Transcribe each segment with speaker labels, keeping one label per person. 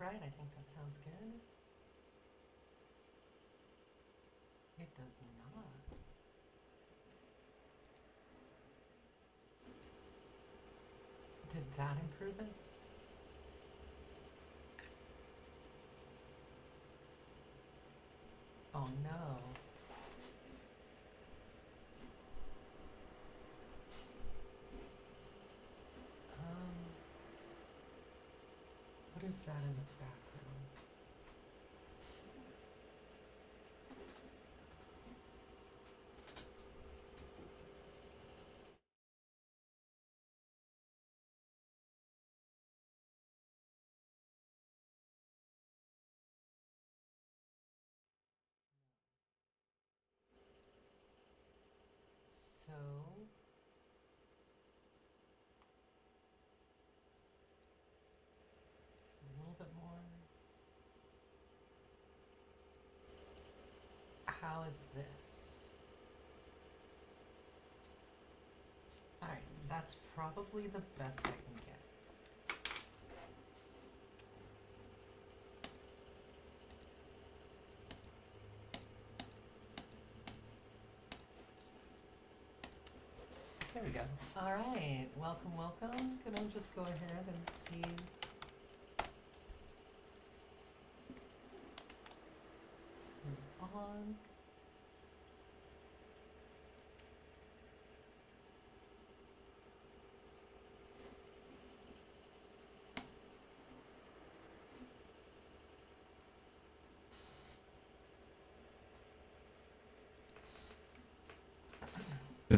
Speaker 1: Alright, I think that sounds good. It does not. Did that improve it? Oh no. What is that in the background? So, just a little bit more. How is this? Alright, that's probably the best I can get. There we go. Alright, welcome, welcome. Gonna just go ahead and see who's on.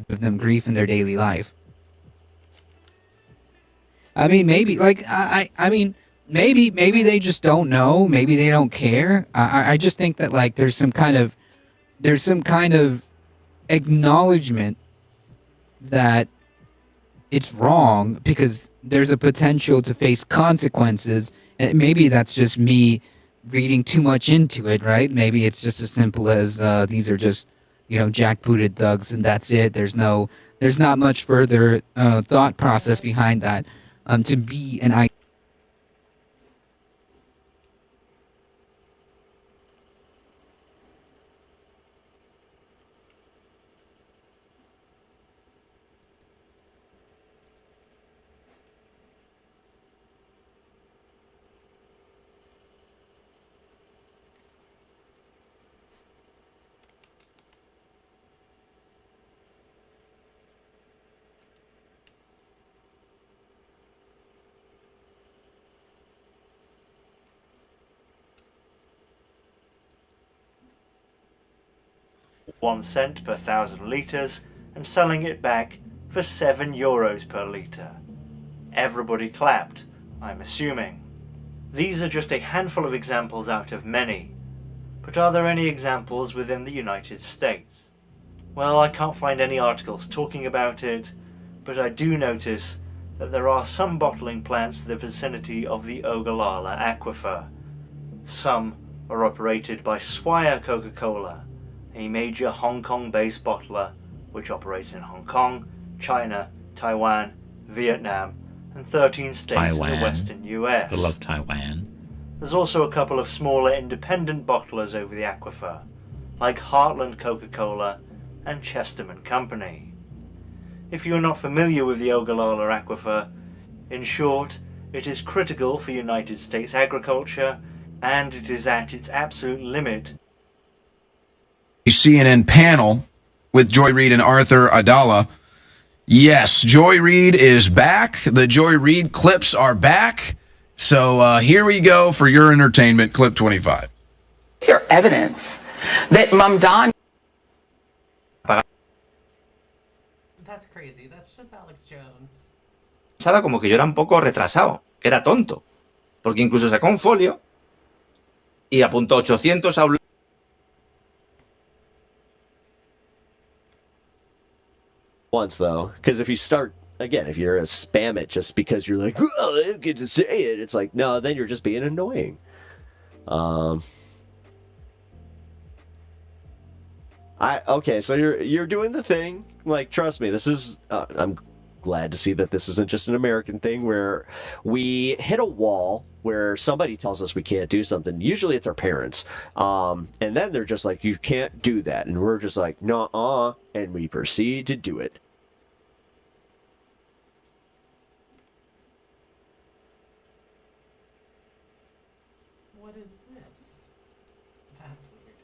Speaker 2: Give them grief in their daily life. I mean, maybe I mean, maybe they just don't know. Maybe they don't care. I just think that like there's some kind of acknowledgement that it's wrong because there's a potential to face consequences. And maybe that's just me reading too much into it, right? Maybe it's just as simple as these are just jackbooted thugs and that's it. There's not much further thought process behind that. To be an I.
Speaker 3: $0.01 per 1,000 litres and selling it back for €7 per litre. Everybody clapped, I'm assuming. These are just a handful of examples out of many, but are there any examples within the United States? Well, I can't find any articles talking about it, but I do notice that there are some bottling plants in the vicinity of the Ogallala Aquifer. Some are operated by Swire Coca-Cola, a major Hong Kong-based bottler which operates in Hong Kong, China, Taiwan, Vietnam, and 13 states in the western US.
Speaker 4: I love Taiwan.
Speaker 3: There's also a couple of smaller independent bottlers over the aquifer, like Heartland Coca-Cola and Chesterman Company. If you are not familiar with the Ogallala Aquifer, in short, it is critical for United States agriculture, and it is at its absolute limit.
Speaker 5: A CNN panel with Joy Reid and Arthur Adala. Yes, Joy Reid is back. The Joy Reid clips are back. So here we go for your entertainment, clip 25.
Speaker 6: It's your evidence that Mom Don.
Speaker 1: That's crazy. That's just Alex Jones.
Speaker 7: Pensaba como que yo era un poco retrasado, que era tonto, porque incluso sacó un folio y apuntó 800 a un...
Speaker 8: Once though, because if you start again, if you're a spam it just because you're like, oh, I didn't get to say it, it's like, no, then you're just being annoying. Okay, so you're doing the thing. Like, trust me, this is I'm glad to see that this isn't just an American thing where we hit a wall where somebody tells us we can't do something. Usually it's our parents. And then they're just like, you can't do that. And we're just like, nuh-uh. And we proceed to do it.
Speaker 1: What is this? That's weird.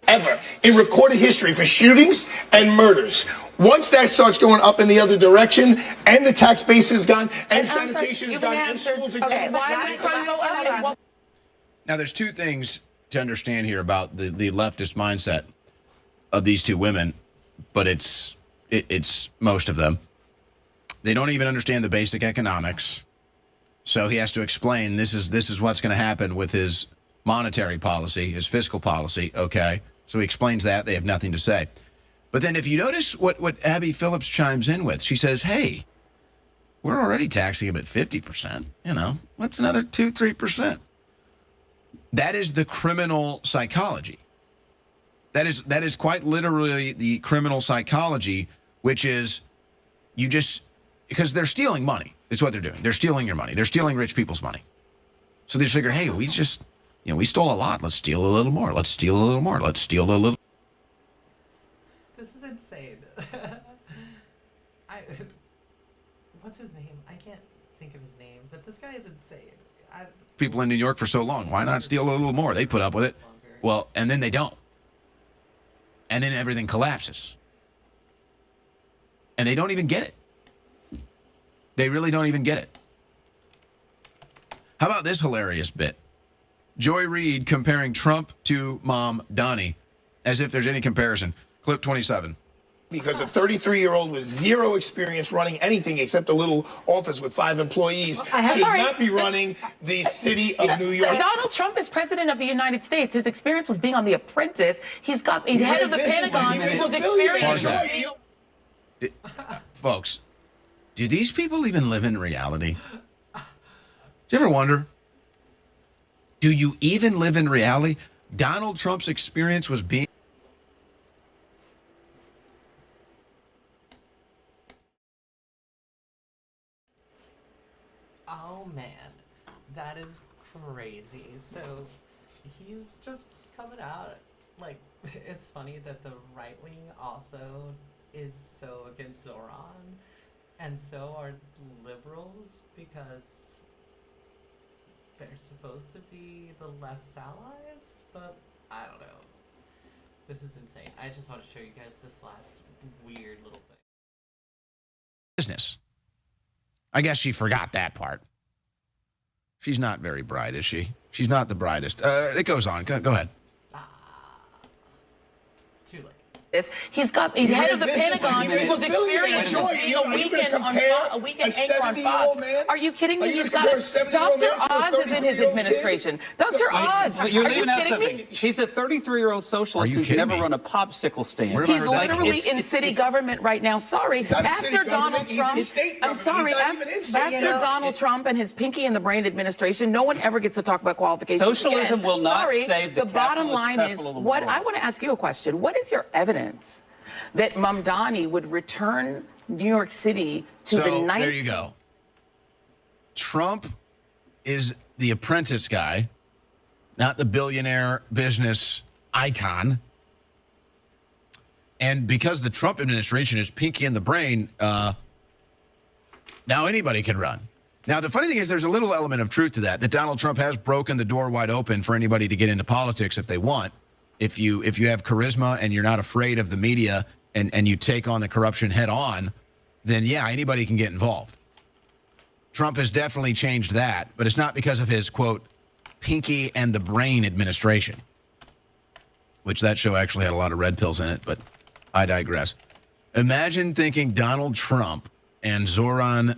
Speaker 4: Ever in recorded history for shootings and murders. Once that starts going up in the other direction, and the tax base is gone, and sanitation is gone, and schools are gone.
Speaker 5: Now, there's two things to understand here about the leftist mindset of these two women, but it's most of them. They don't even understand the basic economics. So he has to explain this is what's going to happen with his monetary policy, his fiscal policy, okay? So he explains that. They have nothing to say. But then if you notice what Abby Phillips chimes in with, she says, hey, we're already taxing him at 50%. You know, what's another 2-3%? That is the criminal psychology. That is quite literally the criminal psychology, which is you just, because they're stealing money. It's what they're doing. They're stealing your money. They're stealing rich people's money. So they just figure, hey, we just, you know, we stole a lot. Let's steal a little more. Let's steal a little more. Let's steal a little.
Speaker 1: This is insane. What's his name? I can't think of his name, but this guy is insane.
Speaker 5: People in New York for so long. Why not steal a little more? They put up with it. Well, and then they don't. And then everything collapses. And they don't even get it. They really don't even get it. How about this hilarious bit? Joy Reid comparing Trump to Mom Donnie, as if there's any comparison. Clip 27.
Speaker 4: Because a 33-year-old with zero experience running anything except a little office with 5 employees should not be running the city of New York.
Speaker 6: Donald Trump is president of the United States. His experience was being on The Apprentice. He's head of the Pentagon. Who's experienced.
Speaker 5: Folks, do these people even live in reality? Do you ever wonder? Do you even live in reality? Donald Trump's experience was being...
Speaker 1: Oh man, that is crazy. So he's just coming out, like, it's funny that the right wing also is so against Zoran, and so are liberals, because they're supposed to be the left's allies, but I don't know. This is insane. I just want to show you guys this last weird little thing.
Speaker 5: business. I guess she forgot that part. She's not very bright, is she? She's not the brightest. It goes on. Go ahead.
Speaker 1: Too late.
Speaker 6: He's head of the Pentagon. Who's experienced being a weekend anchor on Fox. Are you kidding me? He's got Dr. Oz is in his administration. Dr. Oz,
Speaker 9: But you're
Speaker 6: are you
Speaker 9: leaving out
Speaker 6: kidding
Speaker 9: something.
Speaker 6: me?
Speaker 9: He's a 33-year-old socialist who's
Speaker 5: kidding
Speaker 9: never
Speaker 5: me?
Speaker 9: run a popsicle stand.
Speaker 5: Where am I
Speaker 6: He's
Speaker 5: related?
Speaker 6: literally in city government right now. Sorry,
Speaker 4: not in
Speaker 6: after
Speaker 4: city
Speaker 6: Donald
Speaker 4: government, he's in
Speaker 6: Trump.
Speaker 4: state
Speaker 6: I'm
Speaker 4: government.
Speaker 6: sorry,
Speaker 4: He's not even in city
Speaker 6: after
Speaker 4: government.
Speaker 6: Donald Trump and his pinky in the brain administration, no one ever gets to talk about qualifications.
Speaker 9: Socialism
Speaker 6: again.
Speaker 9: will not
Speaker 6: Sorry,
Speaker 9: save the
Speaker 6: bottom
Speaker 9: capitalist
Speaker 6: line is
Speaker 9: capital of the
Speaker 6: what
Speaker 9: world.
Speaker 6: I want to ask you a question. What is your evidence that Mamdani would return New York City to
Speaker 5: So
Speaker 6: the 19th?
Speaker 5: there you go. Trump is the apprentice guy, not the billionaire business icon. And because the Trump administration is pinky in the brain, now anybody can run. Now, the funny thing is there's a little element of truth to that Donald Trump has broken the door wide open for anybody to get into politics if they want. If you have charisma and you're not afraid of the media and you take on the corruption head on, then yeah, anybody can get involved. Trump has definitely changed that, but it's not because of his, quote, pinky and the brain administration, which that show actually had a lot of red pills in it, but I digress. Imagine thinking Donald Trump and Zoran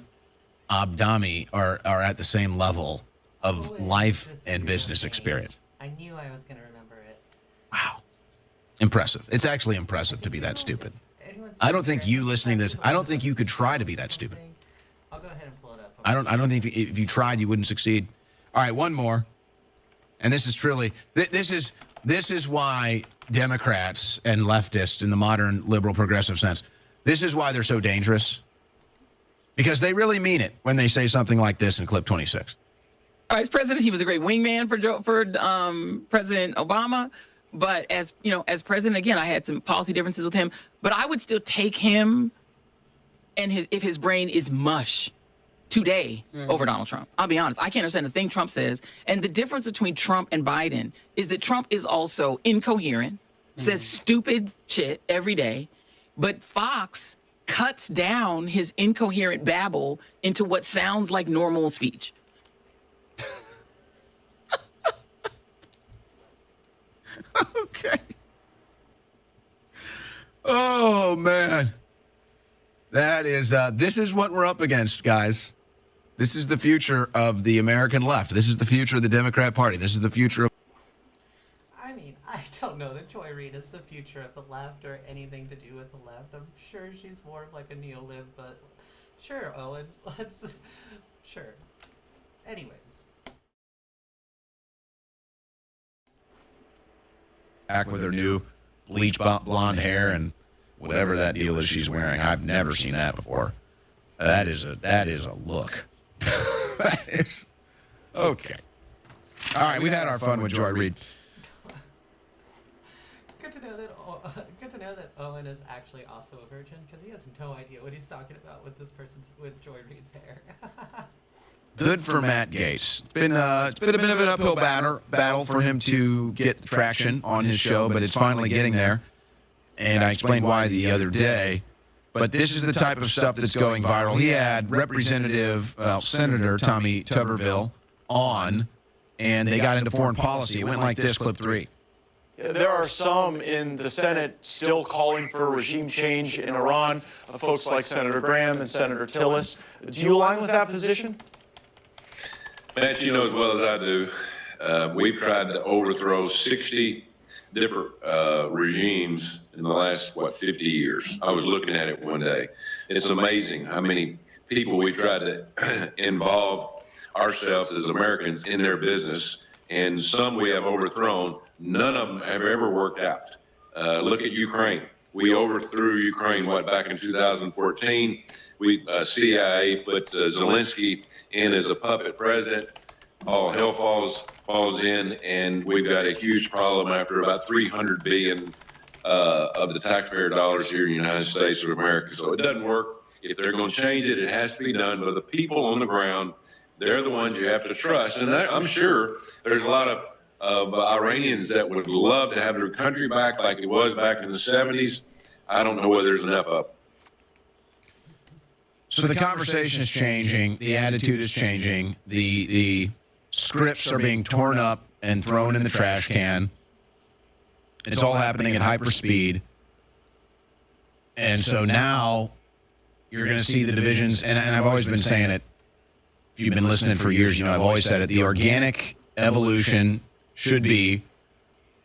Speaker 5: Abdami are at the same level of life and business experience.
Speaker 1: I knew I was going to remember it.
Speaker 5: Wow. Impressive. It's actually impressive to be that stupid. I don't think you listening to this, I don't think you could try to be that stupid.
Speaker 1: I'll go ahead and pull it up.
Speaker 5: I don't think if you tried, you wouldn't succeed. All right, one more. And this is truly, this is why Democrats and leftists in the modern liberal progressive sense, this is why they're so dangerous. Because they really mean it when they say something like this in clip 26.
Speaker 6: Vice President, he was a great wingman for President Obama. But as president, again, I had some policy differences with him. But I would still take him and if his brain is mush today over Donald Trump. I'll be honest. I can't understand a thing Trump says. And the difference between Trump and Biden is that Trump is also incoherent, says stupid shit every day. But Fox cuts down his incoherent babble into what sounds like normal speech.
Speaker 5: Okay. Oh, man. That is, this is what we're up against, guys. This is the future of the American left. This is the future of the Democrat Party. This is the future of...
Speaker 1: I mean, I don't know that Joy Reid is the future of the left or anything to do with the left. I'm sure she's more of like a neo-lib, but sure, Owen. Sure. Anyways.
Speaker 5: Back with her new bleach blonde hair and whatever that deal is she's wearing. I've never seen that before. That is a look. That is okay. All right, we've had our fun with Joy Reid.
Speaker 1: Good to know that Owen is actually also a virgin because he has no idea what he's talking about with with Joy Reid's hair.
Speaker 5: Good for Matt Gaetz. It's been a bit of an uphill battle for him to get traction on his show, but it's finally getting there. And I explained why the other day. But this is the type of stuff that's going viral. He had Senator Tommy Tuberville on, and they got into foreign policy. It went like this, clip 3.
Speaker 10: There are some in the Senate still calling for regime change in Iran, folks like Senator Graham and Senator Tillis. Do you align with that position?
Speaker 11: Matt, you know as well as I do, we've tried to overthrow 60 different regimes in the last, 50 years. I was looking at it one day. It's amazing how many people we tried to involve ourselves as Americans in their business, and some we have overthrown. None of them have ever worked out. Look at Ukraine. We overthrew Ukraine, back in 2014. CIA put Zelensky in as a puppet president. All hell falls in, and we've got a huge problem after about $300 billion of the taxpayer dollars here in the United States of America. So it doesn't work. If they're going to change it, it has to be done by the people on the ground. They're the ones you have to trust. And I'm sure there's a lot of Iranians that would love to have their country back like it was back in the 70s. I don't know whether there's enough of it.
Speaker 5: So the conversation is changing. The attitude is changing. The scripts are being torn up and thrown in the trash can. It's all happening at hyper speed. And so now you're going to see the divisions. And I've always been saying it. If you've been listening for years, you know I've always said it. The organic evolution should be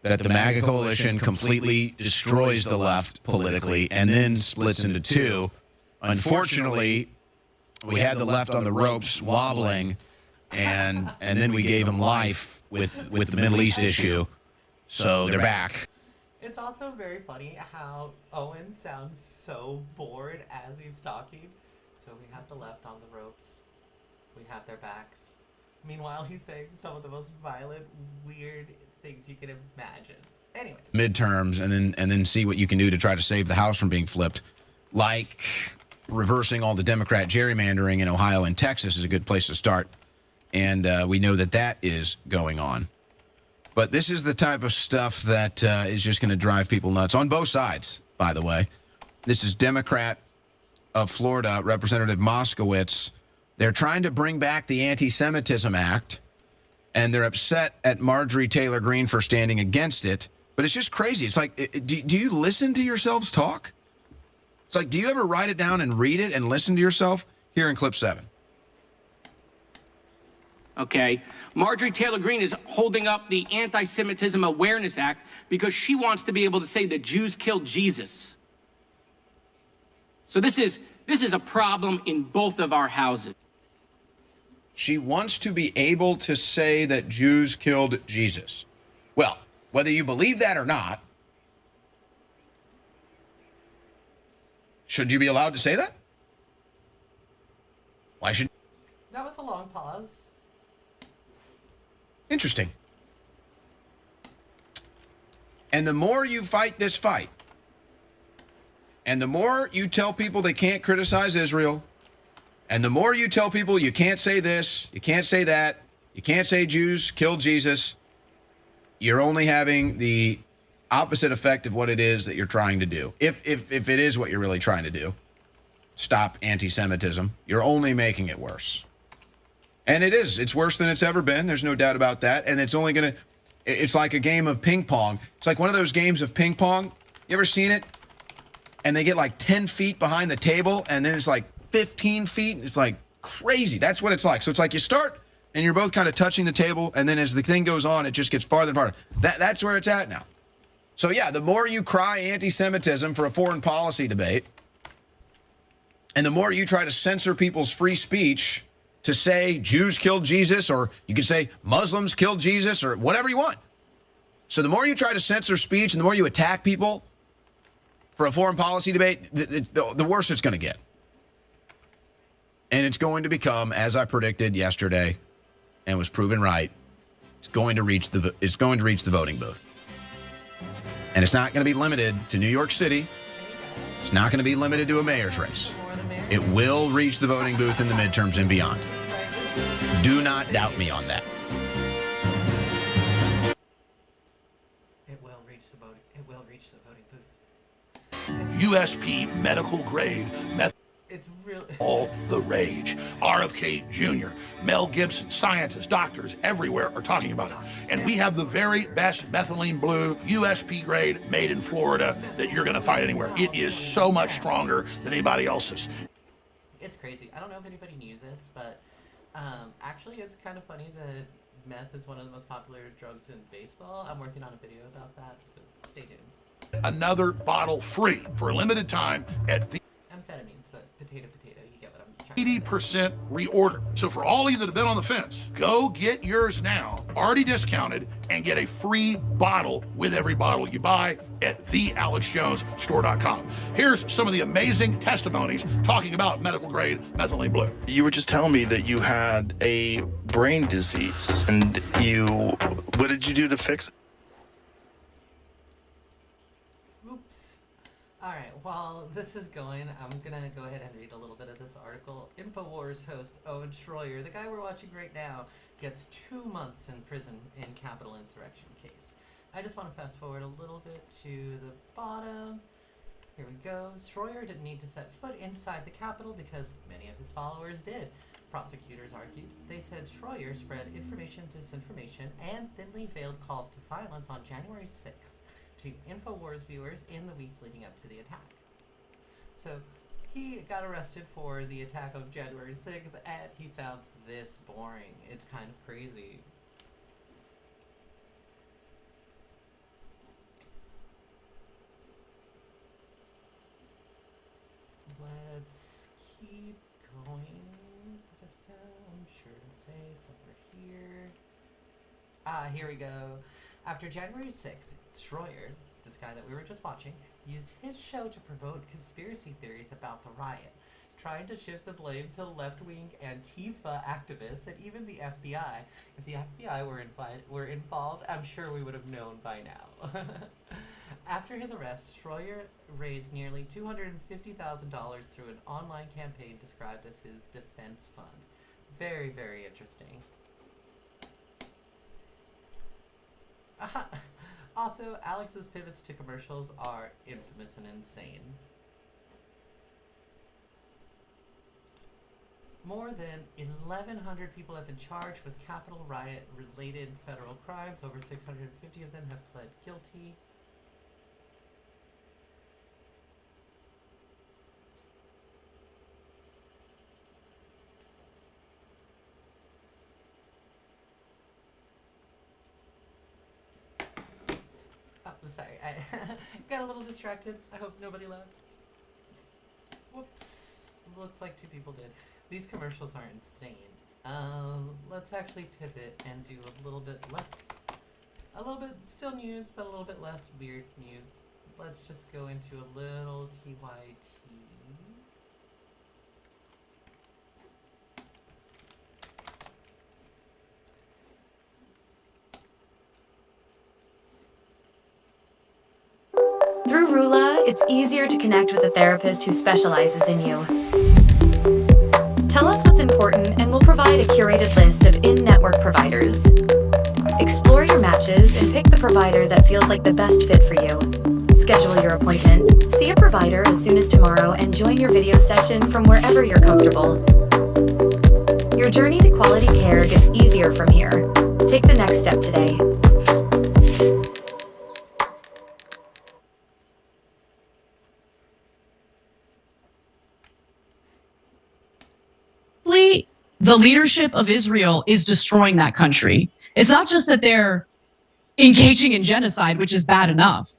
Speaker 5: that the MAGA coalition completely destroys the left politically and then splits into two. Unfortunately, we had the left on the ropes wobbling, and then we gave them life with the Middle East issue. So they're back.
Speaker 1: It's also very funny how Owen sounds so bored as he's talking. So we have the left on the ropes. We have their backs. Meanwhile, he's saying some of the most violent, weird things you can imagine. Anyways.
Speaker 5: Midterms, and then see what you can do to try to save the House from being flipped. Like reversing all the Democrat gerrymandering in Ohio and Texas is a good place to start. And we know that is going on. But this is the type of stuff that is just going to drive people nuts on both sides, by the way. This is Democrat of Florida, Representative Moskowitz. They're trying to bring back the Anti-Semitism Act, and they're upset at Marjorie Taylor Greene for standing against it. But it's just crazy. It's like, do you listen to yourselves talk? It's like, do you ever write it down and read it and listen to yourself? Here in clip 7.
Speaker 12: Okay. Marjorie Taylor Greene is holding up the Anti-Semitism Awareness Act because she wants to be able to say that Jews killed Jesus. So this is a problem in both of our houses.
Speaker 5: She wants to be able to say that Jews killed Jesus. Well, whether you believe that or not, should you be allowed to say that? Why should...
Speaker 1: That was a long pause.
Speaker 5: Interesting. And the more you fight this fight, and the more you tell people they can't criticize Israel, and the more you tell people you can't say this, you can't say that, you can't say Jews killed Jesus, you're only having the opposite effect of what it is that you're trying to do. If it is what you're really trying to do, stop anti-Semitism, you're only making it worse. And it is. It's worse than it's ever been. There's no doubt about that. And it's only going to... It's like a game of ping pong. It's like one of those games of ping pong. You ever seen it? And they get like 10 feet behind the table, and then it's like 15 feet. It's like crazy. That's what it's like. So it's like you start, and you're both kind of touching the table, and then as the thing goes on, it just gets farther and farther. That's where it's at now. So yeah, the more you cry anti-Semitism for a foreign policy debate, and the more you try to censor people's free speech to say Jews killed Jesus, or you could say Muslims killed Jesus, or whatever you want. So the more you try to censor speech and the more you attack people for a foreign policy debate, the worse it's going to get. And it's going to become, as I predicted yesterday and was proven right, it's going to reach the voting booth. And it's not going to be limited to New York City. It's not going to be limited to a mayor's race. It will reach the voting booth in the midterms and beyond. Do not doubt me on that.
Speaker 1: It will reach the voting booth.
Speaker 4: USP medical grade meth.
Speaker 1: It's really
Speaker 4: all the rage. RFK Jr., Mel Gibson, scientists, doctors everywhere are talking about it. And we have the very best methylene blue USP grade made in Florida that you're going to find anywhere. It is so much stronger than anybody else's.
Speaker 1: It's crazy. I don't know if anybody knew this, but actually it's kind of funny that meth is one of the most popular drugs in baseball. I'm working on a video about that, so stay tuned.
Speaker 4: Another bottle free for a limited time at the
Speaker 1: Amphetamines, but potato, you get what I'm trying to say.
Speaker 4: 80% reorder. So for all of you that have been on the fence, go get yours now, already discounted, and get a free bottle with every bottle you buy at thealexjonesstore.com. Here's some of the amazing testimonies talking about medical grade methylene blue.
Speaker 10: You were just telling me that you had a brain disease, and what did you do to fix it?
Speaker 1: Oops. Alright, while this is going, I'm gonna go ahead and read a little bit of this article. InfoWars host Owen Schroyer, the guy we're watching right now, gets 2 months in prison in Capitol insurrection case. I just want to fast forward a little bit to the bottom. Here we go. Schroyer didn't need to set foot inside the Capitol because many of his followers did. Prosecutors argued. They said Schroyer spread information, disinformation, and thinly veiled calls to violence on January 6th to InfoWars viewers in the weeks leading up to the attack. So he got arrested for the attack of January 6th, and he sounds this boring. It's kind of crazy. Let's keep going. I'm sure to say somewhere here. Here we go. After January 6th, Schroyer, this guy that we were just watching, used his show to promote conspiracy theories about the riot, trying to shift the blame to left-wing Antifa activists and even the FBI. If the FBI were involved, I'm sure we would have known by now. After his arrest, Schroyer raised nearly $250,000 through an online campaign described as his defense fund. Very, very interesting. Also, Alex's pivots to commercials are infamous and insane. More than 1,100 people have been charged with Capitol riot-related federal crimes. Over 650 of them have pled guilty. Oh, sorry, I got a little distracted. I hope nobody left. Whoops. Looks like 2 people did. These commercials are insane. Let's actually pivot and do a little bit still news, but a little bit less weird news. Let's just go into a little TYT.
Speaker 13: Through Rula, it's easier to connect with a therapist who specializes in you. Tell us what's important and we'll provide a curated list of in-network providers. Explore your matches and pick the provider that feels like the best fit for you. Schedule your appointment, see a provider as soon as tomorrow, and join your video session from wherever you're comfortable. Your journey to quality care gets easier from here. Take the next step today.
Speaker 6: The leadership of Israel is destroying that country. It's not just that they're engaging in genocide, which is bad enough,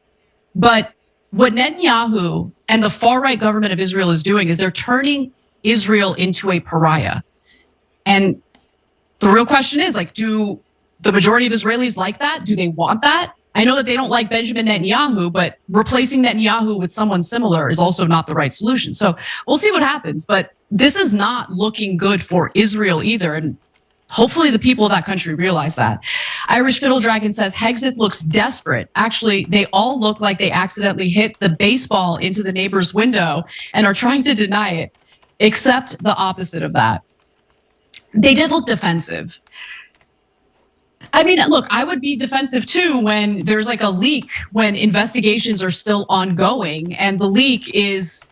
Speaker 6: but what Netanyahu and the far-right government of Israel is doing is they're turning Israel into a pariah. And the real question is, like, do the majority of Israelis like that? Do they want that? I know that they don't like Benjamin Netanyahu, but replacing Netanyahu with someone similar is also not the right solution. So we'll see what happens, but this is not looking good for Israel either. And hopefully the people of that country realize that. Irish Fiddle Dragon says, Hexit looks desperate. Actually, they all look like they accidentally hit the baseball into the neighbor's window and are trying to deny it, except the opposite of that. They did look defensive. I mean, look, I would be defensive too when there's like a leak, when investigations are still ongoing, and the leak is,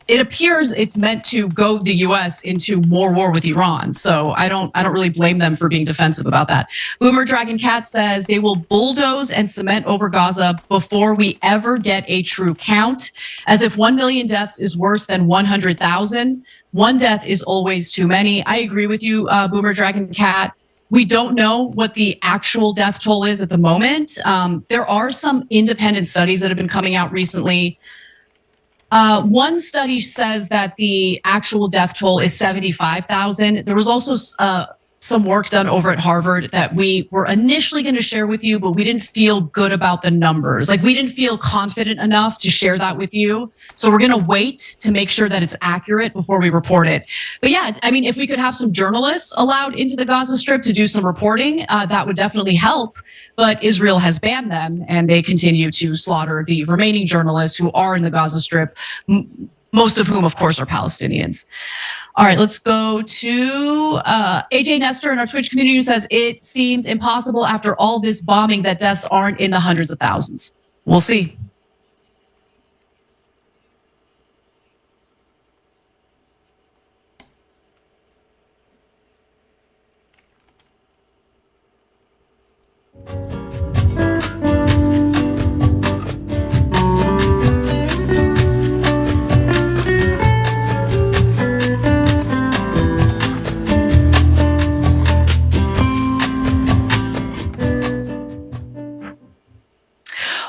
Speaker 6: it appears it's meant to goad the U.S. into more war with Iran. So I don't really blame them for being defensive about that. Boomer Dragon Cat says they will bulldoze and cement over Gaza before we ever get a true count, as if 1 million deaths is worse than 100,000. One death is always too many. I agree with you, Boomer Dragon Cat. We don't know what the actual death toll is at the moment. There are some independent studies that have been coming out recently. One study says that the actual death toll is 75,000. There was also some work done over at Harvard that we were initially going to share with you, but we didn't feel good about the numbers. Like, we didn't feel confident enough to share that with you. So we're going to wait to make sure that it's accurate before we report it. But yeah, I mean, if we could have some journalists allowed into the Gaza Strip to do some reporting, that would definitely help. But Israel has banned them, and they continue to slaughter the remaining journalists who are in the Gaza Strip, most of whom, of course, are Palestinians. All right, let's go to AJ Nestor in our Twitch community, who says, it seems impossible after all this bombing that deaths aren't in the hundreds of thousands. We'll see.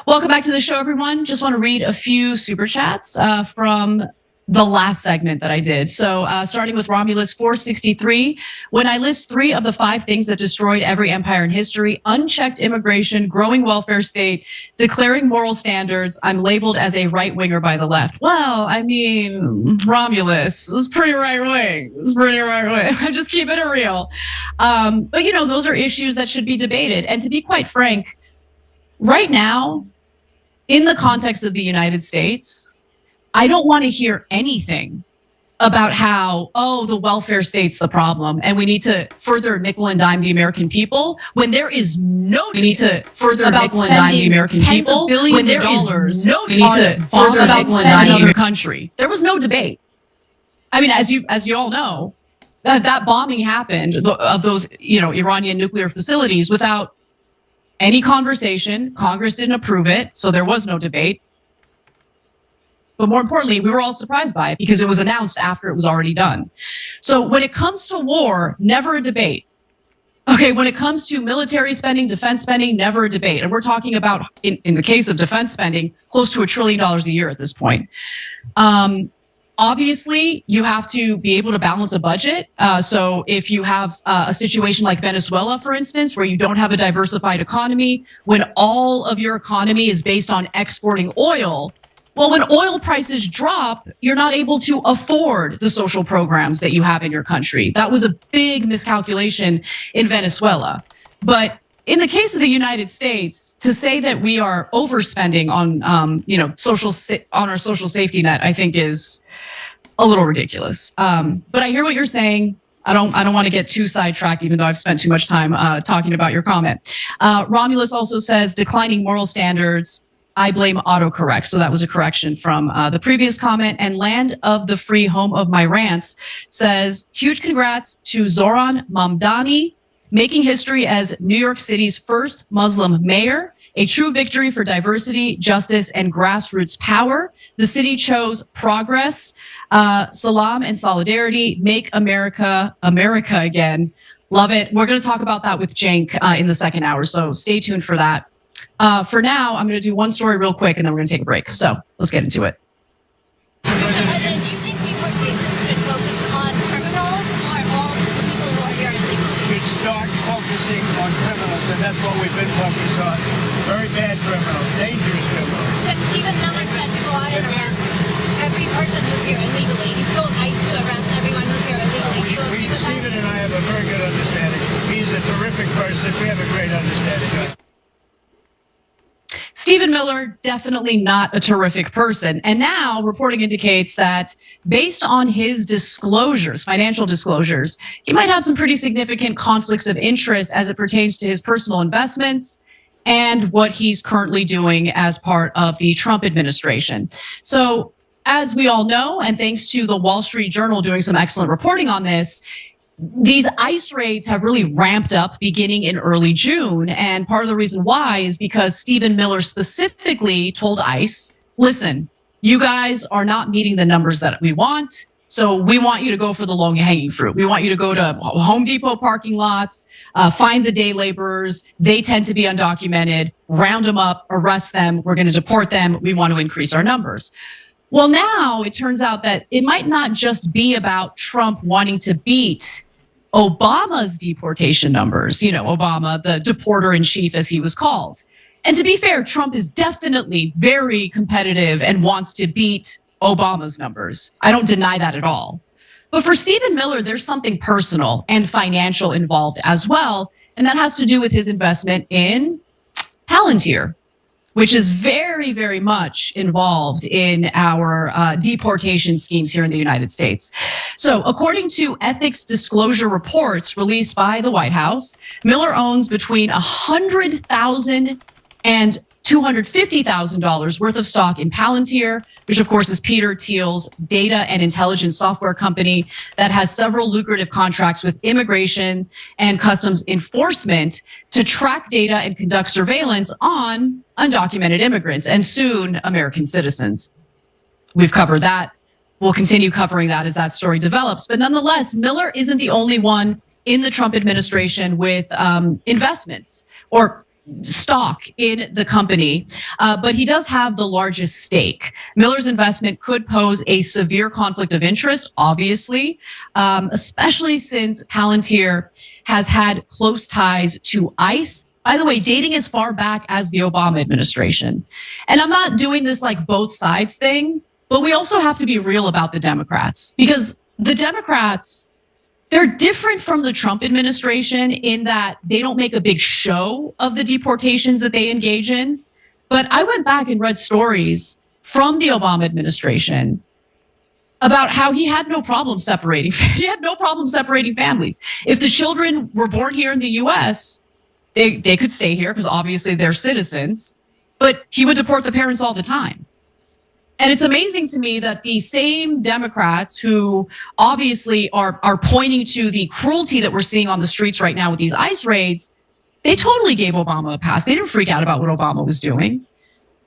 Speaker 6: Welcome back to the show, everyone. Just want to read a few super chats from the last segment that I did. So starting with Romulus 463, when I list 3 of the 5 things that destroyed every empire in history: unchecked immigration, growing welfare state, declaring moral standards, I'm labeled as a right-winger by the left. Well, I mean, Romulus, this is pretty right-wing. This is pretty right-wing. I'm just keeping it real. But, you know, those are issues that should be debated. And to be quite frank, right now, in the context of the United States, I don't want to hear anything about how, oh, the welfare state's the problem and we need to further nickel and dime the American people, when there is no debate. We need to further nickel and dime the American people when there is no debate. We need to further nickel and dime another country. There was no debate. I mean, as you all know, that bombing happened of those, you know, Iranian nuclear facilities without any conversation. Congress didn't approve it, so there was no debate. But more importantly, we were all surprised by it because it was announced after it was already done. So when it comes to war, never a debate. Okay, when it comes to military spending, defense spending, never a debate. And we're talking about, in the case of defense spending, close to $1 trillion a year at this point. Obviously, you have to be able to balance a budget. So if you have a situation like Venezuela, for instance, where you don't have a diversified economy, when all of your economy is based on exporting oil, well, when oil prices drop, you're not able to afford the social programs that you have in your country. That was a big miscalculation in Venezuela. But in the case of the United States, to say that we are overspending on, on our social safety net, I think is a little ridiculous. But I hear what you're saying. I don't want to get too sidetracked, even though I've spent too much time talking about your comment. Romulus also says declining moral standards. I blame autocorrect. So that was a correction from the previous comment. And Land of the Free, home of my rants, says huge congrats to Zoran Mamdani, making history as New York City's first Muslim mayor. A true victory for diversity, justice, and grassroots power. The city chose progress, salam, and solidarity. Make America, America again. Love it. We're going to talk about that with Cenk in the second hour, so stay tuned for that. For now, I'm going to do one story real quick, and then we're going to take a break. So let's get into it.
Speaker 14: Do you think deportation should focus on criminals or all the people who are here illegally?
Speaker 15: Should start focusing on criminals, and that's what we've been focused on. Very bad criminals, dangerous criminals.
Speaker 14: But Stephen Miller said to go out and arrest every person who's here illegally. He's told ICE to arrest everyone who's here illegally.
Speaker 15: Stephen and I have a very good understanding. He's a terrific person. We have a great understanding.
Speaker 6: Stephen Miller, definitely not a terrific person. And now reporting indicates that based on his disclosures, financial disclosures, he might have some pretty significant conflicts of interest as it pertains to his personal investments and what he's currently doing as part of the Trump administration. So as we all know, and thanks to the Wall Street Journal doing some excellent reporting on this, these ICE raids have really ramped up beginning in early June. And part of the reason why is because Stephen Miller specifically told ICE, listen, you guys are not meeting the numbers that we want. So we want you to go for the low hanging fruit. We want you to go to Home Depot parking lots, find the day laborers. They tend to be undocumented, round them up, arrest them. We're going to deport them. We want to increase our numbers. Well, now it turns out that it might not just be about Trump wanting to beat Obama's deportation numbers, Obama, the deporter in chief, as he was called. And to be fair, Trump is definitely very competitive and wants to beat Obama's numbers. I don't deny that at all. But for Stephen Miller, there's something personal and financial involved as well. And that has to do with his investment in Palantir, which is very, very much involved in our deportation schemes here in the United States. So according to ethics disclosure reports released by the White House, Miller owns between $100,000 and $250,000 worth of stock in Palantir, which of course is Peter Thiel's data and intelligence software company that has several lucrative contracts with immigration and customs enforcement to track data and conduct surveillance on undocumented immigrants and soon American citizens. We've covered that. We'll continue covering that as that story develops. But nonetheless, Miller isn't the only one in the Trump administration with investments or stock in the company, but he does have the largest stake. Miller's investment could pose a severe conflict of interest, obviously, especially since Palantir has had close ties to ICE, by the way, dating as far back as the Obama administration. And I'm not doing this like both sides thing, but we also have to be real about the Democrats, because the Democrats, they're different from the Trump administration in that they don't make a big show of the deportations that they engage in. But I went back and read stories from the Obama administration about how he had no problem separating. He had no problem separating families. If the children were born here in the U.S., they could stay here because obviously they're citizens, but he would deport the parents all the time. And it's amazing to me that the same Democrats who obviously are pointing to the cruelty that we're seeing on the streets right now with these ICE raids, they totally gave Obama a pass. They didn't freak out about what Obama was doing.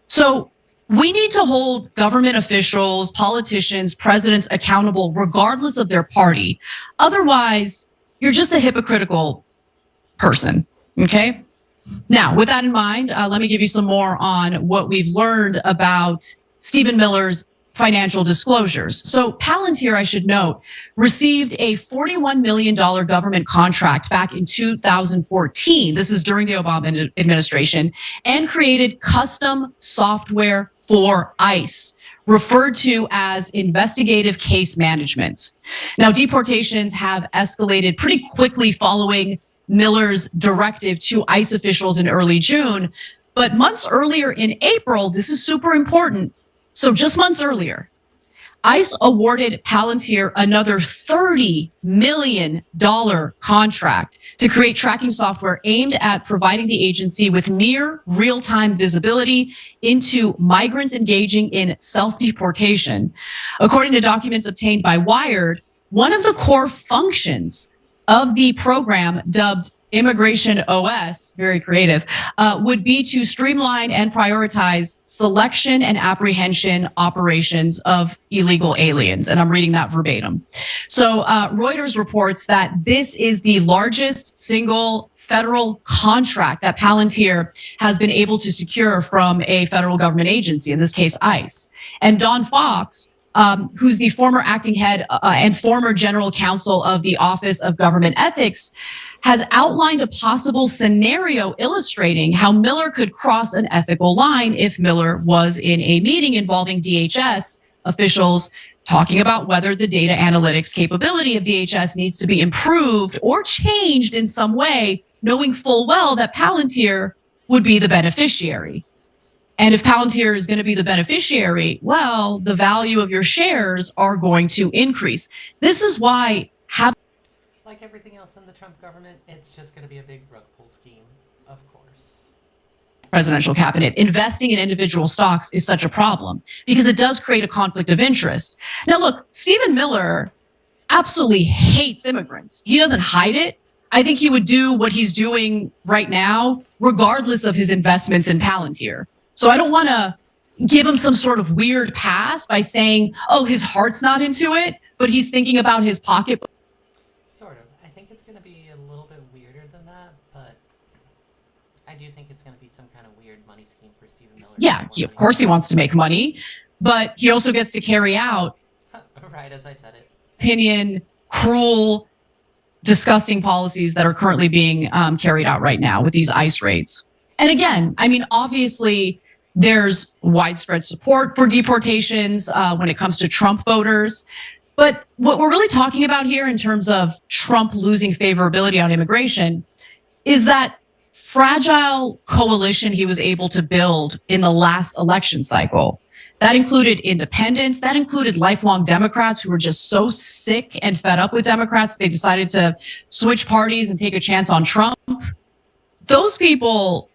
Speaker 6: So we need to hold government officials, politicians, presidents accountable regardless of their party. Otherwise, you're just a hypocritical person. Okay. Now, with that in mind, let me give you some more on what we've learned about Stephen Miller's financial disclosures. So Palantir, I should note, received a $41 million government contract back in 2014. This is during the Obama administration, and created custom software for ICE, referred to as investigative case management. Now, deportations have escalated pretty quickly following Miller's directive to ICE officials in early June. But months earlier in April, this is super important. So just months earlier, ICE awarded Palantir another $30 million contract to create tracking software aimed at providing the agency with near real-time visibility into migrants engaging in self-deportation. According to documents obtained by Wired, one of the core functions of the program, dubbed Immigration OS, very creative, would be to streamline and prioritize selection and apprehension operations of illegal aliens. And I'm reading that verbatim. So Reuters reports that this is the largest single federal contract that Palantir has been able to secure from a federal government agency, in this case, ICE. And Don Fox, who's the former acting head and former general counsel of the Office of Government Ethics, has outlined a possible scenario illustrating how Miller could cross an ethical line if Miller was in a meeting involving DHS officials talking about whether the data analytics capability of DHS needs to be improved or changed in some way, knowing full well that Palantir would be the beneficiary. And if Palantir is going to be the beneficiary, well, the value of your shares are going to increase. This is why
Speaker 1: like everything else in the Trump government, it's just going to be a big rug pull scheme, of course.
Speaker 6: Presidential cabinet investing in individual stocks is such a problem because it does create a conflict of interest. Now, look, Stephen Miller absolutely hates immigrants. He doesn't hide it. I think he would do what he's doing right now, regardless of his investments in Palantir. So I don't want to give him some sort of weird pass by saying, oh, his heart's not into it, but he's thinking about his pocketbook.
Speaker 1: Sort of. I think it's going to be a little bit weirder than that, but I do think it's going to be some kind of weird money scheme for Stephen Miller.
Speaker 6: Yeah, of course he wants to make money, but he also gets to carry out,
Speaker 1: right as I said it,
Speaker 6: opinion, cruel, disgusting policies that are currently being carried out right now with these ICE raids. And again, I mean, obviously, there's widespread support for deportations when it comes to Trump voters. But what we're really talking about here in terms of Trump losing favorability on immigration is that fragile coalition he was able to build in the last election cycle. That included independents, that included lifelong Democrats who were just so sick and fed up with Democrats, they decided to switch parties and take a chance on Trump. Those people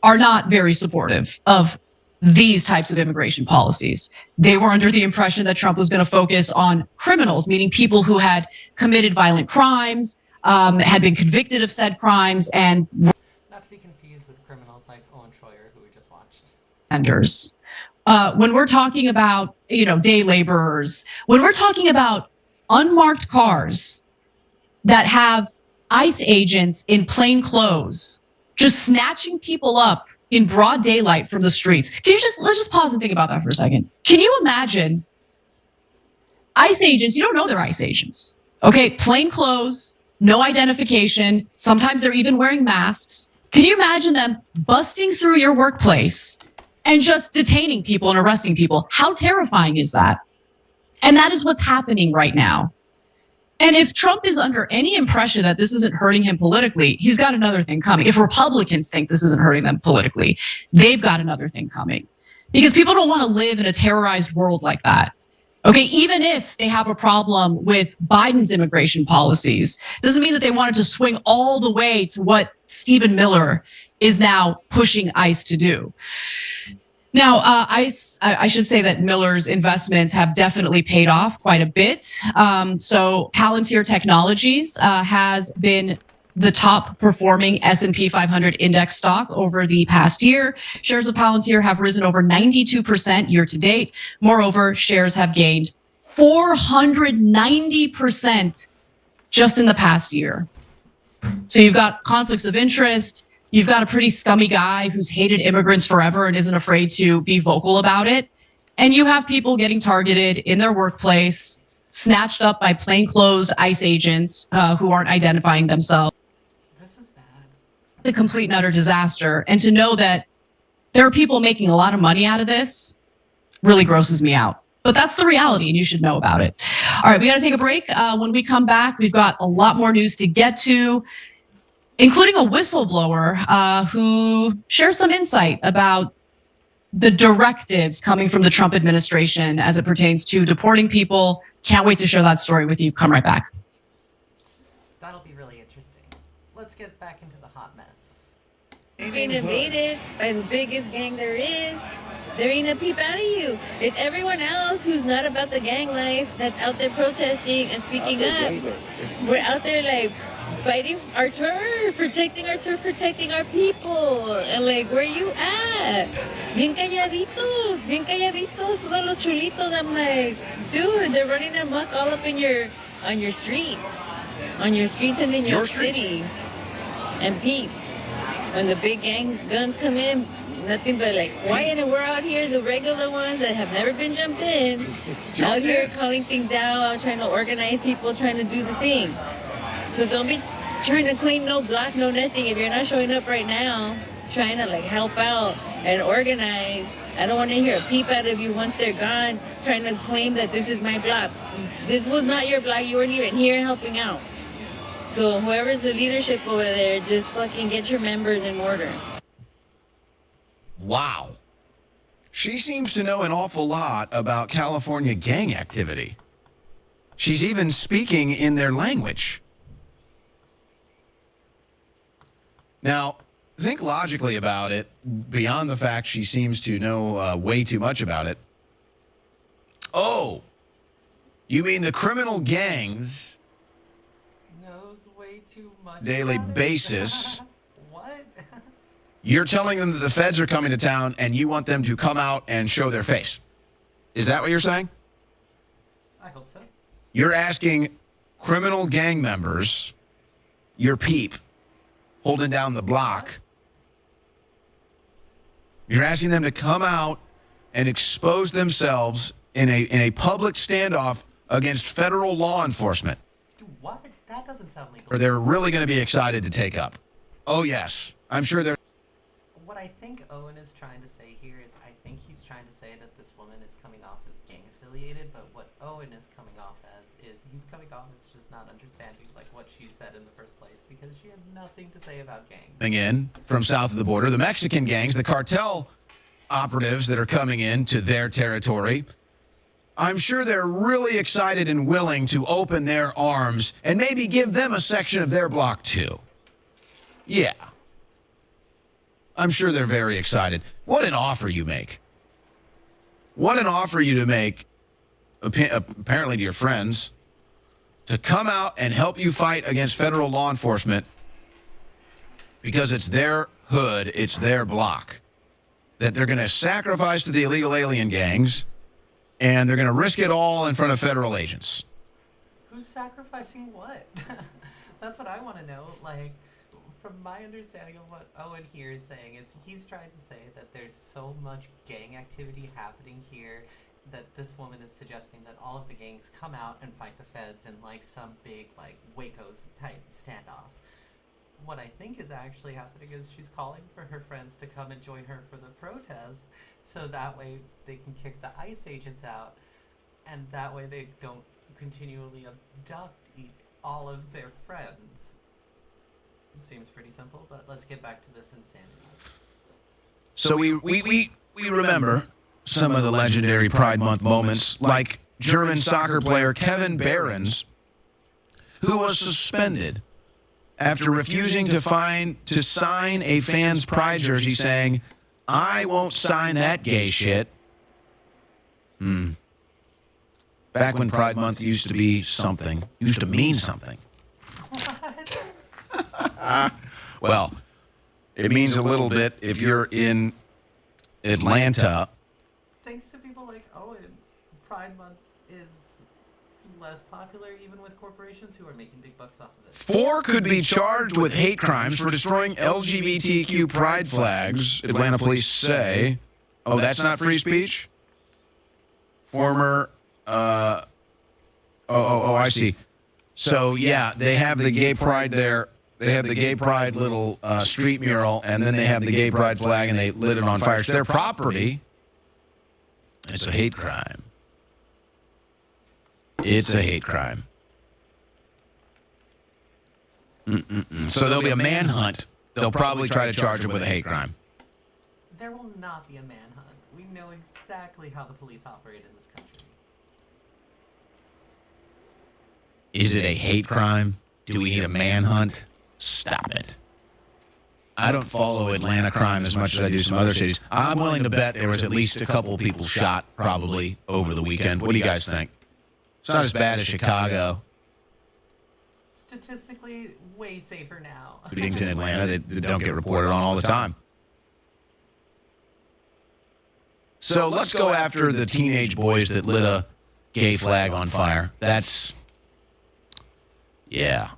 Speaker 6: are not very supportive of these types of immigration policies. They were under the impression that Trump was going to focus on criminals, meaning people who had committed violent crimes, had been convicted of said crimes, and
Speaker 1: not to be confused with criminals like Owen Schroyer, who we just watched.
Speaker 6: Offenders. When we're talking about, day laborers, when we're talking about unmarked cars that have ICE agents in plain clothes, just snatching people up in broad daylight from the streets. Let's just pause and think about that for a second. Can you imagine ICE agents? You don't know they're ICE agents. Okay, plain clothes, no identification. Sometimes they're even wearing masks. Can you imagine them busting through your workplace and just detaining people and arresting people? How terrifying is that? And that is what's happening right now. And if Trump is under any impression that this isn't hurting him politically, he's got another thing coming. If Republicans think this isn't hurting them politically, they've got another thing coming. Because people don't want to live in a terrorized world like that. Okay, even if they have a problem with Biden's immigration policies, doesn't mean that they wanted to swing all the way to what Stephen Miller is now pushing ICE to do. Now, I should say that Miller's investments have definitely paid off quite a bit. So Palantir Technologies has been the top performing S&P 500 index stock over the past year. Shares of Palantir have risen over 92% year to date. Moreover, shares have gained 490% just in the past year. So you've got conflicts of interest. You've got a pretty scummy guy who's hated immigrants forever and isn't afraid to be vocal about it. And you have people getting targeted in their workplace, snatched up by plainclothes ICE agents who aren't identifying themselves.
Speaker 1: This is bad.
Speaker 6: A complete and utter disaster. And to know that there are people making a lot of money out of this really grosses me out. But that's the reality, and you should know about it. All right, we got to take a break. When we come back, we've got a lot more news to get to, including a whistleblower who shares some insight about the directives coming from the Trump administration as it pertains to deporting people. Can't wait to share that story with you. Come right back.
Speaker 1: That'll be really interesting. Let's get back into the hot mess.
Speaker 14: Being invaded by the biggest gang there is. There ain't a peep out of you. It's everyone else who's not about the gang life that's out there protesting and speaking up. We're out there like fighting our turf, protecting our people. And like, where you at? Bien calladitos, todos los chulitos. I'm like, dude, they're running amok all up in on your streets and in your city. And peep, when the big gang guns come in, nothing but like quiet, and we're out here, the regular ones that have never been jumped in, out here calling things out, trying to organize people, trying to do the thing. So don't be trying to claim no block, no nothing. If you're not showing up right now, trying to like help out and organize, I don't want to hear a peep out of you once they're gone, trying to claim that this is my block. This was not your block, you weren't even here helping out. So whoever's the leadership over there, just fucking get your members in order.
Speaker 5: Wow. She seems to know an awful lot about California gang activity. She's even speaking in their language. Now, think logically about it, beyond the fact she seems to know way too much about it. Oh, you mean the criminal gangs
Speaker 1: Knows way too much
Speaker 5: daily
Speaker 1: about it?
Speaker 5: basis?
Speaker 1: What?
Speaker 5: You're telling them that the feds are coming to town and you want them to come out and show their face. Is that what you're saying?
Speaker 1: I hope so.
Speaker 5: You're asking criminal gang members, your peep, holding down the block. You're asking them to come out and expose themselves in a public standoff against federal law enforcement.
Speaker 1: What? That doesn't sound legal.
Speaker 5: Or they're really going to be excited to take up. Oh, yes. I'm sure they're...
Speaker 1: What I think Owen is trying to say here is I think he's trying to say that this woman is coming off as gang affiliated, but what Owen is coming off as is he's coming off as just not understanding like what she said in the first place because she had nothing to say about gangs.
Speaker 5: in from south of the border, the Mexican gangs, the cartel operatives that are coming in to their territory. I'm sure they're really excited and willing to open their arms and maybe give them a section of their block too. Yeah. I'm sure they're very excited. What an offer you make. What an offer you to make, apparently to your friends, to come out and help you fight against federal law enforcement because it's their hood, it's their block. That they're going to sacrifice to the illegal alien gangs, and they're going to risk it all in front of federal agents.
Speaker 1: Who's sacrificing what? That's what I want to know. Like, from my understanding of what Owen here is saying, is he's trying to say that there's so much gang activity happening here that this woman is suggesting that all of the gangs come out and fight the feds in like some big like Waco's type standoff. What I think is actually happening is she's calling for her friends to come and join her for the protest, so that way they can kick the ICE agents out, and that way they don't continually abduct all of their friends. Seems pretty simple, but let's get back to this insanity.
Speaker 5: So we remember some of the legendary Pride Month moments, like German soccer player Kevin Behrens, who was suspended after refusing to sign a fan's Pride jersey saying, "I won't sign that gay shit." Back when Pride Month used to be something, used to mean something. Well, it means a little bit if you're in Atlanta.
Speaker 1: Thanks to people like Owen, Pride Month is less popular even with corporations who are making big bucks off of it.
Speaker 5: 4 could be charged with hate crimes for destroying LGBTQ pride flags, Atlanta police say. Oh, that's not free speech? Former, I see. So, yeah, they have the gay pride there. They have the gay pride little street mural, and then they have the gay pride flag, and they lit it on fire. It's their property. It's a hate crime. It's a hate crime. So there'll be a manhunt. They'll probably try to charge him with a hate crime.
Speaker 1: There will not be a manhunt. We know exactly how the police operate in this country.
Speaker 5: Is it a hate crime? Do we need a manhunt? Stop it. I don't follow Atlanta crime as much as I do some other cities. I'm willing to bet there was at least a couple people shot probably over the weekend. What do you guys think? It's not as bad as Chicago.
Speaker 1: Statistically, way safer now.
Speaker 5: Shootings in Atlanta that don't get reported on all the time. So let's go after the teenage boys that lit a gay flag on fire. That's... yeah.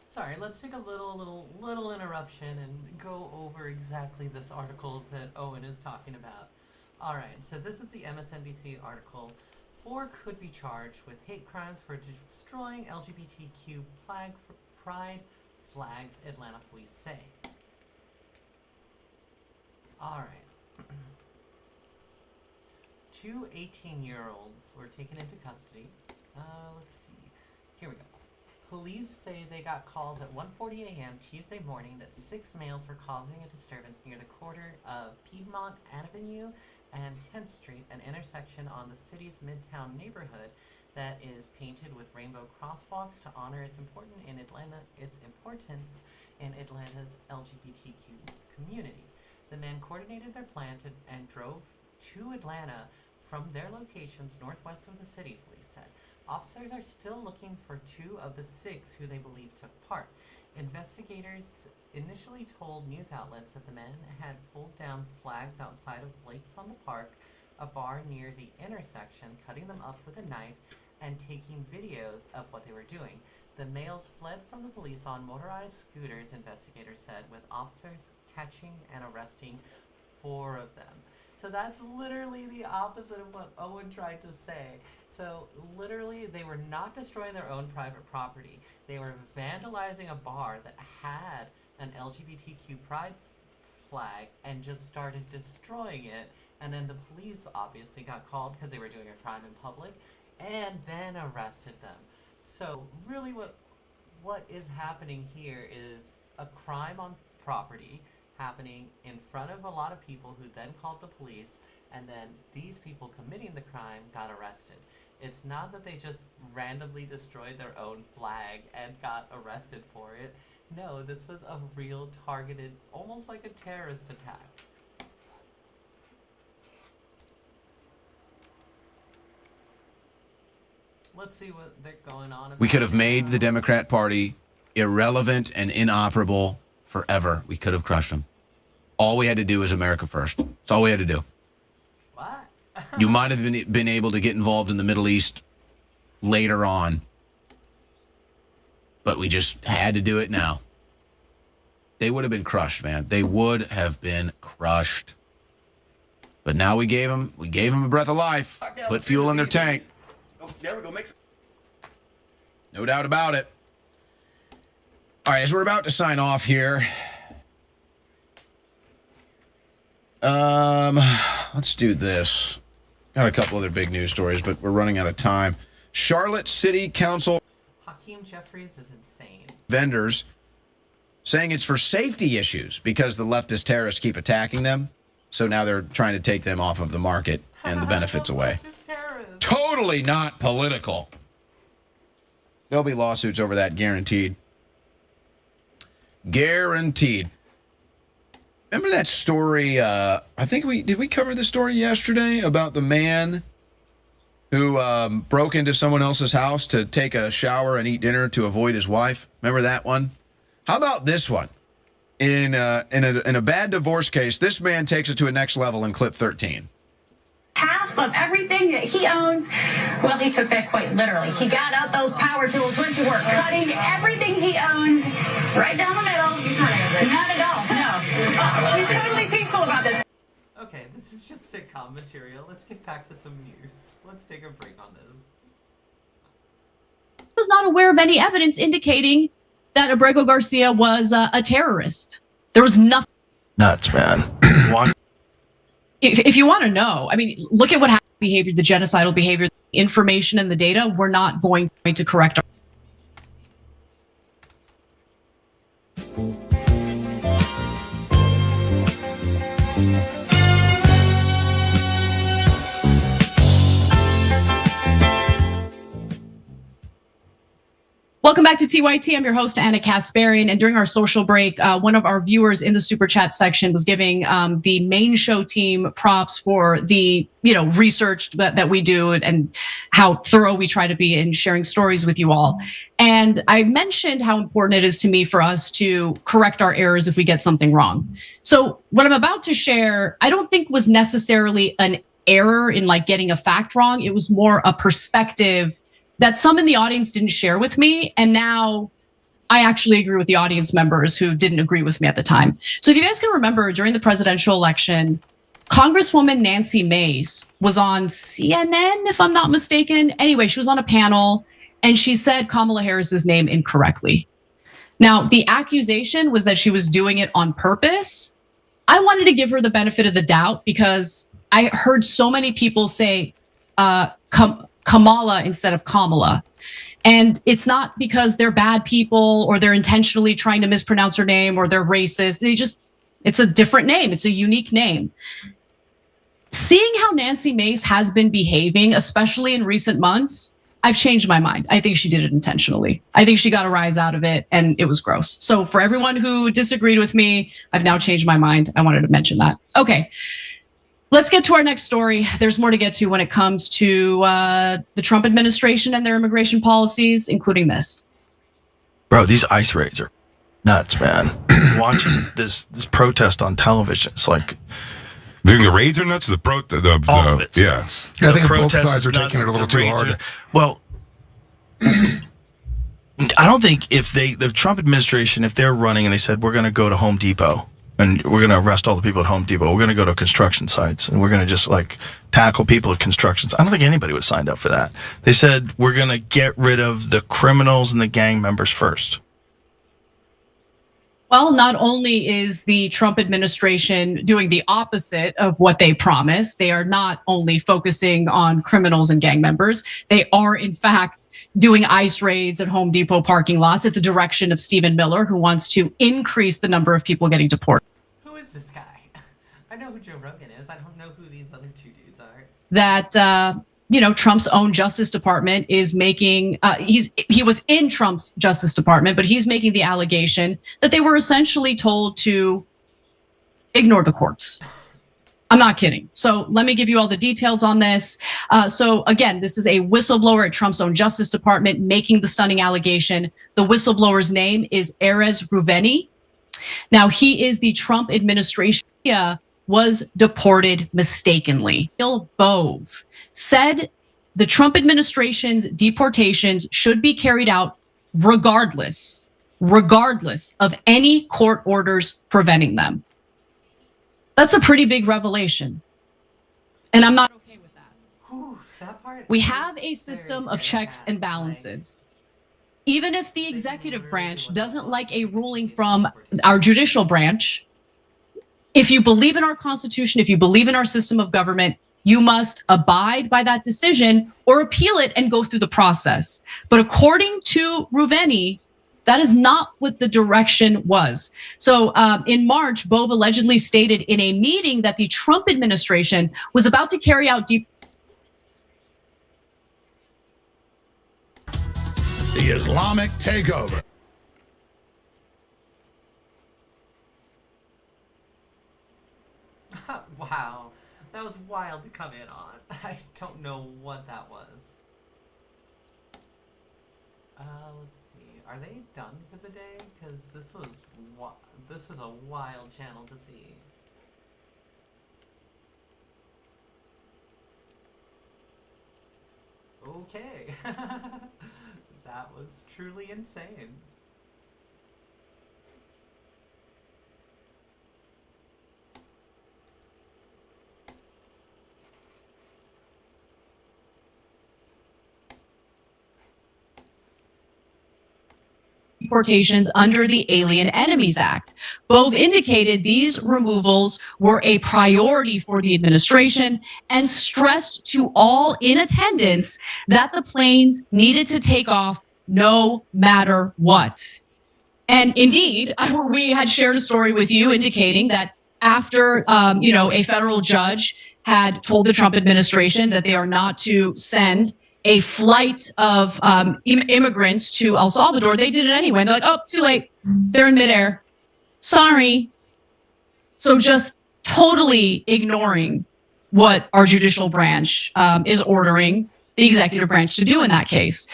Speaker 1: Sorry, let's take a little interruption and go over exactly this article that Owen is talking about. Alright, so this is the MSNBC article. 4 could be charged with hate crimes for destroying LGBTQ pride flags, Atlanta police say. Alright. 2 18-year-olds were taken into custody. Let's see. Here we go. Police say they got calls at 1:40 a.m. Tuesday morning that 6 males were causing a disturbance near the corner of Piedmont Avenue and 10th Street, an intersection on the city's Midtown neighborhood that is painted with rainbow crosswalks to honor its importance in Atlanta's LGBTQ community. The men coordinated their plan and drove to Atlanta from their locations northwest of the city, police said. Officers are still looking for 2 of the 6 who they believe took part. Investigators initially told news outlets that the men had pulled down flags outside of Blake's on the Park, a bar near the intersection, cutting them up with a knife and taking videos of what they were doing. The males fled from the police on motorized scooters, investigators said, with officers catching and arresting 4 of them. So that's literally the opposite of what Owen tried to say. So literally, they were not destroying their own private property. They were vandalizing a bar that had an LGBTQ pride flag and just started destroying it. And then the police obviously got called because they were doing a crime in public and then arrested them. So really what is happening here is a crime on property happening in front of a lot of people who then called the police, and then these people committing the crime got arrested. It's not that they just randomly destroyed their own flag and got arrested for it. No, this was a real targeted, almost like a terrorist attack. Let's see what they're going on about.
Speaker 5: We could have made the Democrat Party irrelevant and inoperable forever. We could have crushed them. All we had to do was America first. That's all we had to do.
Speaker 1: What?
Speaker 5: You might have been able to get involved in the Middle East later on, but we just had to do it now. They would have been crushed, man. They would have been crushed. But now we gave them a breath of life. Put fuel in their tank.
Speaker 7: There we go.
Speaker 5: No doubt about it. All right, as we're about to sign off here, let's do this. Got a couple other big news stories, but we're running out of time. Charlotte City Council
Speaker 1: Hakeem Jeffries is insane.
Speaker 5: Vendors saying it's for safety issues because the leftist terrorists keep attacking them. So now they're trying to take them off of the market and the benefits away. Totally not political. There'll be lawsuits over that, guaranteed. Guaranteed. Remember that story? I think did we cover the story yesterday about the man who broke into someone else's house to take a shower and eat dinner to avoid his wife? Remember that one? How about this one? In a bad divorce case, this man takes it to a next level in clip 13.
Speaker 16: Half
Speaker 6: of everything that he owns. Well, he took that quite literally. He got out those power tools, went to work, cutting everything he owns right down the middle. Not at all, no. He's totally peaceful about this.
Speaker 1: Okay, this is just sitcom material. Let's get back to some news. Let's take a break on this.
Speaker 16: Was not aware of any evidence indicating that Abrego Garcia was a terrorist. There was nothing.
Speaker 5: Nuts, man.
Speaker 16: If you want to know, I mean, look at what happened, behavior, the genocidal behavior, the information and the data. We're not going to correct our. Welcome back to TYT. I'm your host, Anna Kasparian. And during our social break, one of our viewers in the super chat section was giving the main show team props for the research that we do and how thorough we try to be in sharing stories with you all. And I mentioned how important it is to me for us to correct our errors if we get something wrong. So what I'm about to share, I don't think was necessarily an error in like getting a fact wrong. It was more a perspective that some in the audience didn't share with me. And now I actually agree with the audience members who didn't agree with me at the time. So if you guys can remember, during the presidential election, Congresswoman Nancy Mace was on CNN, if I'm not mistaken. Anyway, she was on a panel and she said Kamala Harris's name incorrectly. Now, the accusation was that she was doing it on purpose. I wanted to give her the benefit of the doubt because I heard so many people say, Kamala instead of Kamala. And it's not because they're bad people or they're intentionally trying to mispronounce her name or they're racist. It's a different name. It's a unique name. Seeing how Nancy Mace has been behaving, especially in recent months, I've changed my mind. I think she did it intentionally. I think she got a rise out of it and it was gross. So for everyone who disagreed with me, I've now changed my mind. I wanted to mention that. Okay. Let's get to our next story. There's more to get to when it comes to the Trump administration and their immigration policies, including this.
Speaker 5: Bro, these ICE raids are nuts, man. Watching this protest on television, it's like...
Speaker 17: Do you think the raids are nuts?
Speaker 5: All of it's
Speaker 17: yeah.
Speaker 5: nuts.
Speaker 4: I think both
Speaker 5: protest
Speaker 4: sides are
Speaker 5: is nuts,
Speaker 4: taking it a little
Speaker 5: the
Speaker 4: too
Speaker 5: raids
Speaker 4: hard.
Speaker 5: Well, I don't think if the Trump administration, if they're running and they said, we're going to go to Home Depot and we're going to arrest all the people at Home Depot, we're going to go to construction sites and we're going to just like tackle people at construction sites. I don't think anybody would have signed up for that. They said, we're going to get rid of the criminals and the gang members first.
Speaker 16: Well, not only is the Trump administration doing the opposite of what they promised, they are not only focusing on criminals and gang members, they are in fact doing ICE raids at Home Depot parking lots at the direction of Stephen Miller, who wants to increase the number of people getting deported.
Speaker 1: Who is this guy? I know who Joe Rogan is. I don't know who these other two dudes are.
Speaker 16: That, Trump's own Justice Department is making, he was in Trump's Justice Department, but he's making the allegation that they were essentially told to ignore the courts. I'm not kidding. So let me give you all the details on this. So again, this is a whistleblower at Trump's own Justice Department making the stunning allegation. The whistleblower's name is Erez Ruveni. Now, he is the Trump administration was deported mistakenly. Bill Bove said the Trump administration's deportations should be carried out regardless of any court orders preventing them. That's a pretty big revelation. And I'm not okay with that.
Speaker 1: Whew, that part
Speaker 16: we have a system of checks and balances. Even if the executive branch doesn't like a ruling from our judicial branch, if you believe in our Constitution, if you believe in our system of government, you must abide by that decision or appeal it and go through the process. But according to Ruveni, that is not what the direction was. So in March, Bove allegedly stated in a meeting that the Trump administration was about to carry out
Speaker 4: The Islamic takeover.
Speaker 1: Wow, that was wild to come in on. I don't know what that was. Let's see. Are they done for the day? Because this was a wild channel to see. Okay. That was truly insane.
Speaker 16: Deportations under the Alien Enemies Act. Both indicated these removals were a priority for the administration and stressed to all in attendance that the planes needed to take off no matter what. And indeed, we had shared a story with you indicating that after, a federal judge had told the Trump administration that they are not to send a flight of immigrants to El Salvador, they did it anyway. They're like, oh, too late. They're in midair. Sorry. So just totally ignoring what our judicial branch is ordering the executive branch to do in that case.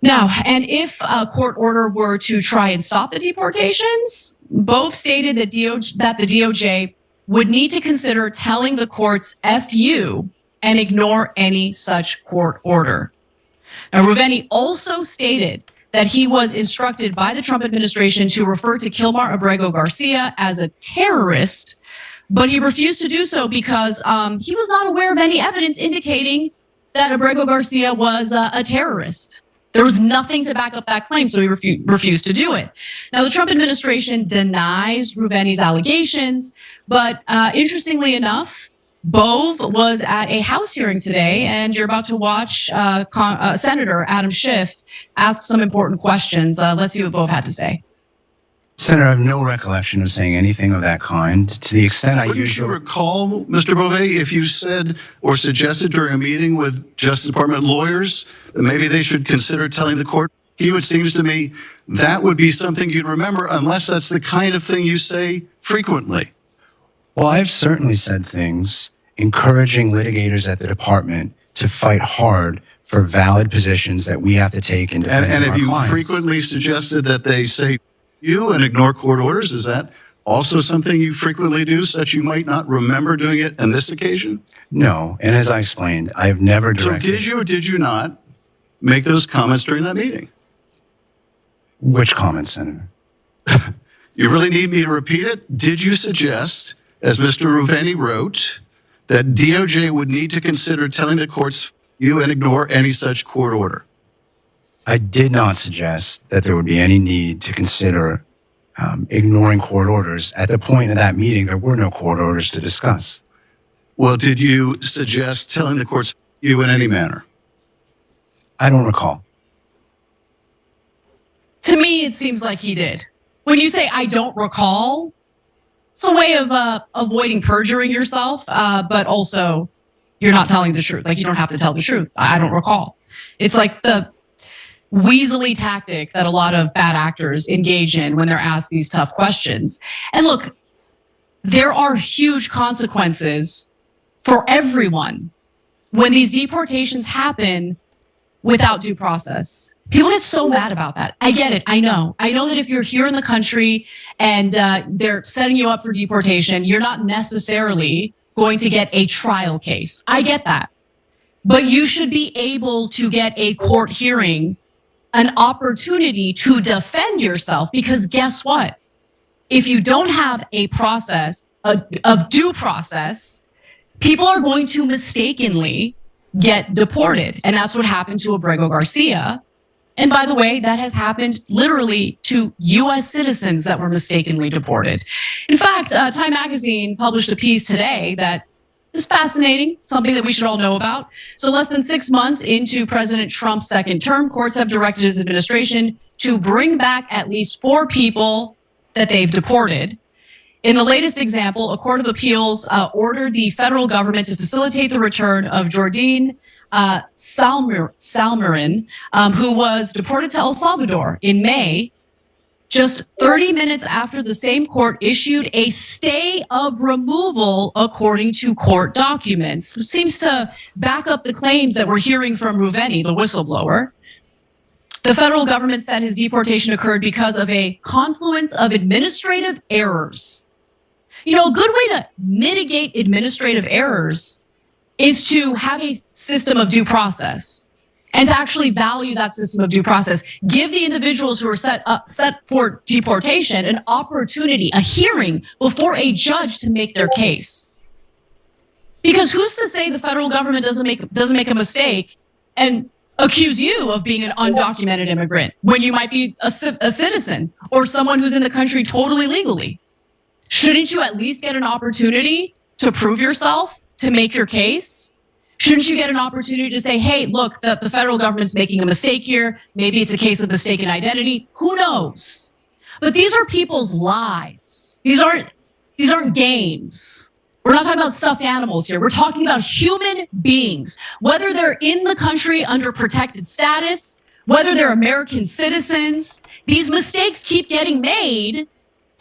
Speaker 16: Now, and if a court order were to try and stop the deportations, both stated that the DOJ would need to consider telling the courts FU and ignore any such court order. Now, Ruveni also stated that he was instructed by the Trump administration to refer to Kilmar Abrego Garcia as a terrorist, but he refused to do so because he was not aware of any evidence indicating that Abrego Garcia was a terrorist. There was nothing to back up that claim, so he refused to do it. Now, the Trump administration denies Ruveni's allegations, but interestingly enough, Bove was at a House hearing today, and you're about to watch Senator Adam Schiff ask some important questions. Let's see what Bove had to say.
Speaker 5: Senator, I have no recollection of saying anything of that kind. To the extent I
Speaker 18: Wouldn't you recall, Mr. Bove, if you said or suggested during a meeting with Justice Department lawyers that maybe they should consider telling the court? It seems to me that would be something you'd remember, unless that's the kind of thing you say frequently.
Speaker 5: Well, I've certainly said things encouraging litigators at the department to fight hard for valid positions that we have to take in defense of our clients.
Speaker 18: And have you frequently suggested that they say you and ignore court orders? Is that also something you frequently do, such you might not remember doing it on this occasion?
Speaker 5: No, and as I explained, I have never directed...
Speaker 18: So did you or did you not make those comments during that meeting?
Speaker 5: Which comments, Senator?
Speaker 18: You really need me to repeat it? Did you suggest, as Mr. Ruveni wrote, that DOJ would need to consider telling the courts you and ignore any such court order?
Speaker 5: I did not suggest that there would be any need to consider ignoring court orders. At the point of that meeting, there were no court orders to discuss.
Speaker 18: Well, did you suggest telling the courts you in any manner?
Speaker 5: I don't recall.
Speaker 16: To me, it seems like he did. When you say, I don't recall, it's a way of avoiding perjuring yourself, but also you're not telling the truth. Like, you don't have to tell the truth. I don't recall. It's like the weaselly tactic that a lot of bad actors engage in when they're asked these tough questions. And look, there are huge consequences for everyone when these deportations happen without due process. People get so mad about that. I get it. I know that if you're here in the country and they're setting you up for deportation, you're not necessarily going to get a trial case. I get that. But you should be able to get a court hearing, an opportunity to defend yourself, because guess what? If you don't have a process of due process, people are going to mistakenly get deported. And that's what happened to Abrego Garcia. And by the way, that has happened literally to U.S. citizens that were mistakenly deported. In fact, Time Magazine published a piece today that is fascinating, something that we should all know about. So less than 6 months into President Trump's second term, courts have directed his administration to bring back at least 4 people that they've deported. In the latest example, a court of appeals ordered the federal government to facilitate the return of Jordan Salmiran, who was deported to El Salvador in May, just 30 minutes after the same court issued a stay of removal according to court documents. It seems to back up the claims that we're hearing from Ruveni, the whistleblower. The federal government said his deportation occurred because of a confluence of administrative errors. You know, a good way to mitigate administrative errors is to have a system of due process. and to actually value that system of due process. Give the individuals who are set for deportation an opportunity, a hearing before a judge to make their case. Because who's to say the federal government doesn't make a mistake and accuse you of being an undocumented immigrant when you might be a citizen or someone who's in the country totally legally? Shouldn't you at least get an opportunity to prove yourself, to make your case? Shouldn't you get an opportunity to say, hey, look, the federal government's making a mistake here. Maybe it's a case of mistaken identity. Who knows? But these are people's lives. These aren't games. We're not talking about stuffed animals here. We're talking about human beings, whether they're in the country under protected status, whether they're American citizens. These mistakes keep getting made,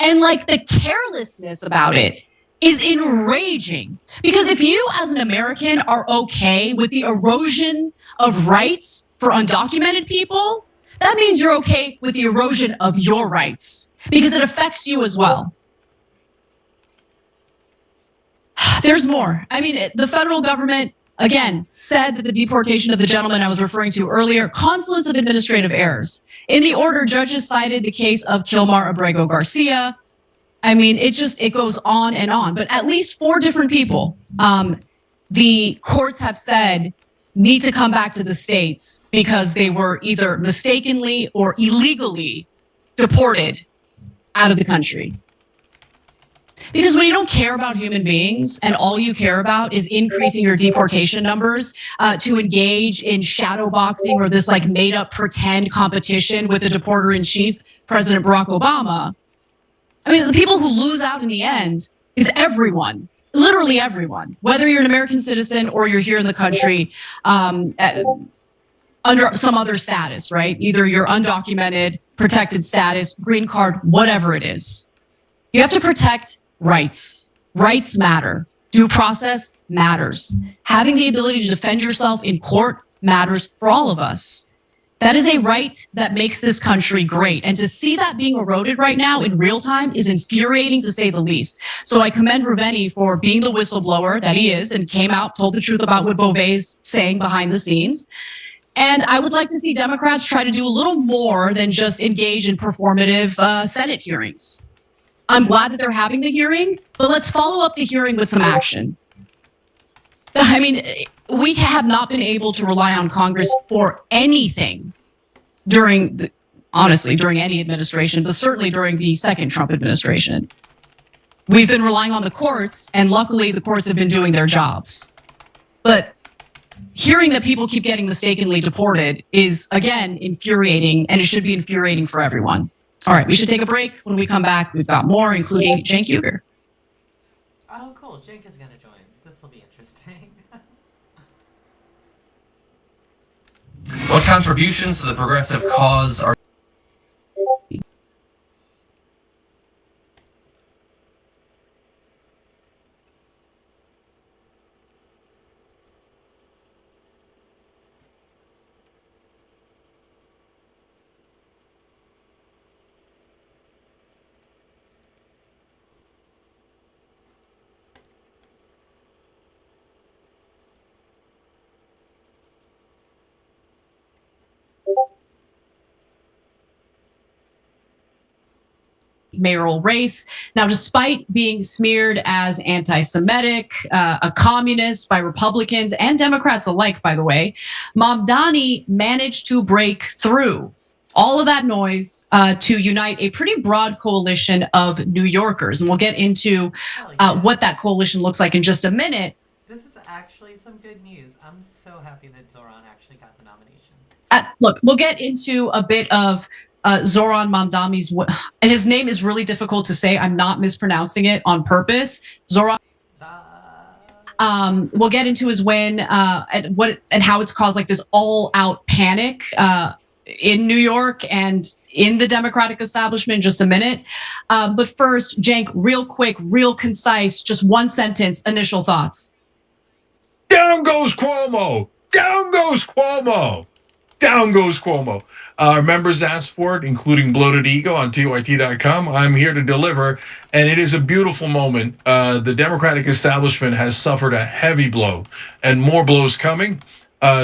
Speaker 16: and like the carelessness about it is enraging. Because if you as an American are okay with the erosion of rights for undocumented people, that means you're okay with the erosion of your rights because it affects you as well. There's more. I mean, the federal government, again, said that the deportation of the gentleman I was referring to earlier, confluence of administrative errors. In the order, judges cited the case of Kilmar Abrego Garcia. I mean, it goes on and on. But at least 4 different people, the courts have said need to come back to the states because they were either mistakenly or illegally deported out of the country. Because when you don't care about human beings and all you care about is increasing your deportation numbers to engage in shadow boxing or this like made up pretend competition with the deporter in chief, President Barack Obama. I mean, the people who lose out in the end is everyone, literally everyone, whether you're an American citizen or you're here in the country under some other status, right? Either you're undocumented, protected status, green card, whatever it is. You have to protect rights. Rights matter. Due process matters. Having the ability to defend yourself in court matters for all of us. That is a right that makes this country great. And to see that being eroded right now in real time is infuriating to say the least. So I commend Ruveni for being the whistleblower that he is and came out, told the truth about what Beauvais saying behind the scenes. And I would like to see Democrats try to do a little more than just engage in performative Senate hearings. I'm glad that they're having the hearing, but let's follow up the hearing with some action. I mean, we have not been able to rely on Congress for anything during any administration, but certainly during the second Trump administration. We've been relying on the courts, and luckily the courts have been doing their jobs. But hearing that people keep getting mistakenly deported is, again, infuriating, and it should be infuriating for everyone. All right, we should take a break. When we come back, we've got more, including Cenk Uygur.
Speaker 1: Oh, cool. Cenk is going to join. This will be interesting.
Speaker 19: What contributions to the progressive cause are...
Speaker 16: mayoral race. Now, despite being smeared as anti-Semitic, a communist by Republicans and Democrats alike, by the way, Mamdani managed to break through all of that noise to unite a pretty broad coalition of New Yorkers. And we'll get into what that coalition looks like in just a minute.
Speaker 1: This is actually some good news. I'm so happy that Zoran actually got the nomination.
Speaker 16: Look, we'll get into a bit of Zoran Mamdani's, and his name is really difficult to say. I'm not mispronouncing it on purpose. Zoran. We'll get into his win and how it's caused like this all-out panic in New York and in the Democratic establishment in just a minute. But first, Cenk, real quick, real concise, just one sentence, initial thoughts.
Speaker 17: Down goes Cuomo! Down goes Cuomo! Down goes Cuomo. Our members asked for it, including Bloated Ego on TYT.com. I'm here to deliver, and it is a beautiful moment. The Democratic establishment has suffered a heavy blow, and more blows coming.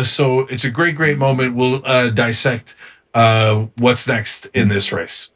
Speaker 17: So it's a great moment. We'll dissect what's next in this race.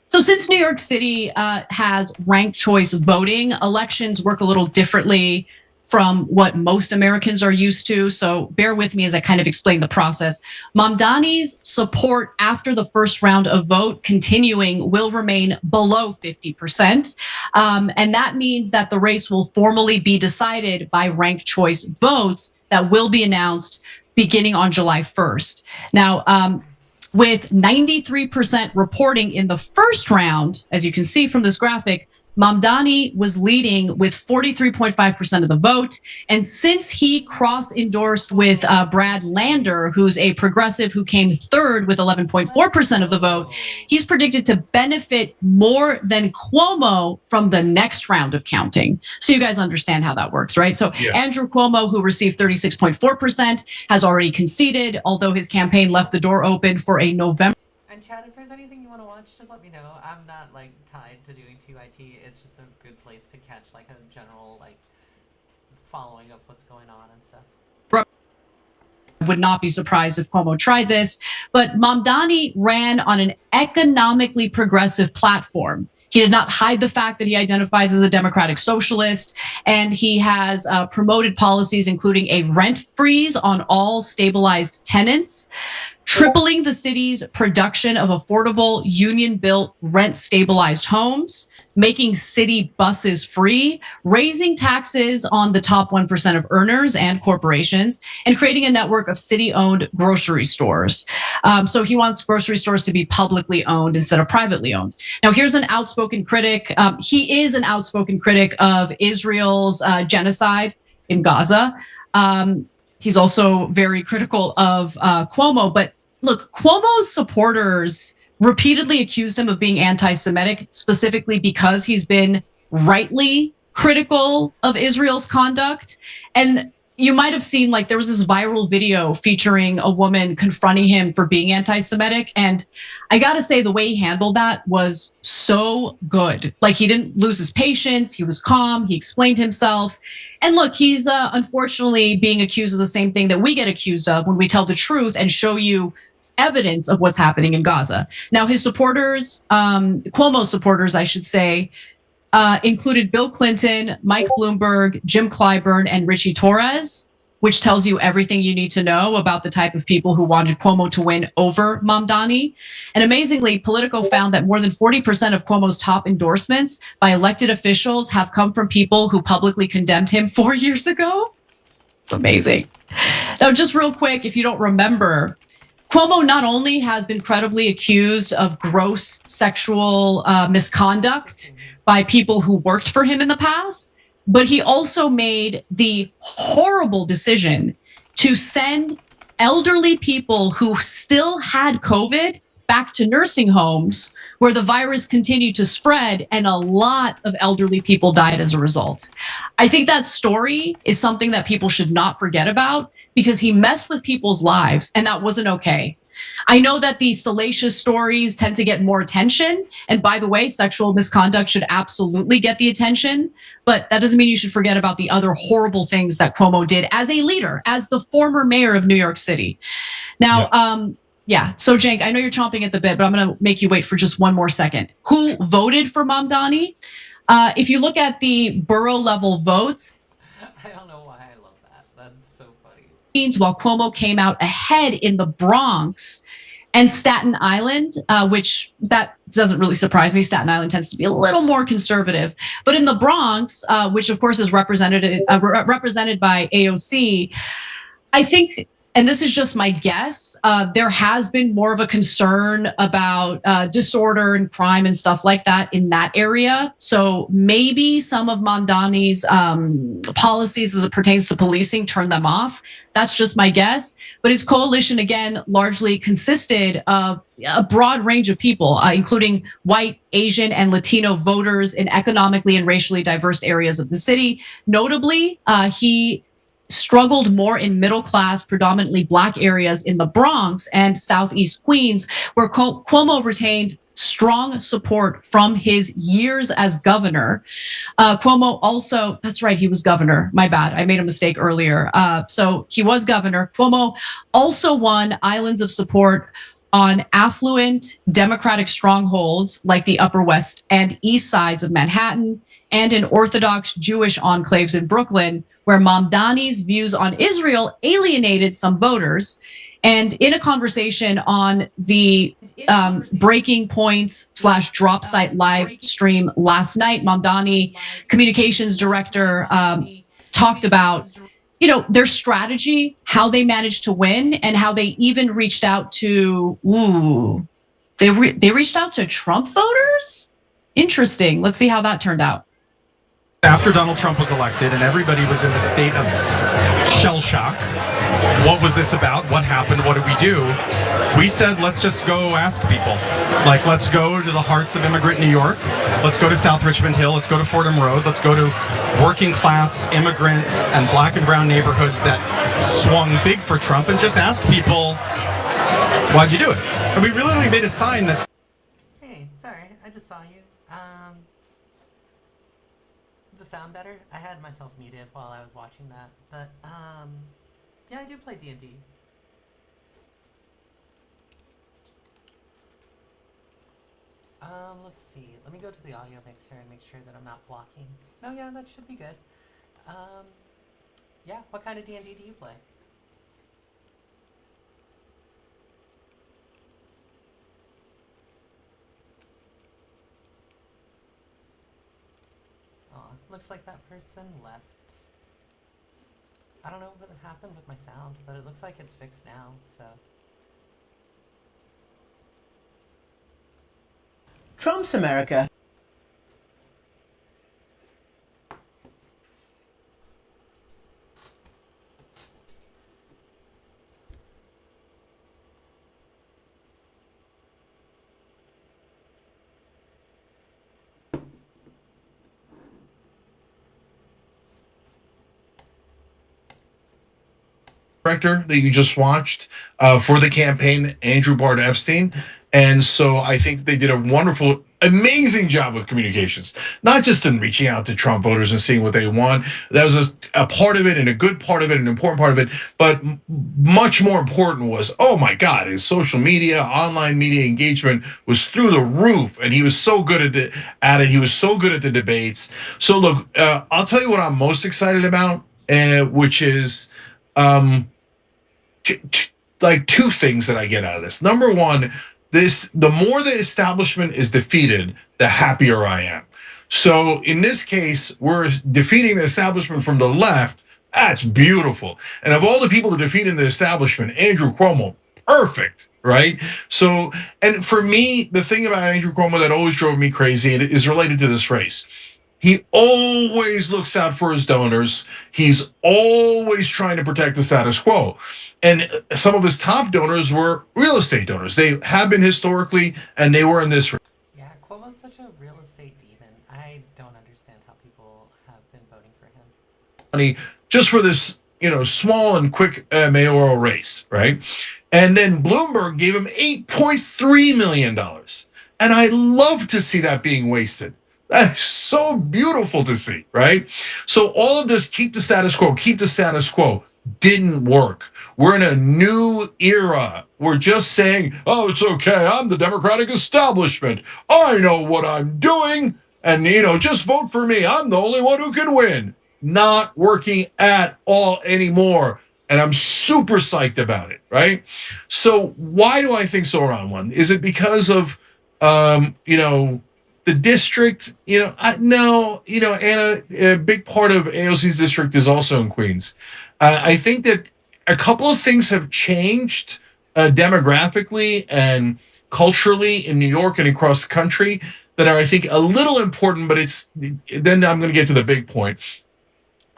Speaker 16: So since New York City has ranked choice voting, elections work a little differently from what most Americans are used to. So bear with me as I kind of explain the process. Mamdani's support after the first round of vote continuing will remain below 50%. And that means that the race will formally be decided by ranked choice votes that will be announced beginning on July 1st. Now, with 93% reporting in the first round, as you can see from this graphic, Mamdani was leading with 43.5% of the vote. And since he cross-endorsed with Brad Lander, who's a progressive who came third with 11.4% of the vote, he's predicted to benefit more than Cuomo from the next round of counting. So you guys understand how that works, right? So yeah. Andrew Cuomo, who received 36.4%, has already conceded, although his campaign left the door open for a November.
Speaker 1: And Chad, if there's anything you want to watch, just let me know. I'm not like tied to doing TYT. It's just a good place to catch like a general like following of what's going on and stuff.
Speaker 16: Would not be surprised if Cuomo tried this, but Mamdani ran on an economically progressive platform. He did not hide the fact that he identifies as a democratic socialist, and he has promoted policies including a rent freeze on all stabilized tenants, tripling the city's production of affordable union-built rent-stabilized homes, making city buses free, raising taxes on the top 1% of earners and corporations, and creating a network of city-owned grocery stores. So he wants grocery stores to be publicly owned instead of privately owned. Now, here's an outspoken critic. He is an outspoken critic of Israel's genocide in Gaza. He's also very critical of Cuomo. But look, Cuomo's supporters repeatedly accused him of being anti-Semitic, specifically because he's been rightly critical of Israel's conduct. And you might have seen, like, there was this viral video featuring a woman confronting him for being anti-Semitic. And I gotta say, the way he handled that was so good. Like, he didn't lose his patience. He was calm. He explained himself. And look, he's unfortunately being accused of the same thing that we get accused of when we tell the truth and show you evidence of what's happening in Gaza. Now, his supporters, Cuomo's supporters, I should say, included Bill Clinton, Mike Bloomberg, Jim Clyburn, and Richie Torres, which tells you everything you need to know about the type of people who wanted Cuomo to win over Mamdani. And amazingly, Politico found that more than 40% of Cuomo's top endorsements by elected officials have come from people who publicly condemned him 4 years ago. It's amazing. Now, just real quick, if you don't remember, Cuomo not only has been credibly accused of gross sexual misconduct by people who worked for him in the past, but he also made the horrible decision to send elderly people who still had COVID back to nursing homes where the virus continued to spread, and a lot of elderly people died as a result. I think that story is something that people should not forget about, because he messed with people's lives, and that wasn't okay. I know that these salacious stories tend to get more attention. And by the way, sexual misconduct should absolutely get the attention. But that doesn't mean you should forget about the other horrible things that Cuomo did as a leader, as the former mayor of New York City. Now, yeah. So, Cenk, I know you're chomping at the bit, but I'm going to make you wait for just one more second. Who voted for Mamdani? If you look at the borough level votes,
Speaker 1: I don't know why I love that. That's so funny.
Speaker 16: While Cuomo came out ahead in the Bronx and Staten Island, which that doesn't really surprise me. Staten Island tends to be a little more conservative. But in the Bronx, which of course is represented by AOC, I think, and this is just my guess, there has been more of a concern about disorder and crime and stuff like that in that area. So maybe some of Mamdani's policies as it pertains to policing turned them off. That's just my guess. But his coalition, again, largely consisted of a broad range of people, including white, Asian, and Latino voters in economically and racially diverse areas of the city. Notably, he struggled more in middle-class, predominantly Black areas in the Bronx and Southeast Queens, where Cuomo retained strong support from his years as governor. Cuomo also, that's right, he was governor. My bad, I made a mistake earlier. So he was governor. Cuomo also won islands of support on affluent Democratic strongholds like the Upper West and East sides of Manhattan, and in Orthodox Jewish enclaves in Brooklyn, where Mamdani's views on Israel alienated some voters. And in a conversation on the Breaking Points / Drop Site live stream last night, Mamdani, communications director, talked about their strategy, how they managed to win, and how they even reached out to they reached out to Trump voters. Interesting. Let's see how that turned out.
Speaker 20: After Donald Trump was elected and everybody was in a state of shell shock, what was this about? What happened? What did we do? We said, let's just go ask people. Like, let's go to the hearts of immigrant New York. Let's go to South Richmond Hill. Let's go to Fordham Road. Let's go to working class immigrant and black and brown neighborhoods that swung big for Trump and just ask people, why'd you do it? And we really made a sign that's...
Speaker 1: Hey, sorry, I just saw you. Does it sound better? I had myself muted while I was watching that, but, yeah, I do play D&D. Let's see. Let me go to the audio mixer and make sure that I'm not blocking. No, yeah, that should be good. Yeah, what kind of D&D do you play? Oh, looks like that person left. I don't know what happened with my sound, but it looks like it's fixed now, so.
Speaker 21: Trump's America.
Speaker 17: Director that you just watched for the campaign, Andrew Bard Epstein. And so I think they did a wonderful, amazing job with communications, not just in reaching out to Trump voters and seeing what they want. That was a part of it, and a good part of it, an important part of it. But much more important was, oh my God, his social media, online media engagement was through the roof. And he was so good at it. He was so good at the debates. So look, I'll tell you what I'm most excited about, which is like two things that I get out of this. Number one, the more the establishment is defeated, the happier I am. So in this case, we're defeating the establishment from the left. That's beautiful. And of all the people to defeat in the establishment, Andrew Cuomo, perfect, right? So, and for me, the thing about Andrew Cuomo that always drove me crazy is related to this race. He always looks out for his donors. He's always trying to protect the status quo. And some of his top donors were real estate donors. They have been historically, and they were in this race.
Speaker 1: Yeah, Cuomo's such a real estate demon. I don't understand how people have been voting for him.
Speaker 17: Just for this, small and quick mayoral race, right? And then Bloomberg gave him $8.3 million. And I love to see that being wasted. That is so beautiful to see, right? So all of this, keep the status quo, didn't work. We're in a new era. We're just saying, oh, it's okay. I'm the Democratic establishment. I know what I'm doing. And, just vote for me. I'm the only one who can win. Not working at all anymore. And I'm super psyched about it, right? So why do I think so, Round One? Is it because of, the district? No, Anna, a big part of AOC's district is also in Queens. I think that a couple of things have changed demographically and culturally in New York and across the country that are, I think, a little important, but then I'm going to get to the big point.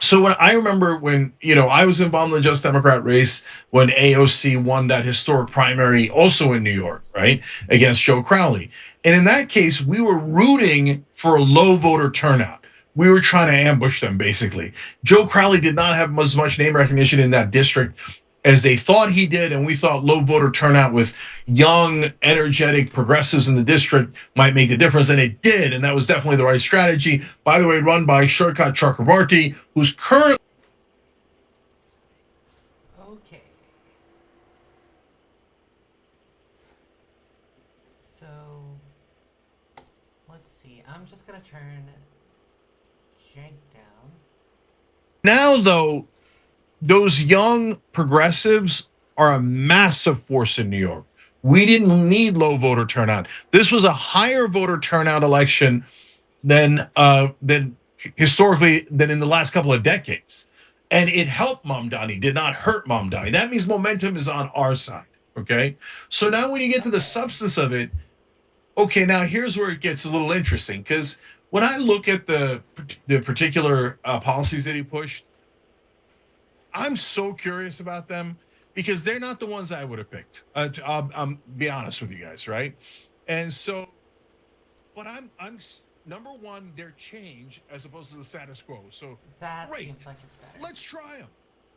Speaker 17: So I remember when, I was involved in the Just Democrat race when AOC won that historic primary also in New York, right, against Joe Crowley. And in that case, we were rooting for a low voter turnout. We were trying to ambush them, basically. Joe Crowley did not have as much name recognition in that district. as they thought he did, and we thought low voter turnout with young, energetic progressives in the district might make a difference, and it did, and that was definitely the right strategy. By the way, run by Shurkat Chakrabarti, who's currently
Speaker 1: Okay. So, let's see. I'm just gonna turn Jake down.
Speaker 17: now, though, those young progressives are a massive force in New York. We didn't need low voter turnout. This was a higher voter turnout election than historically than in the last couple of decades. And it helped Mamdani, did not hurt Mamdani. That means momentum is on our side. Okay. So now when you get to the substance of it, okay, now here's where it gets a little interesting, because when I look at the particular policies that he pushed, I'm so curious about them because they're not the ones I would have picked. I'll be honest with you guys, right? And so, but I'm number one, they're change as opposed to the status quo. So
Speaker 1: that
Speaker 17: great.
Speaker 1: Seems like it's better.
Speaker 17: Let's try them.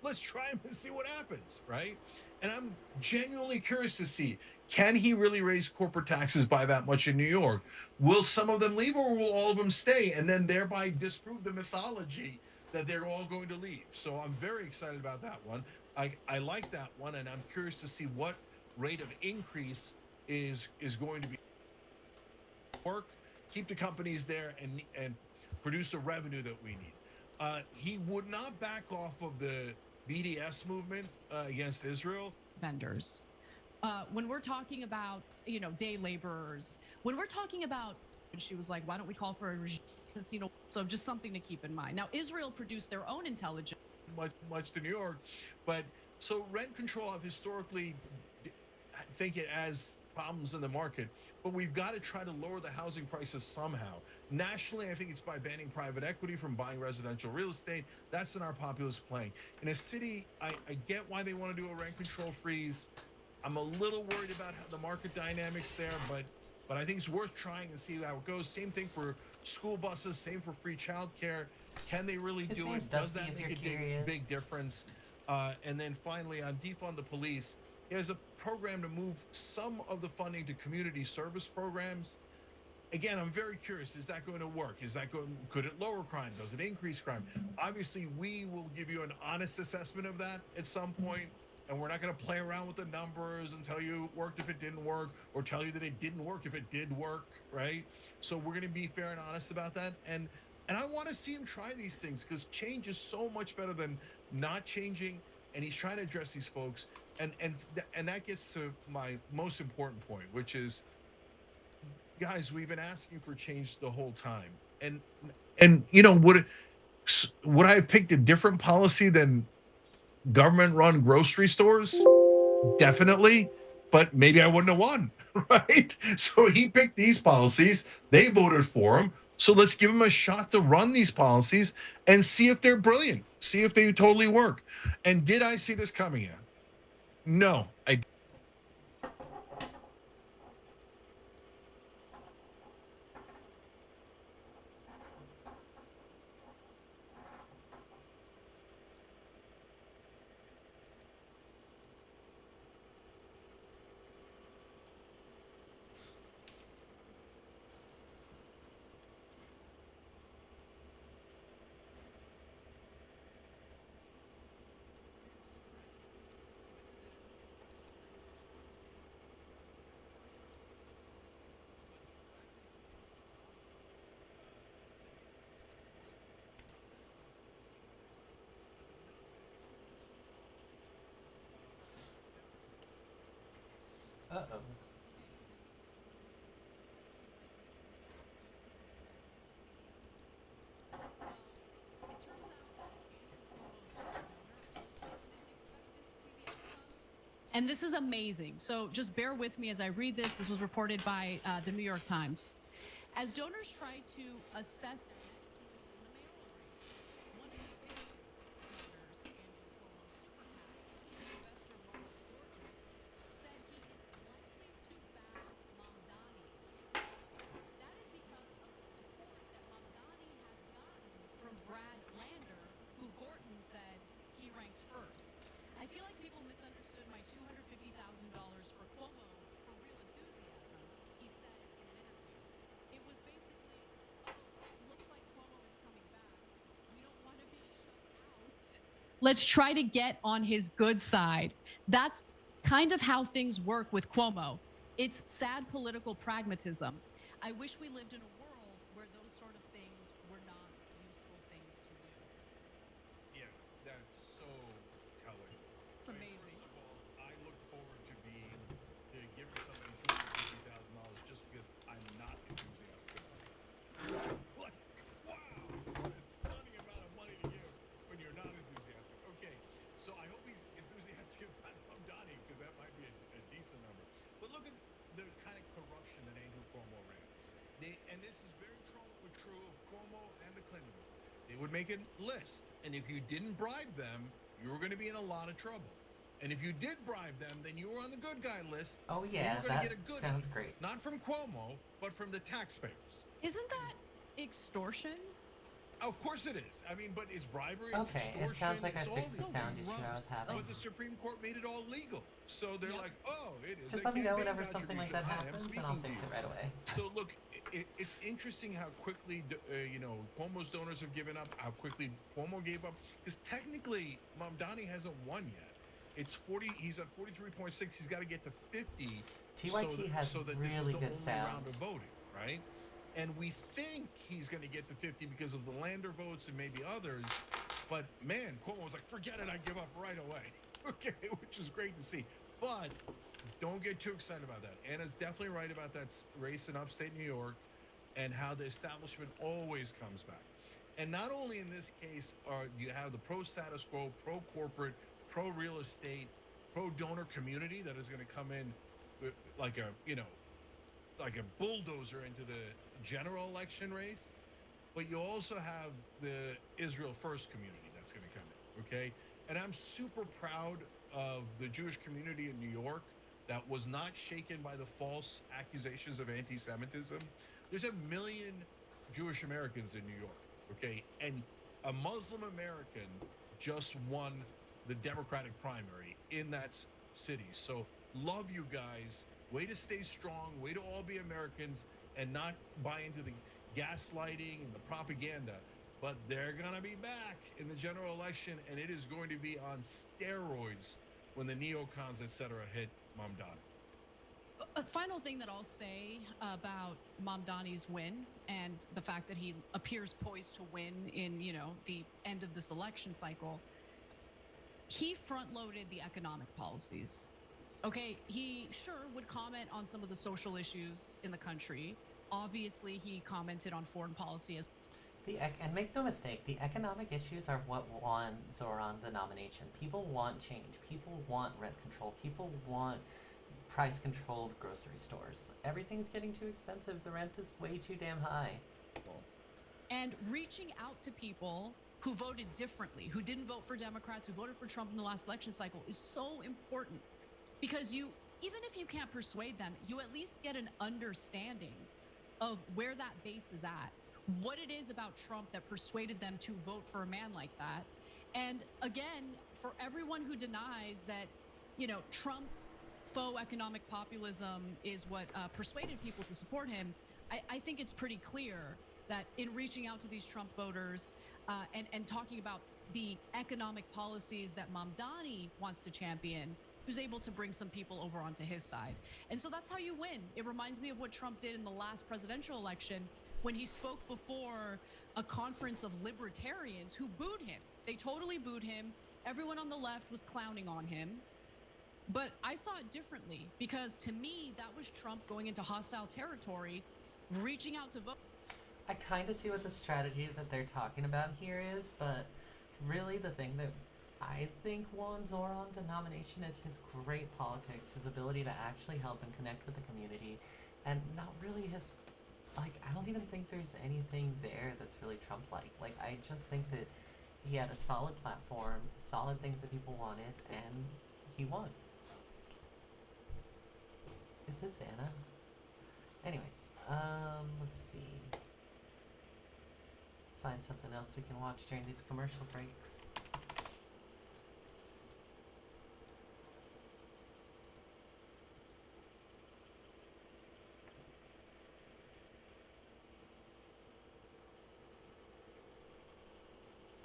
Speaker 17: Let's try them and see what happens, right? And I'm genuinely curious to see, can he really raise corporate taxes by that much in New York? Will some of them leave, or will all of them stay and then thereby disprove the mythology that they're all going to leave? So I'm very excited about that one. I like that one, and I'm curious to see what rate of increase is going to be work, keep the companies there, and produce the revenue that we need. He would not back off of the BDS movement against Israel.
Speaker 16: Vendors. When we're talking about, day laborers, when we're talking about, she was like, why don't we call for a regime? So just something to keep in mind. Now, Israel produced their own intelligence.
Speaker 17: Much to New York, but so rent control, I've historically think it as problems in the market, but we've got to try to lower the housing prices somehow. Nationally, I think it's by banning private equity from buying residential real estate. That's in our populist plan. In a city, I get why they want to do a rent control freeze. I'm a little worried about the market dynamics there, but I think it's worth trying and see how it goes. Same thing for school buses, same for free childcare. Can they really do it? Does that make a big difference? And then finally, on defund the police, there's a program to move some of the funding to community service programs. Again, I'm very curious, is that going to work? Could it lower crime? Does it increase crime? Obviously, we will give you an honest assessment of that at some point, and we're not going to play around with the numbers and tell you it worked if it didn't work, or tell you that it didn't work if it did work, right? So we're going to be fair and honest about that. And I want to see him try these things, because change is so much better than not changing, and he's trying to address these folks. And that gets to my most important point, which is, guys, we've been asking for change the whole time. And would I have picked a different policy than government-run grocery stores? Definitely, but maybe I wouldn't have won, right? So he picked these policies. They voted for him. So let's give him a shot to run these policies and see if they're brilliant, see if they totally work. And did I see this coming in? No, I
Speaker 1: Uh-oh.
Speaker 16: And this is amazing. So just bear with me as I read this. This was reported by the New York Times. As donors try to assess their next choice in the mayoral race, one of the biggest donors to Andrew Cuomo's super PAC, investor Mark Gordon, said he is likely to back Mamdani. That is because of the support that Mamdani has gotten from Brad Lander, who Gordon said he ranked first. I feel like people misunderstand Let's try to get on his good side. That's kind of how things work with Cuomo. It's sad political pragmatism. I wish we lived in a world where those sort of things were not useful things to do.
Speaker 17: Yeah, that's so telling.
Speaker 16: It's amazing.
Speaker 17: First of all, I look forward to giving somebody $250,000 just because I'm not enthusiastic about it. Like, wow, what a stunning amount of money to give when you're not enthusiastic. Okay, so I hope he's enthusiastic about Mamdani because that might be a decent number. But look at the kind of corruption that Andrew Cuomo ran. And this is very true of Cuomo and the Clintons. They would make a list, and if you didn't bribe them, you were going to be in a lot of trouble. And if you did bribe them, then you were on the good guy list.
Speaker 1: Oh yeah, that sounds great.
Speaker 17: Not from Cuomo, but from the taxpayers.
Speaker 16: Isn't that extortion?
Speaker 17: Of course it is. I mean, but it's bribery.
Speaker 1: Okay,
Speaker 17: it's
Speaker 1: it sounds like I
Speaker 17: it's
Speaker 1: fixed the
Speaker 17: all
Speaker 1: sound issue I was having.
Speaker 17: But the Supreme Court made it all legal. So they're like, oh, it is.
Speaker 1: Just let me know whenever something like that happens, and I'll fix it right away.
Speaker 17: So look, it's interesting how quickly Cuomo's donors have given up, how quickly Cuomo gave up, because technically Mamdani hasn't won yet. It's 40. He's at 43.6. He's got to get to 50.
Speaker 1: TYT has
Speaker 17: so that
Speaker 1: really
Speaker 17: this is the
Speaker 1: good
Speaker 17: only
Speaker 1: sound.
Speaker 17: round of voting, right? And we think he's going to get to 50 because of the Lander votes and maybe others. But man, Cuomo was like, forget it, I give up right away. Okay, which is great to see. But don't get too excited about that. Anna's definitely right about that race in upstate New York and how the establishment always comes back. And not only in this case you have the pro-status quo, pro-corporate, pro-real estate, pro-donor community that is going to come in like a bulldozer into the general election race, but you also have the Israel First community that's going to come in, okay? And I'm super proud of the Jewish community in New York that was not shaken by the false accusations of anti-Semitism. There's 1 million Jewish Americans in New York, okay? And a Muslim American just won the Democratic primary in that city. So love you guys. Way to stay strong, way to all be Americans and not buy into the gaslighting and the propaganda. But they're going to be back in the general election, and it is going to be on steroids when the neocons, etc., hit Mamdani.
Speaker 16: A final thing that I'll say about Mamdani's win and the fact that he appears poised to win in, the end of this election cycle, he front-loaded the economic policies. Okay, he sure would comment on some of the social issues in the country. Obviously, he commented on foreign policy as
Speaker 1: And make no mistake, the economic issues are what won Zoran the nomination. People want change. People want rent control. People want price-controlled grocery stores. Everything's getting too expensive. The rent is way too damn high.
Speaker 16: And reaching out to people who voted differently, who didn't vote for Democrats, who voted for Trump in the last election cycle is so important. Because even if you can't persuade them, you at least get an understanding of where that base is at, what it is about Trump that persuaded them to vote for a man like that. And again, for everyone who denies that, Trump's faux economic populism is what persuaded people to support him, I think it's pretty clear that in reaching out to these Trump voters and talking about the economic policies that Mamdani wants to champion, who's able to bring some people over onto his side. And so that's how you win. It reminds me of what Trump did in the last presidential election when he spoke before a conference of libertarians who booed him. They totally booed him. Everyone on the left was clowning on him. But I saw it differently because to me, that was Trump going into hostile territory, reaching out to vote.
Speaker 1: I kind of see what the strategy that they're talking about here is, but really the thing that I think won Zoran the nomination is his great politics, his ability to actually help and connect with the community, and not really his, I don't even think there's anything there that's really Trump-like. I just think that he had a solid platform, solid things that people wanted, and he won. Is this Anna? Anyways, let's see. Find something else we can watch during these commercial breaks.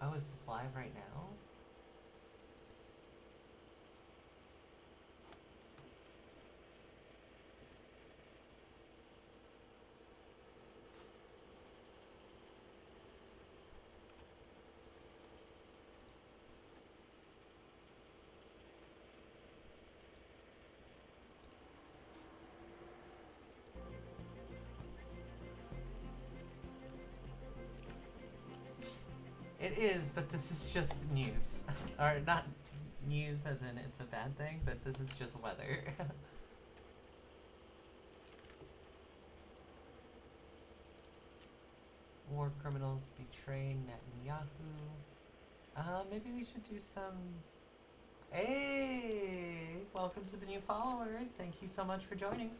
Speaker 1: Oh, is this live right now? It is, but this is just news. Or not news as in it's a bad thing, but this is just weather. War criminals betray Netanyahu. Maybe we should do some... Hey! Welcome to the new follower. Thank you so much for joining.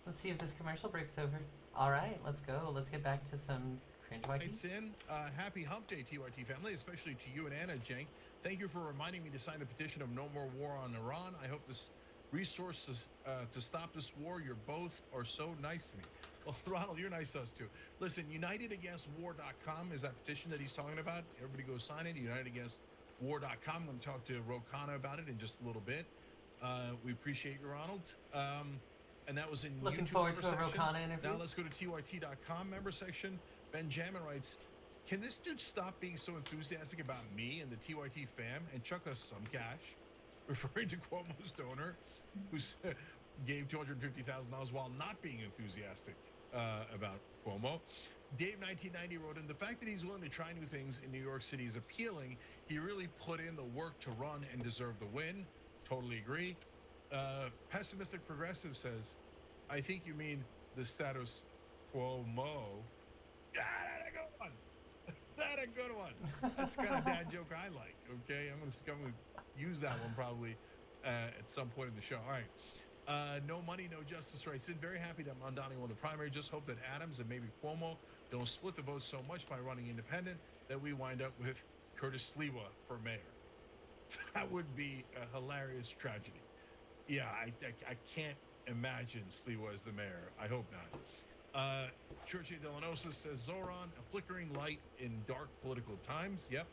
Speaker 1: Let's see if this commercial breaks over. Alright, let's go. Let's get back to some cringe YT.
Speaker 17: It's in. Happy hump day, TYT family, especially to you and Anna, Jenk. Thank you for reminding me to sign the petition of no more war on Iran. I hope this resource to stop this war. You both are so nice to me. Well, Ronald, you're nice to us too. Listen, UnitedAgainstWar.com is that petition that he's talking about. Everybody go sign it. UnitedAgainstWar.com. I'm going to talk to Rokana about it in just a little bit. We appreciate you, Ronald. And that was in
Speaker 1: Looking
Speaker 17: YouTube
Speaker 1: forward to a
Speaker 17: section.
Speaker 1: Rokana interview.
Speaker 17: Now let's go to TYT.com member section. Benjamin writes, can this dude stop being so enthusiastic about me and the TYT fam and chuck us some cash? Referring to Cuomo's donor, who gave $250,000 while not being enthusiastic about Cuomo. Dave 1990 wrote in, the fact that he's willing to try new things in New York City is appealing. He really put in the work to run and deserve the win. Totally agree. Pessimistic Progressive says, I think you mean the status Cuomo. Yeah, that's a good one. That's a good one. That's the kind of dad joke I like, okay? I'm gonna use that one probably at some point in the show. All right. No Money, No Justice writes in, very happy that Mondani won the primary. Just hope that Adams and maybe Cuomo don't split the vote so much by running independent that we wind up with Curtis Sliwa for mayor. That would be a hilarious tragedy. Yeah, I can't imagine Sliwa as the mayor. I hope not. Churchy Delanosa says, Zoran, a flickering light in dark political times. Yep.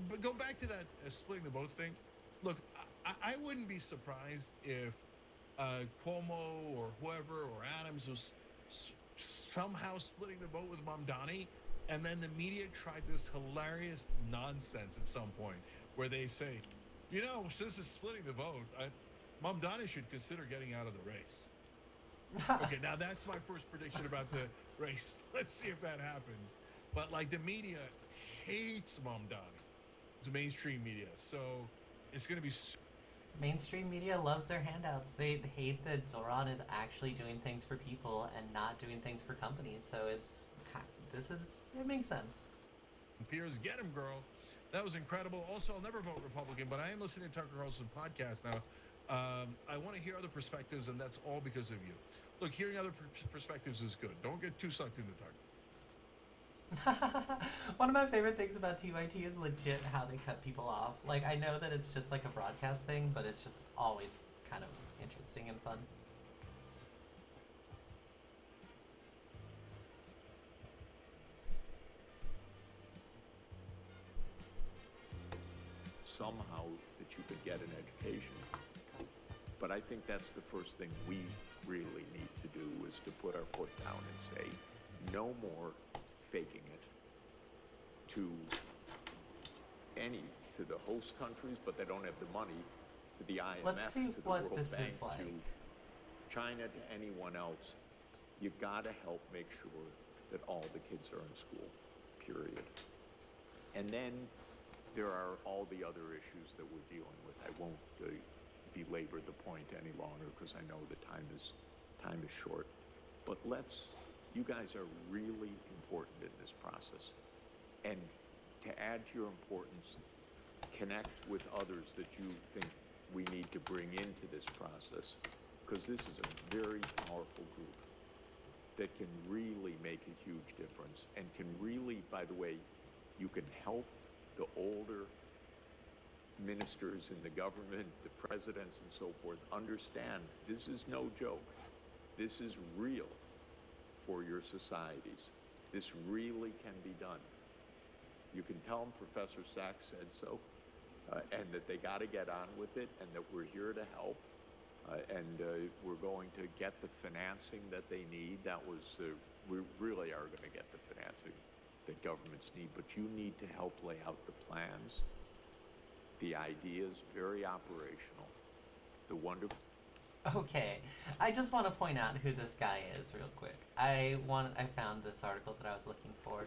Speaker 17: But go back to that splitting the vote thing. Look, I wouldn't be surprised if Cuomo or whoever or Adams was somehow splitting the vote with Mamdani, and then the media tried this hilarious nonsense at some point where they say, you know, since it's splitting the vote, Mamdani should consider getting out of the race. Okay, now that's my first prediction about the race. Let's see if that happens. But like the media hates Mamdani. It's mainstream media, so it's going to be.
Speaker 1: Mainstream media loves their handouts. They hate that Zoran is actually doing things for people and not doing things for companies. So it makes sense.
Speaker 17: Piers, get him, girl. That was incredible. Also, I'll never vote Republican, but I am listening to Tucker Carlson podcast now. I want to hear other perspectives, and that's all because of you. Look, hearing other perspectives is good. Don't get too sucked into Tucker.
Speaker 1: One of my favorite things about TYT is legit how they cut people off. Like, I know that it's just like a broadcast thing, but it's just always kind of interesting and fun.
Speaker 2: Somehow that you could get an education. But I think that's the first thing we really need to do, is to put our foot down and say, no more faking it to the host countries, but they don't have the money, to the IMF,
Speaker 1: Let's see
Speaker 2: to the
Speaker 1: what
Speaker 2: World
Speaker 1: this
Speaker 2: Bank,
Speaker 1: is like.
Speaker 2: to China, to anyone else. You've got to help make sure that all the kids are in school, period. And then there are all the other issues that we're dealing with. I won't belabor the point any longer because I know the time is short. But you guys are really important in this process. And to add to your importance, connect with others that you think we need to bring into this process, because this is a very powerful group that can really make a huge difference and can really, by the way, you can help the older ministers in the government, the presidents and so forth, understand this is no joke. This is real for your societies. This really can be done. You can tell them Professor Sachs said so, and that they got to get on with it, and that we're here to help, and we're going to get the financing that they need. We really are going to get the financing that governments need, but you need to help lay out the plans, the ideas, very operational, the wonderful.
Speaker 1: Okay, I just want to point out who this guy is real quick. I found this article that I was looking for.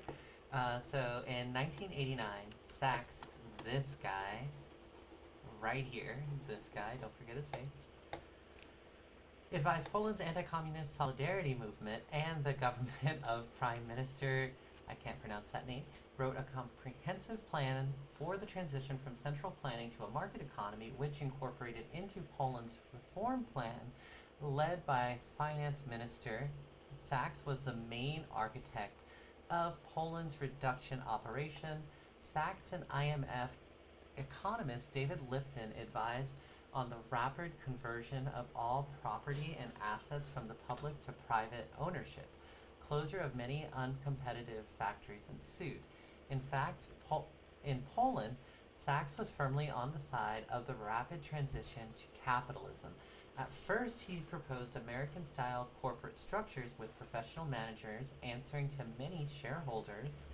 Speaker 1: So in 1989, Sachs, this guy, right here, this guy, don't forget his face, advised Poland's anti-communist solidarity movement and the government of Prime Minister, I can't pronounce that name, wrote a comprehensive plan for the transition from central planning to a market economy, which incorporated into Poland's reform plan, led by Finance Minister. Sachs was the main architect of Poland's reduction operation. Sachs and IMF economist David Lipton advised on the rapid conversion of all property and assets from the public to private ownership. Closure of many uncompetitive factories ensued. In fact, in Poland, Sachs was firmly on the side of the rapid transition to capitalism. At first, he proposed American-style corporate structures with professional managers answering to many shareholders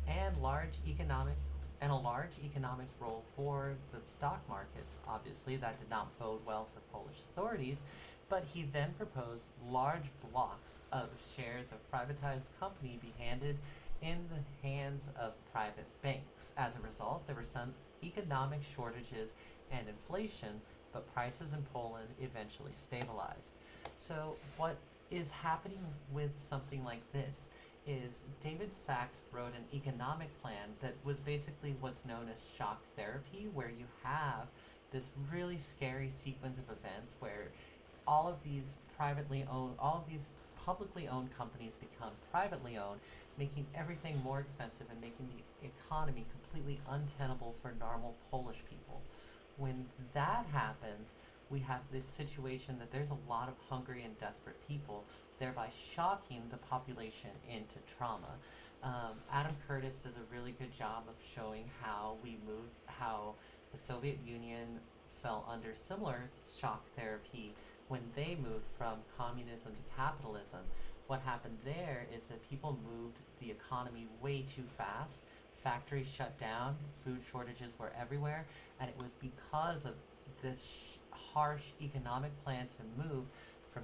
Speaker 1: and a large economic role for the stock markets. Obviously, that did not bode well for Polish authorities, but he then proposed large blocks of shares of privatized company be handed in the hands of private banks. As a result, there were some economic shortages and inflation, but prices in Poland eventually stabilized. So what is happening with something like this is David Sachs wrote an economic plan that was basically what's known as shock therapy, where you have this really scary sequence of events where all of these publicly owned companies become privately owned, making everything more expensive and making the economy completely untenable for normal Polish people. When that happens, we have this situation that there's a lot of hungry and desperate people, thereby shocking the population into trauma. Adam Curtis does a really good job of showing how the Soviet Union fell under similar shock therapy when they moved from communism to capitalism. What happened there is that people moved the economy way too fast. Factories shut down, food shortages were everywhere, and it was because of this harsh economic plan to move from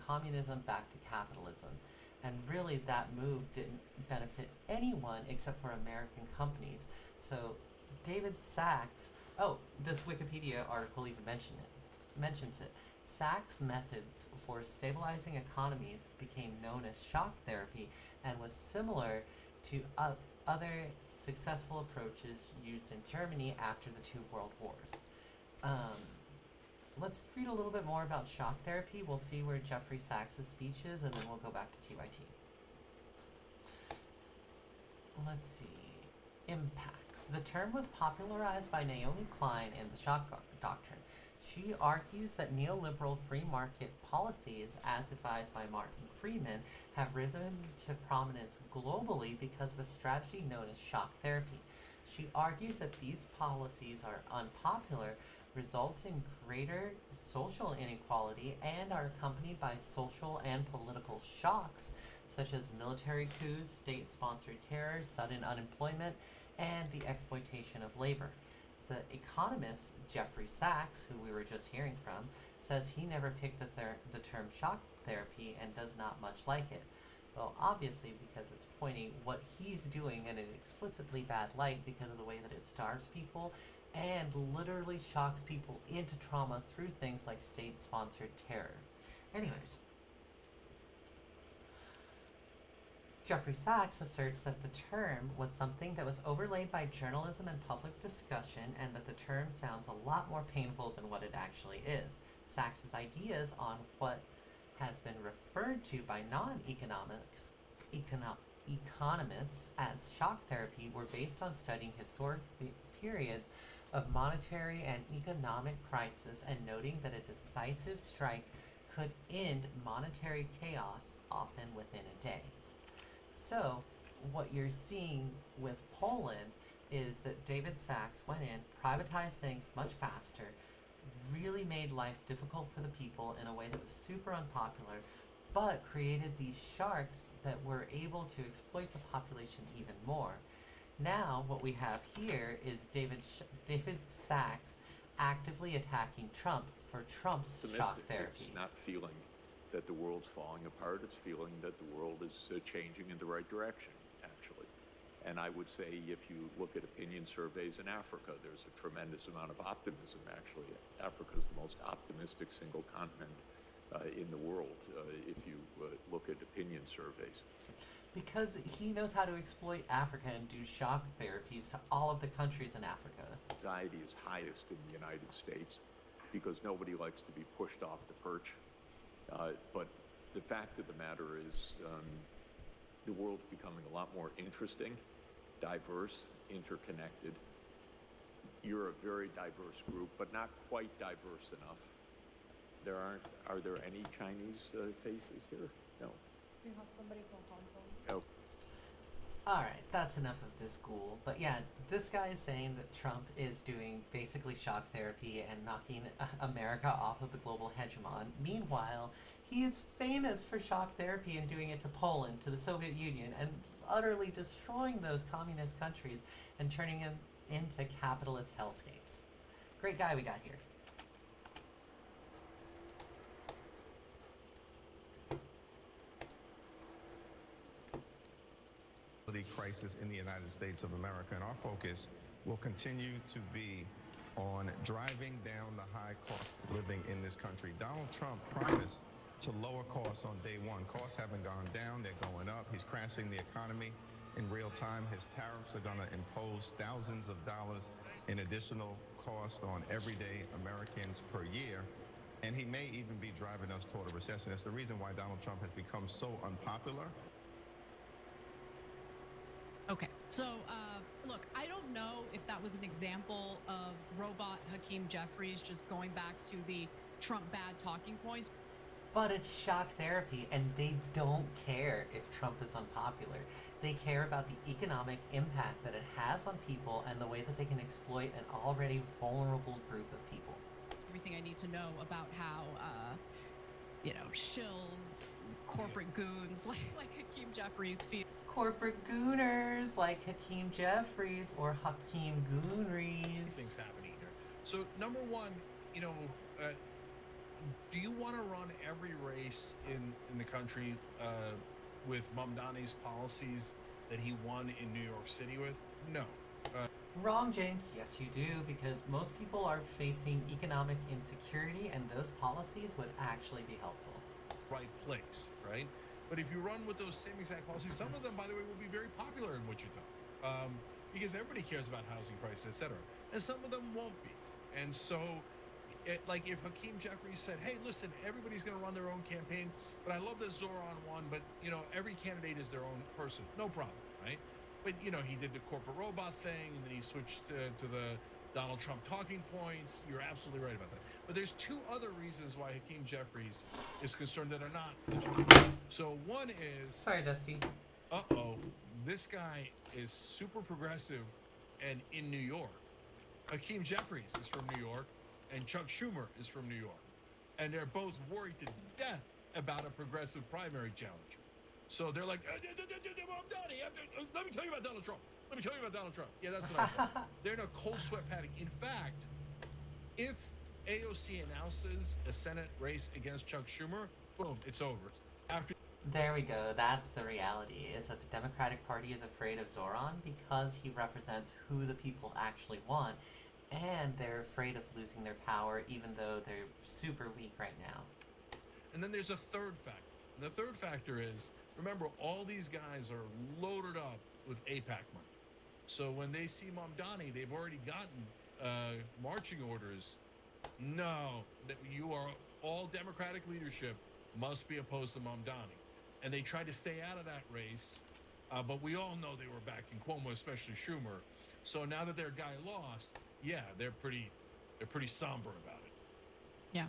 Speaker 1: communism back to capitalism. And really that move didn't benefit anyone except for American companies. So David Sachs, this Wikipedia article even mentions it. Sachs' methods for stabilizing economies became known as shock therapy and was similar to other successful approaches used in Germany after the two world wars. Let's read a little bit more about shock therapy. We'll see where Jeffrey Sachs' speech is, and then we'll go back to TYT. Let's see. Impacts. The term was popularized by Naomi Klein in the shock doctrine. She argues that neoliberal free market policies, as advised by Martin Friedman, have risen to prominence globally because of a strategy known as shock therapy. She argues that these policies are unpopular, result in greater social inequality, and are accompanied by social and political shocks, such as military coups, state-sponsored terror, sudden unemployment, and the exploitation of labor. The economist Jeffrey Sachs, who we were just hearing from, says he never picked the term shock therapy and does not much like it. Well, obviously because it's pointing what he's doing in an explicitly bad light because of the way that it starves people and literally shocks people into trauma through things like state-sponsored terror. Anyways, Jeffrey Sachs asserts that the term was something that was overlaid by journalism and public discussion, and that the term sounds a lot more painful than what it actually is. Sachs's ideas on what has been referred to by non-economists as shock therapy were based on studying historic periods of monetary and economic crisis and noting that a decisive strike could end monetary chaos often within a day. So, what you're seeing with Poland is that David Sachs went in, privatized things much faster, really made life difficult for the people in a way that was super unpopular, but created these sharks that were able to exploit the population even more. Now, what we have here is David Sachs actively attacking Trump for Trump's shock therapy.
Speaker 2: It's not feeling that the world's falling apart. It's feeling that the world is changing in the right direction, actually. And I would say if you look at opinion surveys in Africa, there's a tremendous amount of optimism, actually. Africa is the most optimistic single continent in the world if you look at opinion surveys.
Speaker 1: Because he knows how to exploit Africa and do shock therapies to all of the countries in Africa.
Speaker 2: Anxiety is highest in the United States because nobody likes to be pushed off the perch. But the fact of the matter is the world's becoming a lot more interesting, diverse, interconnected. You're a very diverse group, but not quite diverse enough. Are there any Chinese faces here? No.
Speaker 6: We have somebody from Hong
Speaker 2: Oh.
Speaker 6: Kong.
Speaker 1: Alright, that's enough of this ghoul. But yeah, this guy is saying that Trump is doing basically shock therapy and knocking America off of the global hegemon. Meanwhile, he is famous for shock therapy and doing it to Poland, to the Soviet Union, and utterly destroying those communist countries and turning them into capitalist hellscapes. Great guy we got here.
Speaker 3: Crisis in the United States of America, and our focus will continue to be on driving down the high cost of living in this country. Donald Trump promised to lower costs on day one. Costs haven't gone down, they're going up. He's crashing the economy in real time. His tariffs are going to impose thousands of dollars in additional cost on everyday Americans per year. And he may even be driving us toward a recession. That's the reason why Donald Trump has become so unpopular.
Speaker 16: Okay, so look, I don't know if that was an example of robot Hakeem Jeffries just going back to the Trump bad talking points.
Speaker 1: But it's shock therapy, and they don't care if Trump is unpopular. They care about the economic impact that it has on people and the way that they can exploit an already vulnerable group of people.
Speaker 16: Everything I need to know about how, shills, corporate goons like Hakeem Jeffries feel.
Speaker 1: Corporate gooners like Hakeem Jeffries or Hakeem Goonries.
Speaker 17: Things happening here. So number one, do you want to run every race in the country with Mamdani's policies that he won in New York City with? No.
Speaker 1: Wrong, Jake. Yes, you do, because most people are facing economic insecurity, and those policies would actually be helpful.
Speaker 17: Right place, right? But if you run with those same exact policies, some of them, by the way, will be very popular in Wichita because everybody cares about housing prices, etc. And some of them won't be. And so, like if Hakeem Jeffries said, hey, listen, everybody's going to run their own campaign, but I love that Zoran won, but, every candidate is their own person. No problem, right? But, he did the corporate robot thing, and then he switched to the Donald Trump talking points. You're absolutely right about that. But there's two other reasons why Hakeem Jeffries is concerned that are not legitimate. So one is...
Speaker 1: Sorry, Dusty.
Speaker 17: This guy is super progressive and in New York. Hakeem Jeffries is from New York, and Chuck Schumer is from New York. And they're both worried to death about a progressive primary challenger. So they're like, Donnie, let me tell you about Donald Trump. Let me tell you about Donald Trump. Yeah, that's what I thought. They're in a cold sweat panic. In fact, if AOC announces a Senate race against Chuck Schumer, boom, it's over.
Speaker 1: There we go. That's the reality, is that the Democratic Party is afraid of Zoran because he represents who the people actually want, and they're afraid of losing their power even though they're super weak right now.
Speaker 17: And then there's a third factor. And the third factor is, remember, all these guys are loaded up with AIPAC money. So when they see Mamdani, they've already gotten marching orders. No, you are all Democratic leadership must be opposed to Mamdani. And they tried to stay out of that race, but we all know they were backing Cuomo, especially Schumer. So now that their guy lost, yeah, they're pretty somber about it.
Speaker 16: Yeah.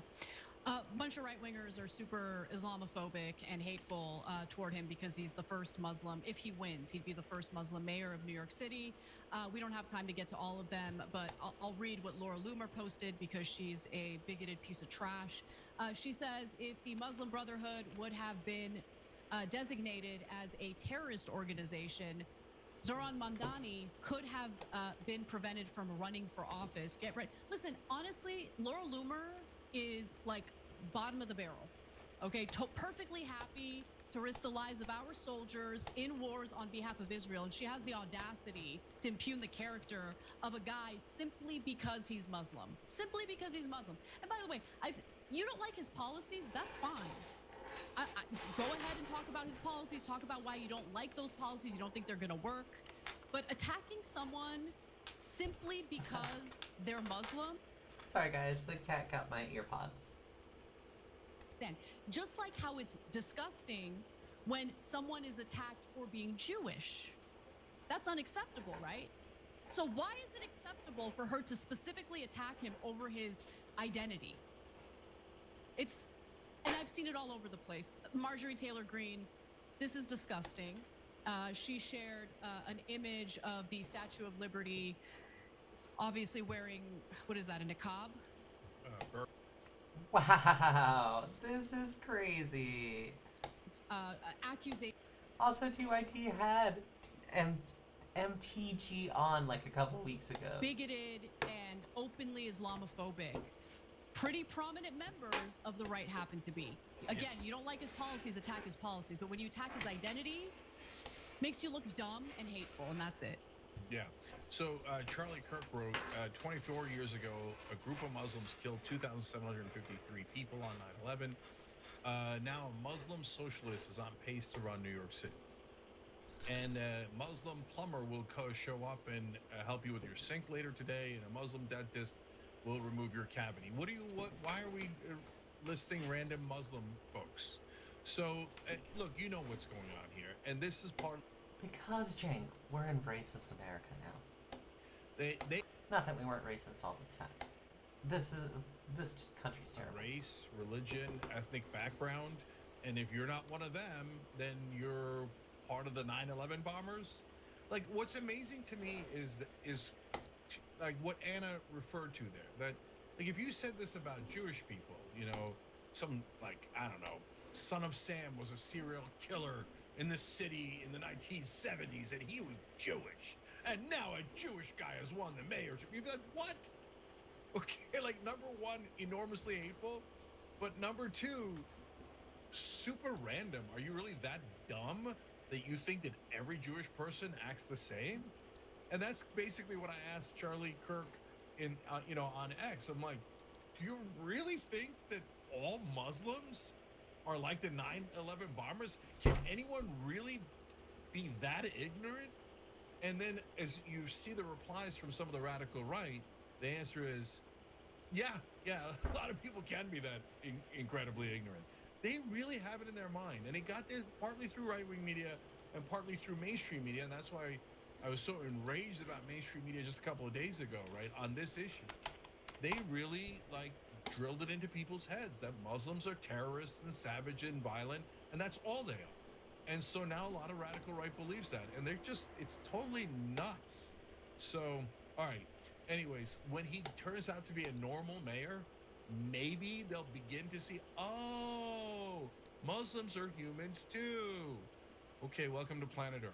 Speaker 16: A bunch of right-wingers are super Islamophobic and hateful toward him because he's the first Muslim. If he wins, he'd be the first Muslim mayor of New York City. We don't have time to get to all of them, but I'll read what Laura Loomer posted because she's a bigoted piece of trash. She says, if the Muslim Brotherhood would have been designated as a terrorist organization, Zoran Mamdani could have been prevented from running for office. Get right. Listen, honestly, Laura Loomer is like bottom of the barrel. Okay, perfectly happy to to risk the lives of our soldiers in wars on behalf of Israel. And she has the audacity to impugn the character of a guy simply because he's Muslim. Simply because he's Muslim. And by the way, you don't like his policies, that's fine. Go ahead and talk about his policies, talk about why you don't like those policies, you don't think they're going to work. But attacking someone simply because they're Muslim?
Speaker 1: Sorry guys, the cat got my earpods.
Speaker 16: Then, just like how it's disgusting when someone is attacked for being Jewish. That's unacceptable, right? So why is it acceptable for her to specifically attack him over his identity? And I've seen it all over the place. Marjorie Taylor Greene, this is disgusting. She shared an image of the Statue of Liberty, obviously wearing, what is that, a niqab?
Speaker 1: Wow, this is crazy.
Speaker 16: Accusation.
Speaker 1: Also, TYT had MTG on like a couple weeks ago.
Speaker 16: Bigoted and openly Islamophobic. Pretty prominent members of the right happen to be. Again, you don't like his policies, attack his policies. But when you attack his identity, makes you look dumb and hateful, and that's it.
Speaker 17: Yeah. So Charlie Kirk wrote, 24 years ago, a group of Muslims killed 2,753 people on 9/11. Now a Muslim socialist is on pace to run New York City. And a Muslim plumber will show up and help you with your sink later today, and a Muslim dentist will remove your cavity. Why are we listing random Muslim folks? So, look, you know what's going on here, and this is part.
Speaker 1: Because, Jane, we're in racist America now.
Speaker 17: They
Speaker 1: not that we weren't racist all this time. This country's terrible.
Speaker 17: Race, religion, ethnic background, and if you're not one of them, then you're part of the 9/11 bombers. Like, what's amazing to me is like what Anna referred to there. That, like, if you said this about Jewish people, you know, some, like, I don't know, Son of Sam was a serial killer in the city in the 1970s, and he was Jewish, and now a Jewish guy has won the mayorship. You'd be like, what? Okay, like, number one, enormously hateful, but number two, super random. Are you really that dumb that you think that every Jewish person acts the same? And that's basically what I asked Charlie Kirk in, on X. I'm like, do you really think that all Muslims are like the 9/11 bombers? Can anyone really be that ignorant? And then as you see the replies from some of the radical right, the answer is, yeah, a lot of people can be that incredibly ignorant. They really have it in their mind. And it got there partly through right-wing media and partly through mainstream media. And that's why I was so enraged about mainstream media just a couple of days ago, right, on this issue. They really, like, drilled it into people's heads that Muslims are terrorists and savage and violent, and that's all they are. And so now a lot of radical right believes that, and it's totally nuts. So, all right. Anyways, when he turns out to be a normal mayor, maybe they'll begin to see, oh, Muslims are humans too. Okay, welcome to planet Earth.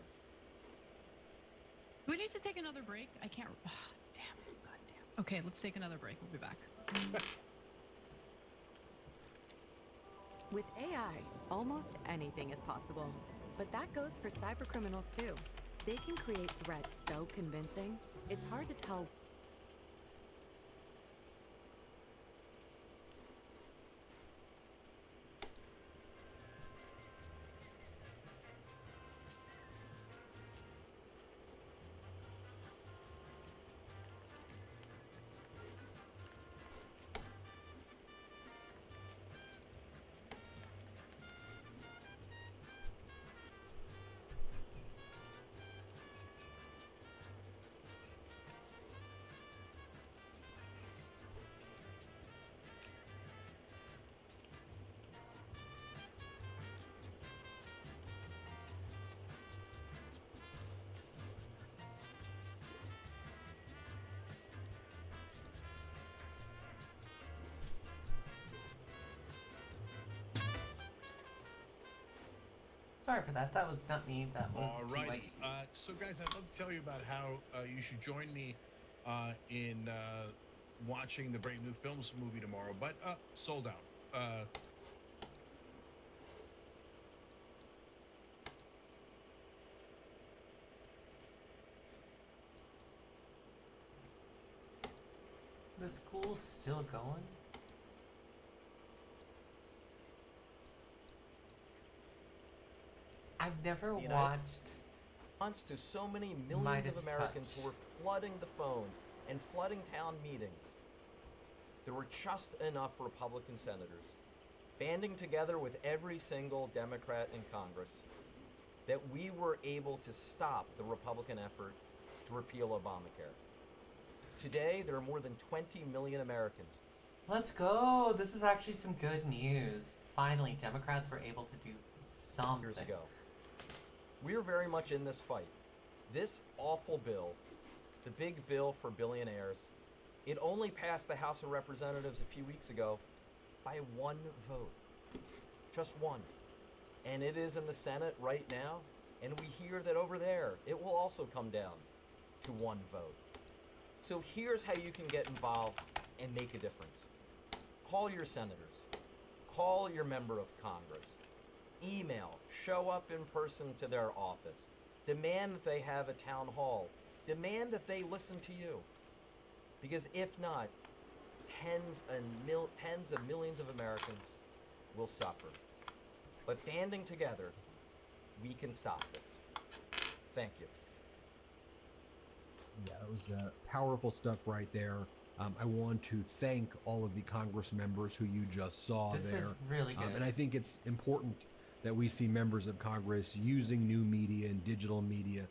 Speaker 16: Do we need to take another break? I can't. Oh, damn. God damn. Okay, let's take another break. We'll be back.
Speaker 8: With AI, almost anything is possible. But that goes for cybercriminals too. They can create threats so convincing, it's hard to tell.
Speaker 1: Sorry for that. That was not me. That was
Speaker 17: Alrighty. So, guys, I'd love to tell you about how you should join me in watching the Brave New Films movie tomorrow, but sold out.
Speaker 1: The school's still going? I've never watched
Speaker 9: to so many millions
Speaker 1: Midas
Speaker 9: of Americans
Speaker 1: Touch.
Speaker 9: who were flooding the phones and flooding town meetings. There were just enough Republican senators banding together with every single Democrat in Congress that we were able to stop the Republican effort to repeal Obamacare. Today, there are more than 20 million Americans.
Speaker 1: Let's go! This is actually some good news. Finally, Democrats were able to do something.
Speaker 9: Years ago. We are very much in this fight. This awful bill, the big bill for billionaires, it only passed the House of Representatives a few weeks ago by one vote. Just one. And it is in the Senate right now, and we hear that over there, it will also come down to one vote. So here's how you can get involved and make a difference. Call your senators. Call your member of Congress. Email, show up in person to their office. Demand that they have a town hall. Demand that they listen to you. Because if not, tens of millions of Americans will suffer. But banding together, we can stop this. Thank you.
Speaker 22: Yeah, it was powerful stuff right there. I want to thank all of the Congress members who you just saw
Speaker 1: This
Speaker 22: there.
Speaker 1: is really good.
Speaker 22: And I think it's important that we see members of Congress using new media and digital media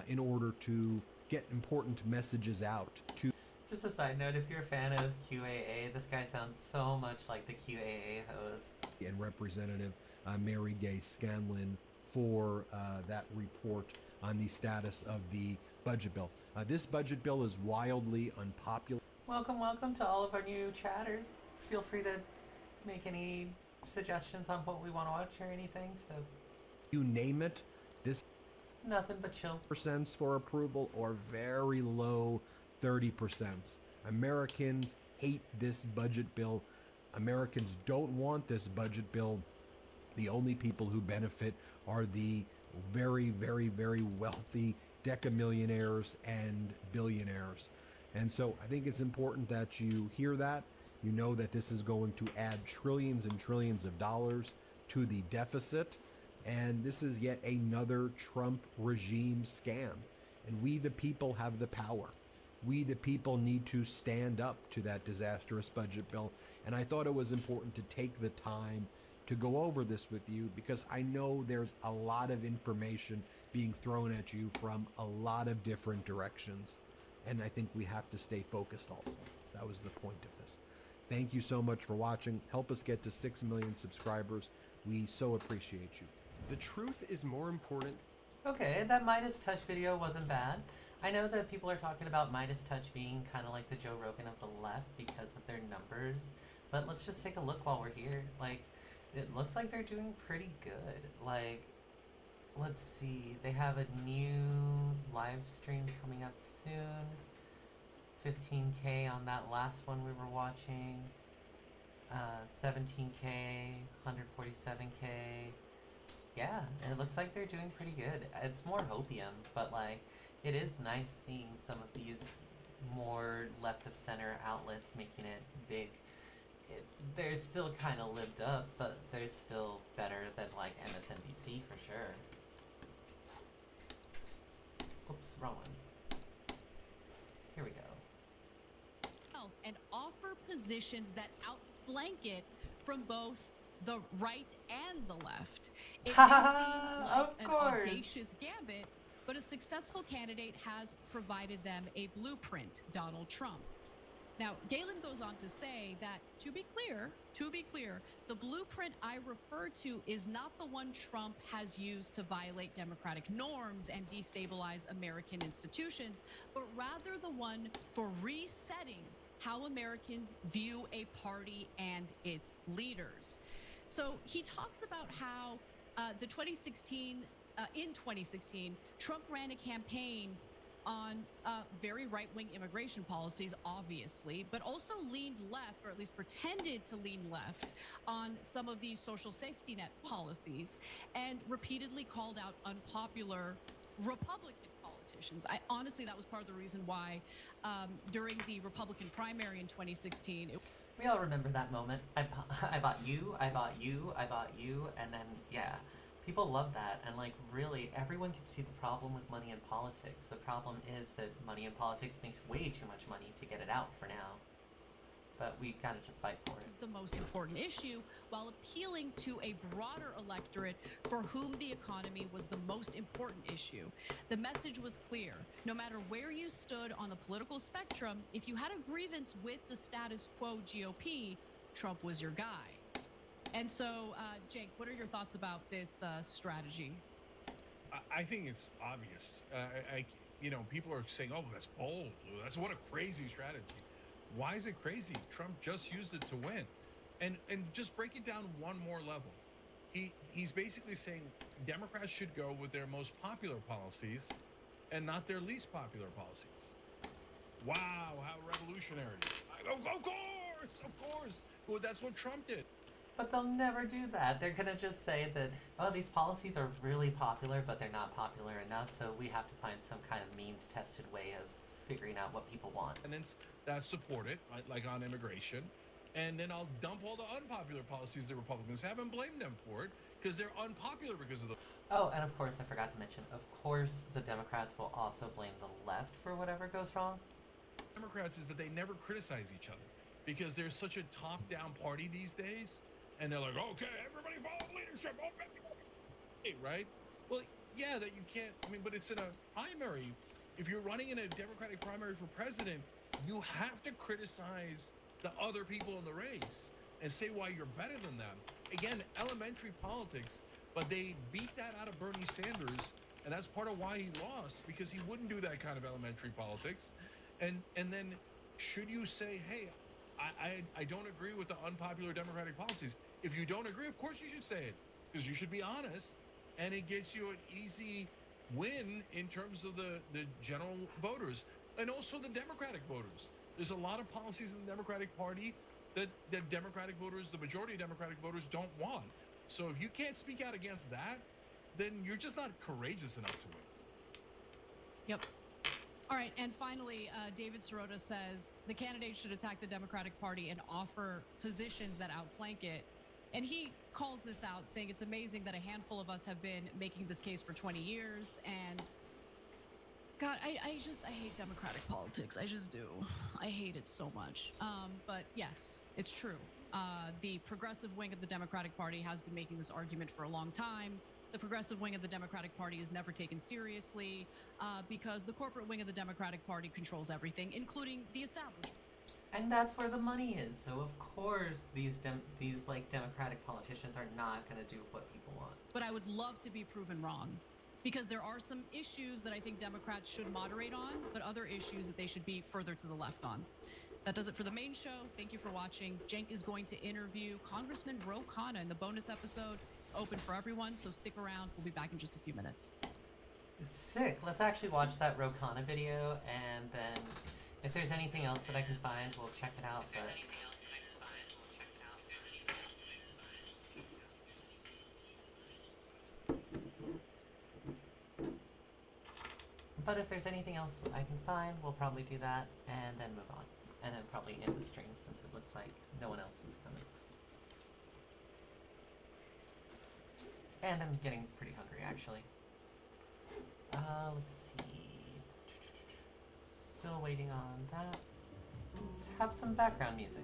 Speaker 22: in order to get important messages out to.
Speaker 1: Just a side note, if you're a fan of QAA, this guy sounds so much like the QAA host.
Speaker 22: And Representative Mary Gay Scanlon for that report on the status of the budget bill. This budget bill is wildly unpopular.
Speaker 1: Welcome to all of our new chatters. Feel free to make any suggestions on what we want to watch or anything. So
Speaker 22: You name it, this
Speaker 1: nothing but chill.
Speaker 22: percents for approval or very low 30%. Americans hate this budget bill. Americans don't want this budget bill. The only people who benefit are the very, very, very wealthy decamillionaires and billionaires. And so I think it's important that you hear that. You know that this is going to add trillions and trillions of dollars to the deficit. And this is yet another Trump regime scam. And we, the people, have the power. We, the people, need to stand up to that disastrous budget bill. And I thought it was important to take the time to go over this with you because I know there's a lot of information being thrown at you from a lot of different directions. And I think we have to stay focused also. So that was the point of this. Thank you so much for watching. Help us get to 6 million subscribers. We so appreciate you.
Speaker 23: The truth is more important.
Speaker 1: Okay, that Midas Touch video wasn't bad. I know that people are talking about Midas Touch being kind of like the Joe Rogan of the left because of their numbers, but let's just take a look while we're here. Like, it looks like they're doing pretty good. Like, let's see, they have a new live stream coming up soon. 15K on that last one we were watching. 17K, 147K. Yeah, it looks like they're doing pretty good. It's more hopium, but like, it is nice seeing some of these more left of center outlets making it big. They're still kind of lived up, but they're still better than like MSNBC for sure. Oops, wrong one. Here we go.
Speaker 16: And offer positions that outflank it from both the right and the left. It may seem like an audacious gambit, but a successful candidate has provided them a blueprint, Donald Trump. Now, Galen goes on to say that, to be clear, the blueprint I refer to is not the one Trump has used to violate democratic norms and destabilize American institutions, but rather the one for resetting how Americans view a party and its leaders. So he talks about how in 2016, Trump ran a campaign on very right-wing immigration policies, obviously, but also leaned left, or at least pretended to lean left, on some of these social safety net policies, and repeatedly called out unpopular Republican policies. politicians. I honestly, that was part of the reason why during the Republican primary in 2016,
Speaker 1: We all remember that moment. I bought you, I bought you, I bought you, and then, yeah. People love that, and like, really, everyone can see the problem with money in politics. The problem is that money in politics makes way too much money to get it out for now. But we gotta just fight for it.
Speaker 16: is the most important issue, while appealing to a broader electorate for whom the economy was the most important issue. The message was clear. No matter where you stood on the political spectrum, if you had a grievance with the status quo GOP, Trump was your guy. And so, Jake, what are your thoughts about this strategy?
Speaker 17: I think it's obvious. People are saying, "Oh, that's bold. That's what a crazy strategy." Why is it crazy? Trump just used it to win, and just break it down one more level. He's basically saying Democrats should go with their most popular policies, and not their least popular policies. Wow, how revolutionary! Of course. Well, that's what Trump did.
Speaker 1: But they'll never do that. They're gonna just say that, oh, these policies are really popular, but they're not popular enough, so we have to find some kind of means-tested way of figuring out what people want.
Speaker 17: And that support it, like on immigration, and then I'll dump all the unpopular policies the Republicans have and blame them for it because they're unpopular because of the.
Speaker 1: Oh, and of course, I forgot to mention, of course, the Democrats will also blame the left for whatever goes wrong.
Speaker 17: Democrats is that they never criticize each other because there's such a top-down party these days. And they're like, okay, everybody follow leadership. Okay, right? Well, yeah, that you can't. I mean, but it's in a primary. If you're running in a Democratic primary for president, you have to criticize the other people in the race and say why you're better than them. Again, elementary politics, but they beat that out of Bernie Sanders, and that's part of why he lost, because he wouldn't do that kind of elementary politics. And then should you say, hey, I don't agree with the unpopular Democratic policies. If you don't agree, of course you should say it, because you should be honest, and it gets you an easy win in terms of the general voters and also the Democratic voters. There's a lot of policies in the Democratic Party that Democratic voters, the majority of Democratic voters, don't want. So if you can't speak out against that, then you're just not courageous enough to win.
Speaker 16: Yep. All right, and finally, David Sirota says the candidates should attack the Democratic Party and offer positions that outflank it. And he calls this out, saying it's amazing that a handful of us have been making this case for 20 years. And God, I hate Democratic politics. I just do. I hate it so much. But yes, it's true. The progressive wing of the Democratic Party has been making this argument for a long time. The progressive wing of the Democratic Party is never taken seriously because the corporate wing of the Democratic Party controls everything, including the establishment.
Speaker 1: And that's where the money is. So of course these Democratic politicians are not going to do what people want.
Speaker 16: But I would love to be proven wrong, because there are some issues that I think Democrats should moderate on, but other issues that they should be further to the left on. That does it for the main show. Thank you for watching. Cenk is going to interview Congressman Ro Khanna in the bonus episode. It's open for everyone, so stick around. We'll be back in just a few minutes.
Speaker 1: Sick. Let's actually watch that Ro Khanna video, and then if there's anything else that I can find, we'll check it out. But if there's anything else I can find, we'll probably do that, and then move on. And then probably end the stream, since it looks like no one else is coming. And I'm getting pretty hungry, actually. Let's see. Still waiting on that. Let's have some background music.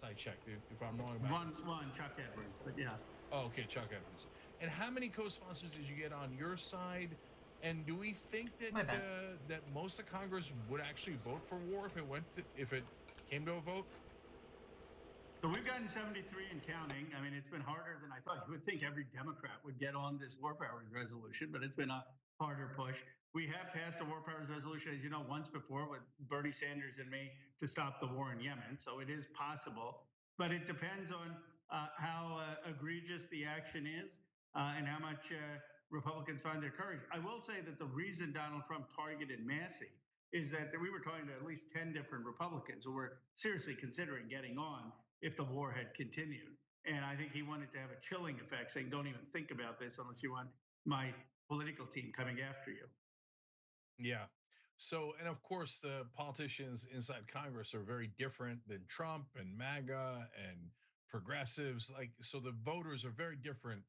Speaker 17: last I checked. If I'm wrong about
Speaker 10: one, Chuck Edwards, but yeah.
Speaker 17: Oh, okay, Chuck Evans. And how many co-sponsors did you get on your side? And do we think that that most of Congress would actually vote for war if it came to a vote?
Speaker 10: So we've gotten 73 and counting. I mean, it's been harder than I thought. You would think every Democrat would get on this war powers resolution, but it's been a harder push. We have passed a war powers resolution, as you know, once before with Bernie Sanders and me to stop the war in Yemen. So it is possible, but it depends on how egregious the action is and how much Republicans find their courage. I will say that the reason Donald Trump targeted Massey is that we were talking to at least 10 different Republicans who were seriously considering getting on if the war had continued. And I think he wanted to have a chilling effect, saying, don't even think about this unless you want my political team coming after you.
Speaker 17: Yeah. So, and of course, the politicians inside Congress are very different than Trump and MAGA and progressives. Like, so the voters are very different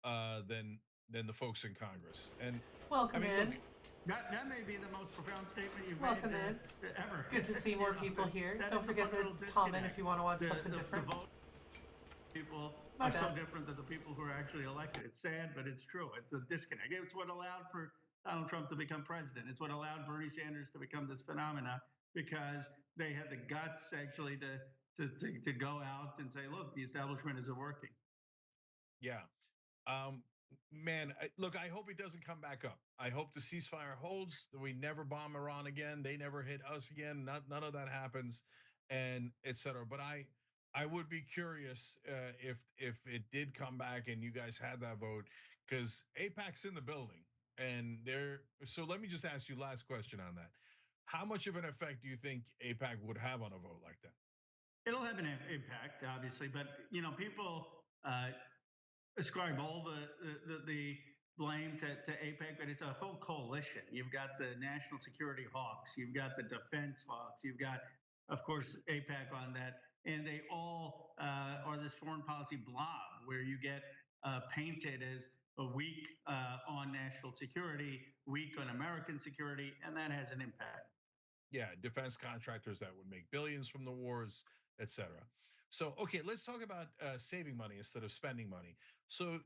Speaker 17: than the folks in Congress. And
Speaker 1: welcome in.
Speaker 17: Look,
Speaker 10: that may be the most profound statement you've
Speaker 1: welcome
Speaker 10: made ever.
Speaker 1: Good to see more people here. Don't forget to comment if you want to watch something different.
Speaker 10: People are so different than the people who are actually elected. It's sad, but it's true. It's a disconnect. It's what allowed for Donald Trump to become president. It's what allowed Bernie Sanders to become this phenomena, because they had the guts actually to go out and say, look, the establishment isn't working.
Speaker 17: Yeah. Man, look, I hope it doesn't come back up. I hope the ceasefire holds, that we never bomb Iran again, they never hit us again, none of that happens, and etc. But I would be curious if it did come back and you guys had that vote, because AIPAC's in the building, and so let me just ask you last question on that. How much of an effect do you think AIPAC would have on a vote like that?
Speaker 10: It'll have an impact, obviously, but people ascribe all the blame to AIPAC, but it's a whole coalition. You've got the national security hawks, you've got the defense hawks, you've got, of course, AIPAC on that, and they all are this foreign policy blob where you get painted as a weak on national security, weak on American security, and that has an impact.
Speaker 17: Yeah, defense contractors that would make billions from the wars, etc. So, okay, let's talk about saving money instead of spending money. So,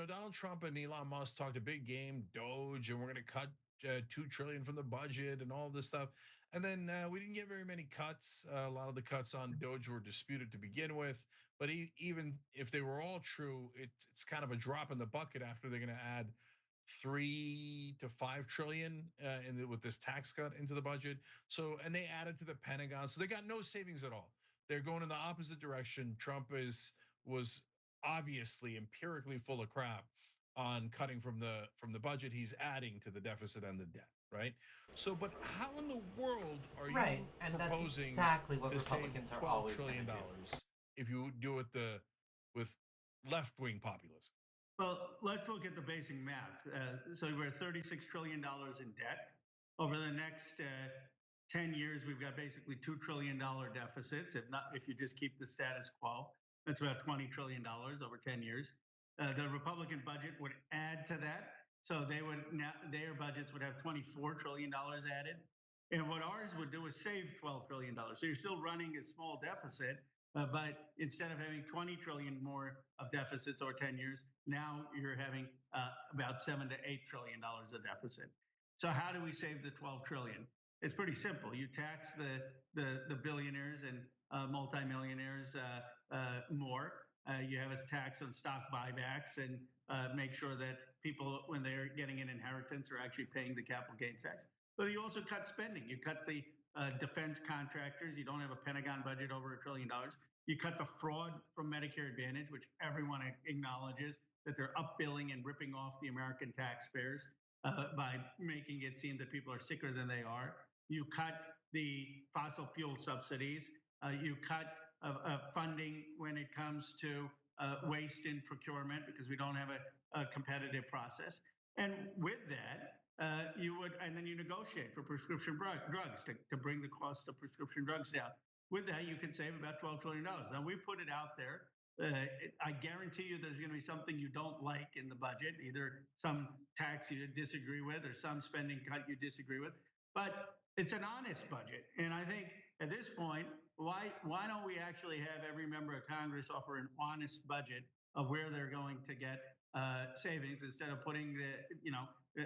Speaker 17: Donald Trump and Elon Musk talked a big game, Doge, and we're going to cut $2 trillion from the budget and all this stuff. And then we didn't get very many cuts. A lot of the cuts on Doge were disputed to begin with. But even if they were all true, it's kind of a drop in the bucket after they're going to add 3 to 5 trillion with this tax cut into the budget. So, and they added to the Pentagon. So they got no savings at all. They're going in the opposite direction. Trump was obviously empirically full of crap on cutting from the budget. He's adding to the deficit and the debt, right? So, but how in the world are you
Speaker 1: and
Speaker 17: proposing
Speaker 1: that's exactly what
Speaker 17: to
Speaker 1: Republicans
Speaker 17: save
Speaker 1: are always
Speaker 17: $12 trillion if you do it with left-wing populism?
Speaker 10: Well, let's look at the basic math. So we're $36 trillion in debt. Over the next 10 years, we've got basically $2 trillion deficits. If you just keep the status quo, that's about $20 trillion over 10 years. The Republican budget would add to that. So their budgets would have $24 trillion added. And what ours would do is save $12 trillion. So you're still running a small deficit, but instead of having 20 trillion more of deficits over 10 years, now you're having about $7 to $8 trillion of deficit. So how do we save the 12 trillion? It's pretty simple. You tax the billionaires and multimillionaires more. You have a tax on stock buybacks and make sure that people, when they're getting an inheritance, are actually paying the capital gains tax. But you also cut spending. You cut the defense contractors. You don't have a Pentagon budget over $1 trillion. You cut the fraud from Medicare Advantage, which everyone acknowledges that they're upbilling and ripping off the American taxpayers by making it seem that people are sicker than they are. You cut the fossil fuel subsidies. You cut funding when it comes to waste in procurement because we don't have a competitive process. And with that, and then you negotiate for prescription drugs to bring the cost of prescription drugs down. With that, you can save about $12 trillion. Now, we put it out there. I guarantee you there's going to be something you don't like in the budget, either some tax you disagree with or some spending cut you disagree with. But it's an honest budget. And I think at this point, why don't we actually have every member of Congress offer an honest budget of where they're going to get savings instead of putting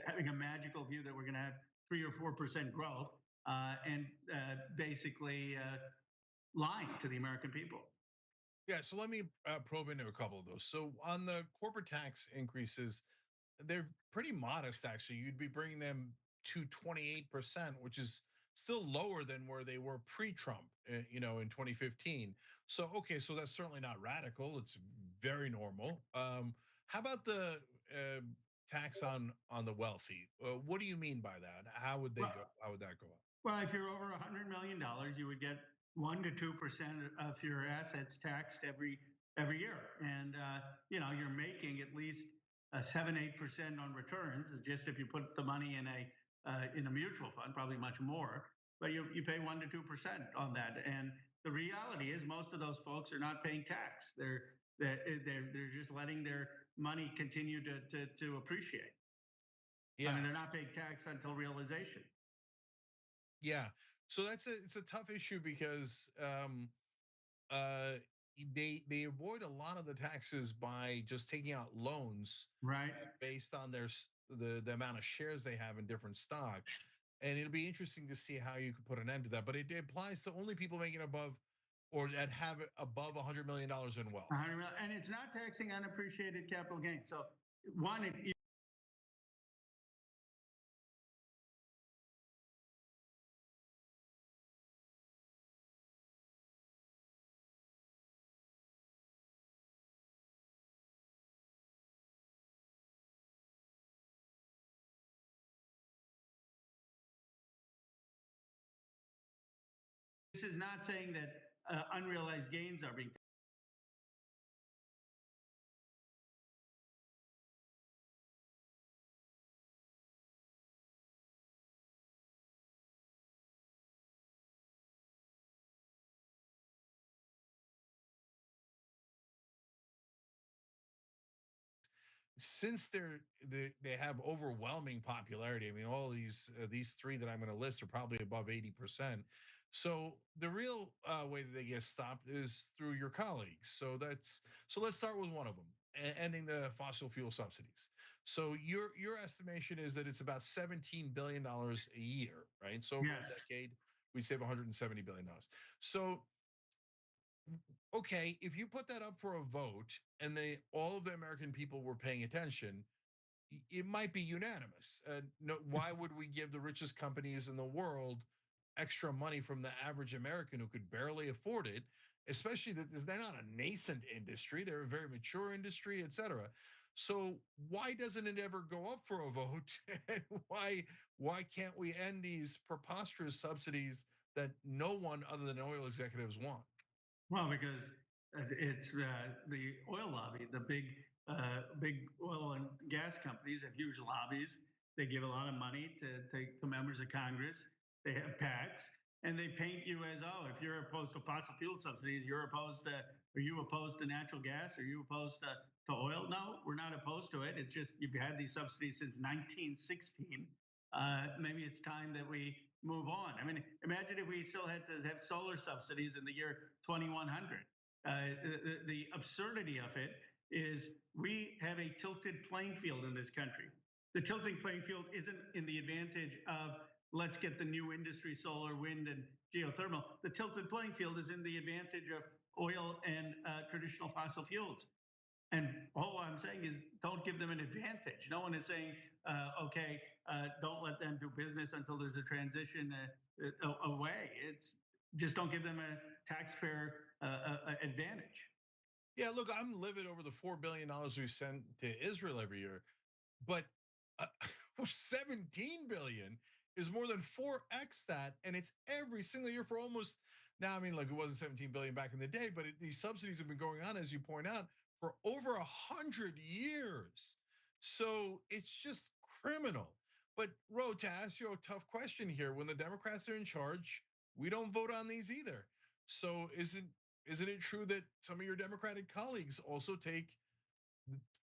Speaker 10: having a magical view that we're going to have 3 or 4% growth and basically lying to the American people.
Speaker 17: Yeah, so let me probe into a couple of those. So on the corporate tax increases, they're pretty modest, actually. You'd be bringing them to 28%, which is still lower than where they were pre-Trump, in 2015. So, okay, so that's certainly not radical. It's very normal. How about the tax on the wealthy? What do you mean by that? How would they go? How would that go up?
Speaker 10: Well, if you're over $100 million, you would get 1 to 2% of your assets taxed every year, and you're making at least 7-8% on returns. Just if you put the money in a mutual fund, probably much more, but you pay 1 to 2% on that. And the reality is, most of those folks are not paying tax. They're just letting their money continue to appreciate.
Speaker 17: Yeah.
Speaker 10: I mean, they're not paying tax until realization.
Speaker 17: Yeah, so it's a tough issue because they avoid a lot of the taxes by just taking out loans,
Speaker 10: right,
Speaker 17: based on the amount of shares they have in different stock, and it'll be interesting to see how you could put an end to that. But it applies to only people making above or that have above $100 million in wealth.
Speaker 10: And it's not taxing unappreciated capital gains. So one, this is not saying that unrealized gains are being.
Speaker 17: Since they have overwhelming popularity. I mean, all these three that I'm going to list are probably above 80%. So the real way that they get stopped is through your colleagues. So let's start with one of them, ending the fossil fuel subsidies. So your estimation is that it's about $17 billion a year, right? So over a decade, we save $170 billion. So okay, if you put that up for a vote and all of the American people were paying attention, it might be unanimous. No, why would we give the richest companies in the world extra money from the average American who could barely afford it? Especially that they're not a nascent industry; they're a very mature industry, et cetera. So why doesn't it ever go up for a vote? And why can't we end these preposterous subsidies that no one other than oil executives want?
Speaker 10: Well, because it's the oil lobby, the big oil and gas companies have huge lobbies. They give a lot of money to members of Congress. They have PACs, and they paint you as, oh, if you're opposed to fossil fuel subsidies, are you opposed to natural gas? Are you opposed to oil? No, we're not opposed to it. It's just you've had these subsidies since 1916. Maybe it's time that we move on. I mean, imagine if we still had to have solar subsidies in the year 2100. The absurdity of it is we have a tilted playing field in this country. The tilting playing field isn't in the advantage of let's get the new industry, solar, wind, and geothermal. The tilted playing field is in the advantage of oil and traditional fossil fuels. And all I'm saying is don't give them an advantage. No one is saying, okay, don't let them do business until there's a transition away. It's just don't give them a taxpayer advantage.
Speaker 17: Yeah, look, I'm livid over the $4 billion we send to Israel every year, but 17 billion is more than 4x that, and it's every single year for almost. Now, I mean, like it wasn't 17 billion back in the day, but these subsidies have been going on, as you point out, for over 100 years. So it's just criminal. But Ro, to ask you a tough question here, when the Democrats are in charge, we don't vote on these either. So isn't it true that some of your Democratic colleagues also take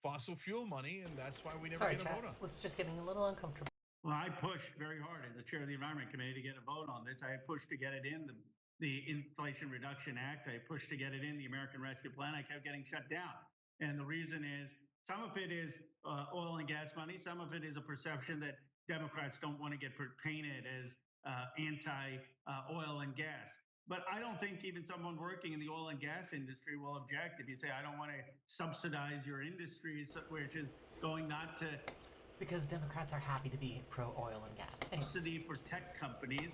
Speaker 17: fossil fuel money, and that's why we never get a vote on?
Speaker 1: It's just getting a little uncomfortable.
Speaker 10: Well, I pushed very hard as the chair of the Environment Committee to get a vote on this. I pushed to get it in. the Inflation Reduction Act. I pushed to get it in, the American Rescue Plan. I kept getting shut down. And the reason is some of it is oil and gas money. Some of it is a perception that Democrats don't want to get painted as anti-oil and gas. But I don't think even someone working in the oil and gas industry will object if you say, I don't want to subsidize your industries, which is going not to.
Speaker 1: Because Democrats are happy to be pro-oil and gas.
Speaker 10: Subsidy for tech companies,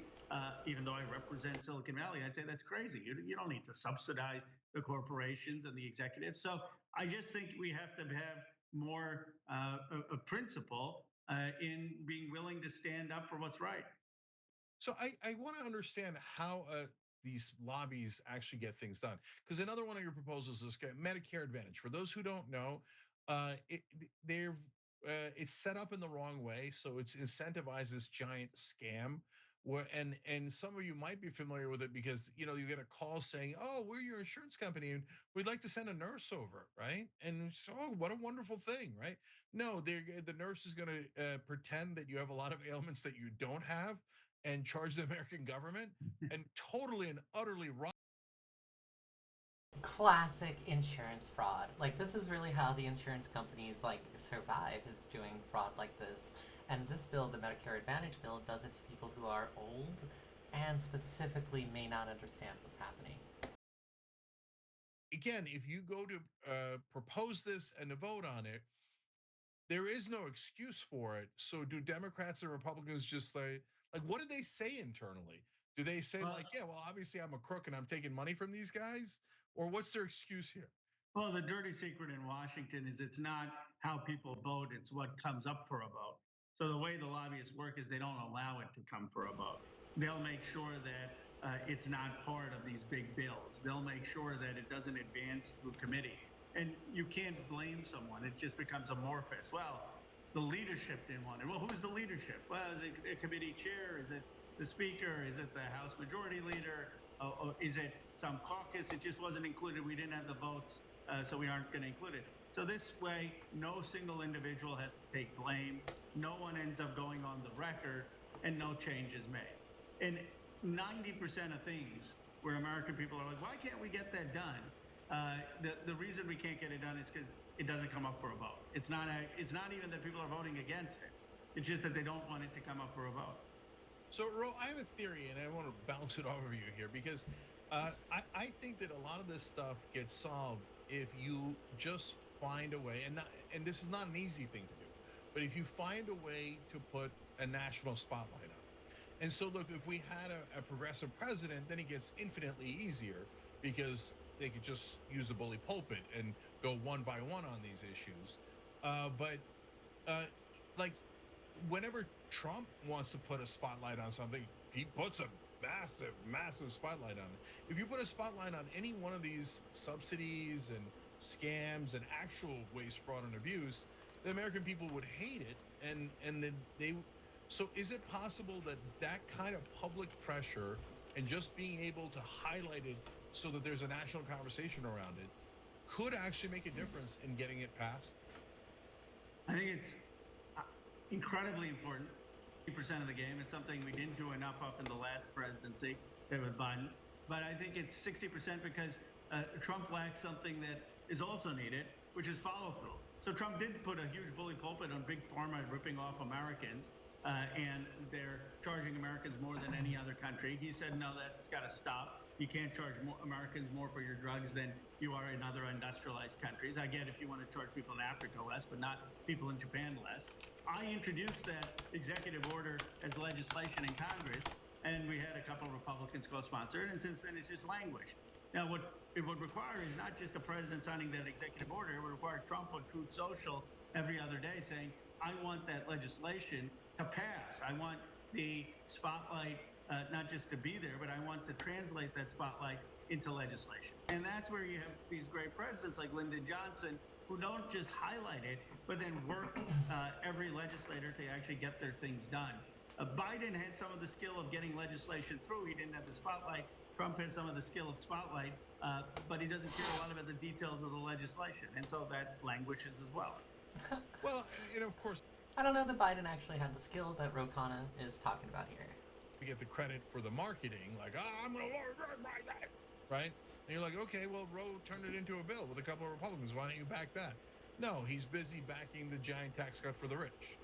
Speaker 10: even though I represent Silicon Valley, I'd say that's crazy. You don't need to subsidize the corporations and the executives. So I just think we have to have more a principle in being willing to stand up for what's right.
Speaker 17: So I want to understand how these lobbies actually get things done. Because another one of your proposals is Medicare Advantage. For those who don't know, it's set up in the wrong way, so it's incentivized this giant scam. And some of you might be familiar with it because you get a call saying, "Oh, we're your insurance company and we'd like to send a nurse over," right? And so, oh, what a wonderful thing, right? No, the nurse is going to pretend that you have a lot of ailments that you don't have and charge the American government, and totally and utterly wrong.
Speaker 1: Classic insurance fraud. Like, this is really how the insurance companies survive, is doing fraud like this. And this bill, the Medicare Advantage bill, does it to people who are old and specifically may not understand what's happening.
Speaker 17: Again, if you go to propose this and to vote on it, there is no excuse for it. So do Democrats and Republicans just say, what do they say internally? Do they say yeah, well, obviously I'm a crook and I'm taking money from these guys? Or what's their excuse here?
Speaker 10: Well, the dirty secret in Washington is it's not how people vote, it's what comes up for a vote. So the way the lobbyists work is they don't allow it to come for a vote. They'll make sure that it's not part of these big bills. They'll make sure that it doesn't advance through committee. And you can't blame someone. It just becomes amorphous. Well, the leadership didn't want it. Well, who's the leadership? Well, is it a committee chair? Is it the speaker? Is it the House Majority Leader? Is it some caucus? It just wasn't included. We didn't have the votes, so we aren't going to include it. So this way, no single individual has to take blame. No one ends up going on the record, and no change is made. And 90% of things where American people are like, why can't we get that done? The reason we can't get it done is because it doesn't come up for a vote. It's not even that people are voting against it. It's just that they don't want it to come up for a vote.
Speaker 17: So, Ro, I have a theory, and I want to bounce it over you here because I think that a lot of this stuff gets solved if you just find a way, and this is not an easy thing to do, but if you find a way to put a national spotlight on it. And so, look, if we had a progressive president, then it gets infinitely easier because they could just use the bully pulpit and go one by one on these issues. But whenever Trump wants to put a spotlight on something, he puts a massive, massive spotlight on it. If you put a spotlight on any one of these subsidies and scams and actual waste, fraud, and abuse, the American people would hate it, and then they. So is it possible that kind of public pressure and just being able to highlight it so that there's a national conversation around it could actually make a difference in getting it passed?
Speaker 10: I think it's incredibly important. 50% of the game. It's something we didn't do enough of in the last presidency with Biden. But I think it's 60% because Trump lacks something that is also needed, which is follow through. So Trump did put a huge bully pulpit on Big Pharma ripping off Americans, and they're charging Americans more than any other country. He said, no, that's got to stop. You can't charge Americans more for your drugs than you are in other industrialized countries. I get if you want to charge people in Africa less, but not people in Japan less. I introduced that executive order as legislation in Congress, and we had a couple of Republicans co-sponsor it, and since then it's just languished. Now, what it would require is not just the president signing that executive order, it would require Trump on Truth Social every other day saying, I want that legislation to pass. I want the spotlight not just to be there, but I want to translate that spotlight into legislation. And that's where you have these great presidents like Lyndon Johnson, who don't just highlight it, but then work every legislator to actually get their things done. Biden had some of the skill of getting legislation through. He didn't have the spotlight. Trump had some of the skill of spotlight, but he doesn't care a lot about the details of the legislation. And so that languishes as well.
Speaker 17: Well, and of course,
Speaker 1: I don't know that Biden actually had the skill that Ro Khanna is talking about here.
Speaker 17: to get the credit for the marketing, like, I'm going to lower drug prices, right? And you're like, okay, well, Roe turned it into a bill with a couple of Republicans. Why don't you back that? No, he's busy backing the giant tax cut for the rich.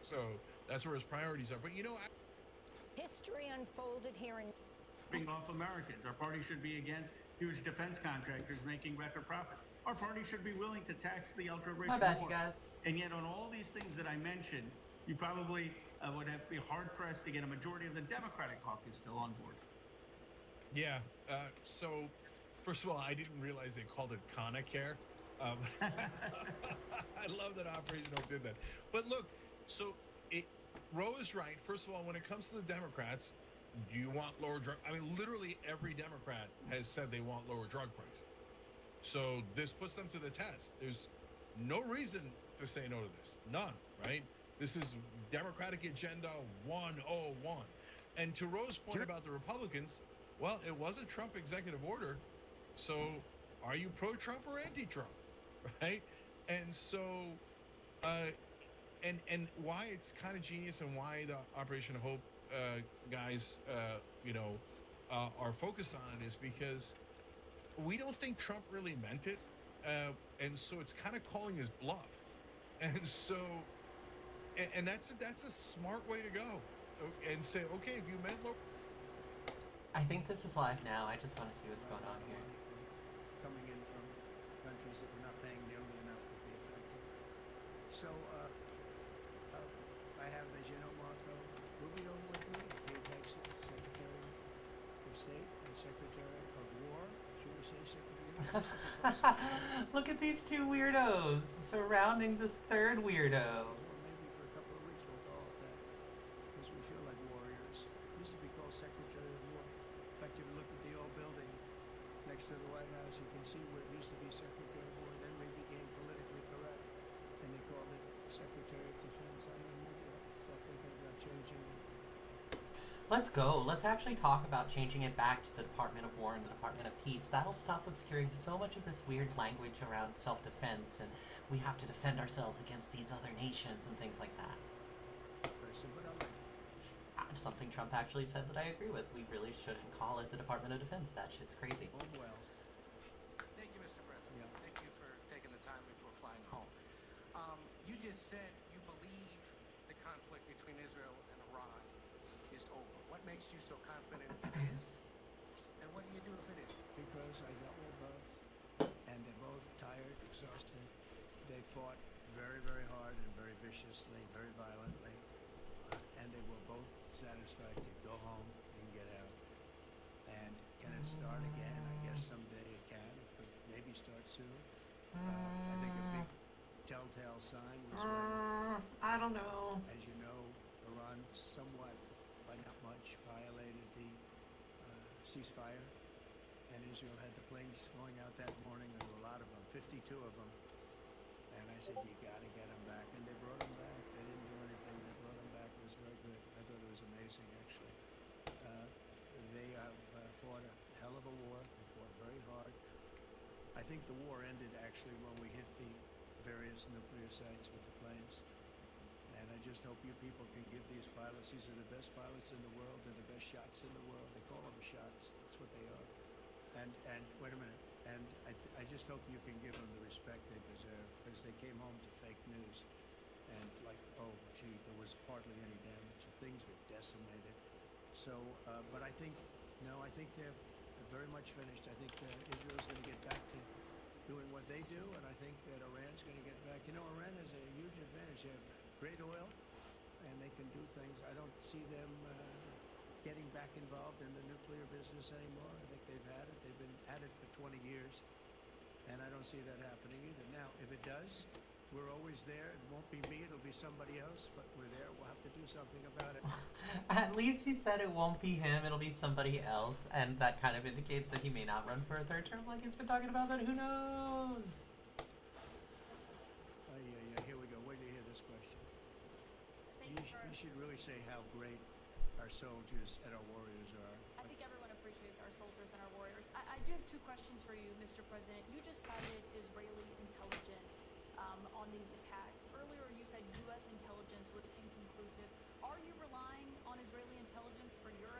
Speaker 17: So that's where his priorities are. But
Speaker 11: history unfolded here in
Speaker 10: Being off Americans. Our party should be against huge defense contractors making record profits. Our party should be willing to tax the ultra-rich
Speaker 1: My bad,
Speaker 10: more.
Speaker 1: you guys.
Speaker 10: And yet on all these things that I mentioned, you probably would have to be hard-pressed to get a majority of the Democratic caucus still on board.
Speaker 17: Yeah. So, first of all, I didn't realize they called it Conacare. I love that Operation Hope did that. But look, so Roe is right. First of all, when it comes to the Democrats, do you want lower drug? I mean, literally every Democrat has said they want lower drug prices. So this puts them to the test. There's no reason to say no to this. None, right? This is Democratic Agenda 101. And to Roe's point about the Republicans, well, it was a Trump executive order. So are you pro-Trump or anti-Trump, right? And so, and why it's kind of genius and why the Operation Hope guys, are focused on it is because we don't think Trump really meant it. And so it's kind of calling his bluff. And so, and that's a smart way to go and say, okay, if you meant low.
Speaker 1: I think this is live now. I just want to see what's going on here.
Speaker 15: coming in from countries that were not paying nearly enough to be effective. So I have, as you know, Marco Rubio with me, Dave Hexon, Secretary of State and Secretary of War. Should we say Secretary of War?
Speaker 1: Look at these two weirdos surrounding this third weirdo.
Speaker 15: Maybe for a couple of weeks we'll call it that, because we feel like warriors. It used to be called Secretary of War. In fact, if you look at the old building next to the White House, you can see where it used to be Secretary of War. Then we became politically correct, and they called it Secretary of Defense. I don't know, start thinking about changing it.
Speaker 1: Let's go. Let's actually talk about changing it back to the Department of War and the Department of Peace. That'll stop obscuring so much of this weird language around self-defense, and we have to defend ourselves against these other nations and things like that. Something Trump actually said that I agree with. We really shouldn't call it the Department of Defense. That shit's crazy.
Speaker 15: Well.
Speaker 12: Thank you, Mr. President. Yeah. Thank you for taking the time before flying home. You just said you believe the conflict between Israel and Iran is over. What makes you so confident it is? And what do you do if it isn't?
Speaker 15: Because I dealt with both, and they're both tired, exhausted. They fought very, very hard and very viciously, very violently, and they were both satisfied to go home and get out. And can it start again? I guess someday it can. It could maybe start soon. I think a big telltale sign was when,
Speaker 1: I don't know.
Speaker 15: as you know, Iran somewhat, but not much, violated the ceasefire, and Israel had the planes going out that morning. There were a lot of them, 52 of them. And I said, you got to get them back. And they brought them back. They didn't do anything. They brought them back. It was very good. I thought it was amazing, actually. They have fought a hell of a war. They fought very hard. I think the war ended, actually, when we hit the various nuclear sites with the planes. And I just hope you people can give these pilots, these are the best pilots in the world. They're the best shots in the world. They call them shots. That's what they are. And wait a minute. And I just hope you can give them the respect they deserve, because they came home to fake news. And like, oh, gee, there was hardly any damage. Things were decimated. So, but I think, no, I think they're very much finished. I think Israel's going to get back to doing what they do, and I think that Iran's going to get back. You know, Iran has a huge advantage. They have great oil, and they can do things. I don't see them getting back involved in the nuclear business anymore. I think they've had it. They've been at it for 20 years, and I don't see that happening either. Now, if it does, we're always there. It won't be me. It'll be somebody else, but we're there. We'll have to do something about it.
Speaker 1: At least he said it won't be him, it'll be somebody else, and that kind of indicates that he may not run for a third term like he's been talking about, but who knows?
Speaker 15: Yeah, here we go. Wait till you hear this question. You should really say how great our soldiers and our warriors are.
Speaker 13: I think everyone appreciates our soldiers and our warriors. I do have two questions for you, Mr. President. You just cited Israeli intelligence on these attacks. Earlier, you said U.S. intelligence was inconclusive. Are you relying on Israeli intelligence for your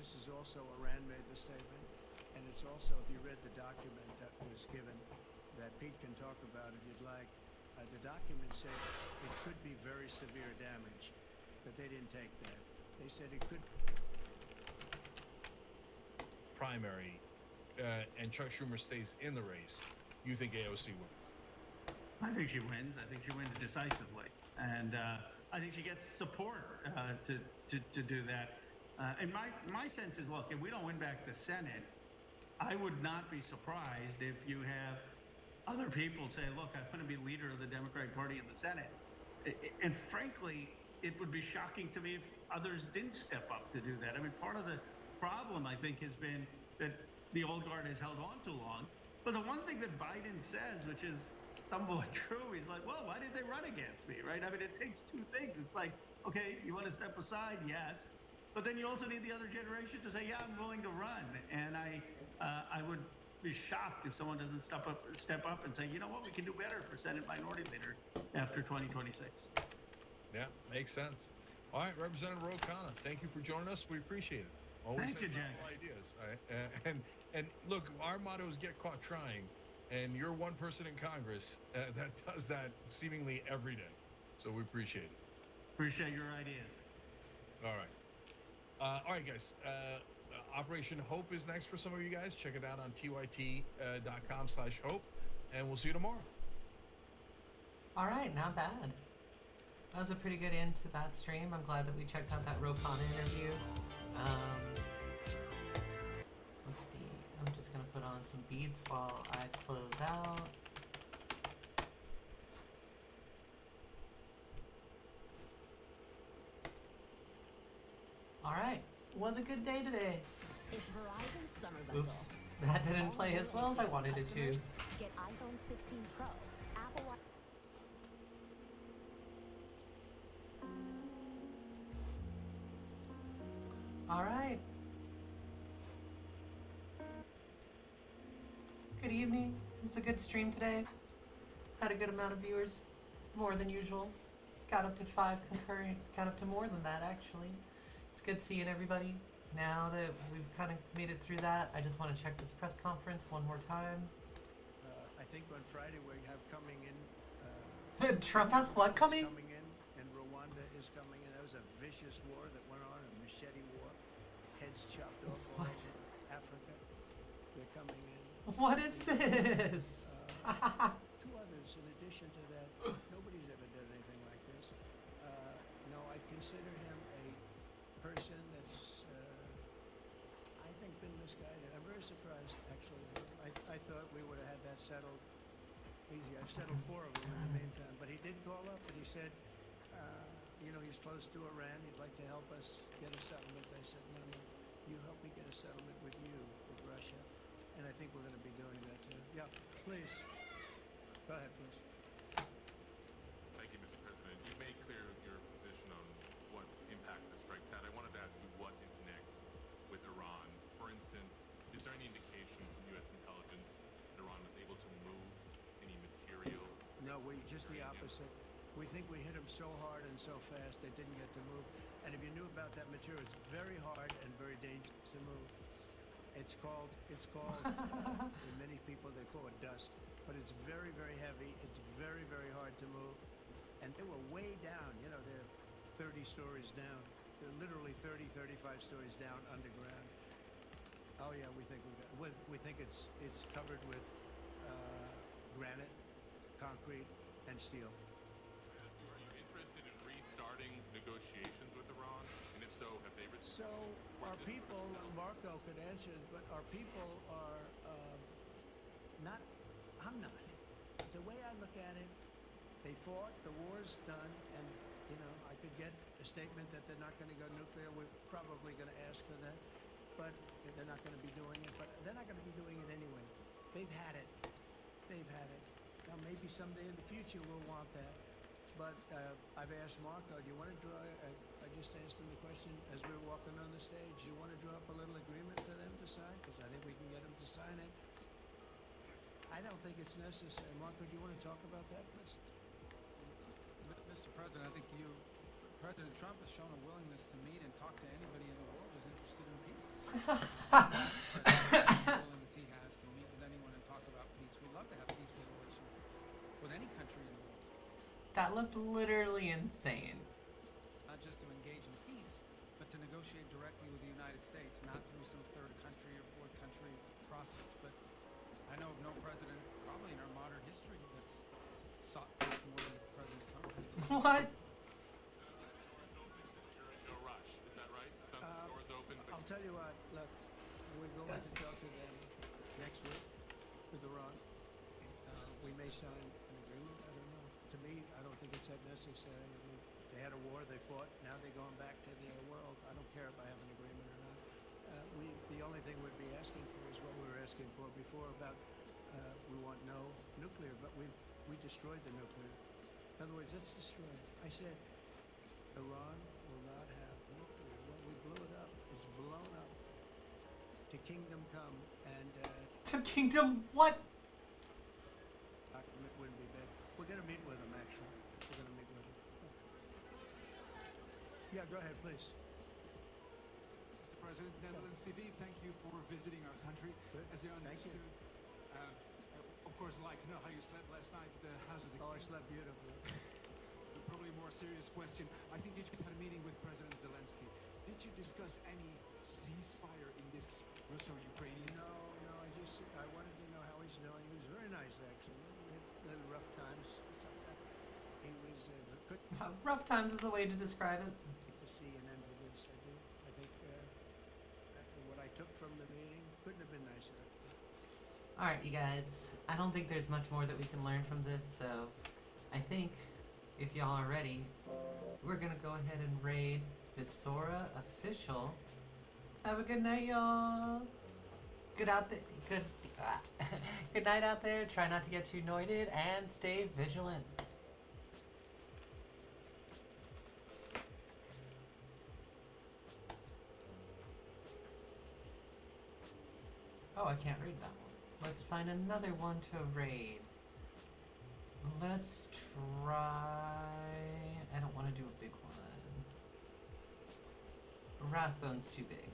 Speaker 15: this is also Iran made the statement, and it's also, if you read the document that was given, that Pete can talk about if you'd like, the document said it could be very severe damage, but they didn't take that. They said it could.
Speaker 17: Primary, and Chuck Schumer stays in the race, you think AOC wins?
Speaker 10: I think she wins. I think she wins decisively, and I think she gets support to do that. And my sense is, look, if we don't win back the Senate, I would not be surprised if you have other people say, look, I'm going to be leader of the Democratic Party in the Senate. And frankly, it would be shocking to me if others didn't step up to do that. I mean, part of the problem, I think, has been that the old guard has held on too long. But the one thing that Biden says, which is somewhat true, he's like, well, why did they run against me, right? I mean, it takes two things. It's like, okay, you want to step aside? Yes. But then you also need the other generation to say, yeah, I'm willing to run. And I would be shocked if someone doesn't step up and say, you know what, we can do better for Senate Minority Leader after 2026.
Speaker 17: Yeah, makes sense. All right, Representative Ro-Khanna, thank you for joining us. We appreciate it. Always
Speaker 10: Thank you,
Speaker 17: has
Speaker 10: Jack.
Speaker 17: novel ideas. All right? And look, our motto is get caught trying, and you're one person in Congress that does that seemingly every day. So we appreciate it.
Speaker 10: Appreciate your ideas.
Speaker 17: All right. All right, guys. Operation Hope is next for some of you guys. Check it out on tyt.com/hope, and we'll see you tomorrow.
Speaker 1: All right, not bad. That was a pretty good end to that stream. I'm glad that we checked out that Ro-Khanna interview. Let's see. I'm just going to put on some beats while I close out. All right. Was a good day today.
Speaker 11: It's Verizon Summer Bundle.
Speaker 1: Oops. That didn't play as well as I wanted it to.
Speaker 11: Get iPhone 16 Pro, Apple Watch.
Speaker 1: All right. Good evening. It's a good stream today. Had a good amount of viewers, more than usual. Got up to 5 concurrent, got up to more than that actually. It's good seeing everybody. Now that we've kind of made it through that, I just want to check this press conference one more time.
Speaker 15: I think on Friday we have coming in.
Speaker 1: Trump has what coming?
Speaker 15: Coming in, and Rwanda is coming in. That was a vicious war that went on, a machete war. Heads chopped off all over Africa. They're coming in.
Speaker 1: What is this?
Speaker 15: Two others in addition to that. Nobody's ever done anything like this. No, I consider him a person that's, I think, been misguided. I'm very surprised, actually. I thought we would have had that settled easy. I've settled 4 of them in the meantime. But he did call up and he said, you know, he's close to Iran. He'd like to help us get a settlement. I said, no, you help me get a settlement with you, with Russia. And I think we're going to be doing that too. Yeah, please. Go ahead, please.
Speaker 4: Thank you, Mr. President. You made clear your position on what impact the strikes had. I wanted to ask you what is next with Iran. For instance, is there any indication from U.S. intelligence that Iran was able to move any material?
Speaker 15: No, just the opposite. We think we hit them so hard and so fast they didn't get to move. And if you knew about that material, it's very hard and very dangerous to move. It's called many people, they call it dust, but it's very, very heavy. It's very, very hard to move. And they were way down, you know, they're 30 stories down. They're literally 30, 35 stories down underground. Oh yeah, we think it's covered with granite, concrete, and steel.
Speaker 4: Are you interested in restarting negotiations with Iran? And if so, have they
Speaker 15: So our people, Marco could answer, but our people are not, I'm not. The way I look at it, they fought, the war's done, and, you know, I could get a statement that they're not going to go nuclear. We're probably going to ask for that, but they're not going to be doing it. But they're not going to be doing it anyway. They've had it. They've had it. Now, maybe someday in the future we'll want that. But I've asked Marco, do you want to draw, I just asked him the question as we were walking on the stage, do you want to draw up a little agreement for them to sign? Because I think we can get them to sign it. I don't think it's necessary. Marco, do you want to talk about that, please?
Speaker 7: Mr. President, I think President Trump has shown a willingness to meet and talk to anybody in the world who's interested in peace. willingness he has to meet with anyone and talk about peace. We love to have peaceful relations with any country in the world.
Speaker 1: That looked literally insane.
Speaker 7: Not just to engage in peace, but to negotiate directly with the United States, not through some third country or fourth country process. But I know of no president, probably in our modern history, that's sought peace more than President Trump has.
Speaker 1: What?
Speaker 4: No rush. Is that right? Some doors open. But
Speaker 15: I'll tell you what, look, we're going to talk to them next week with Iran. We may sign an agreement, I don't know. To me, I don't think it's that necessary. I mean, they had a war, they fought, now they're going back to their world. I don't care if I have an agreement or not. The only thing we'd be asking for is what we were asking for before about we want no nuclear, but we destroyed the nuclear. In other words, let's destroy it. I said, Iran will not have nuclear. When we blew it up, it's blown up. To kingdom come and
Speaker 1: To kingdom what?
Speaker 15: document wouldn't be bad. We're going to meet with them, actually. We're going to meet with them. Yeah, go ahead, please.
Speaker 5: Mr. President, Netherlands TV, thank you for visiting our country. As you understood, of course, I'd like to know how you slept last night at the House of the
Speaker 15: Oh, I slept beautifully.
Speaker 5: Probably a more serious question. I think you just had a meeting with President Zelensky. Did you discuss any ceasefire in this Russo-Ukrainian?
Speaker 15: No, I wanted to know how he's doing. He was very nice, actually. We had little rough times sometimes. He was good.
Speaker 1: Rough times is the way to describe it.
Speaker 15: To see an end to this, I do. I think what I took from the meeting couldn't have been nicer.
Speaker 1: Alright, you guys. I don't think there's much more that we can learn from this, so I think if y'all are ready, we're gonna go ahead and raid Visora Official. Have a good night, y'all. Good night out there. Try not to get too noided and stay vigilant. Oh, I can't read that one. Let's find another one to raid. Let's try... I don't want to do a big one. Rathbone's too big.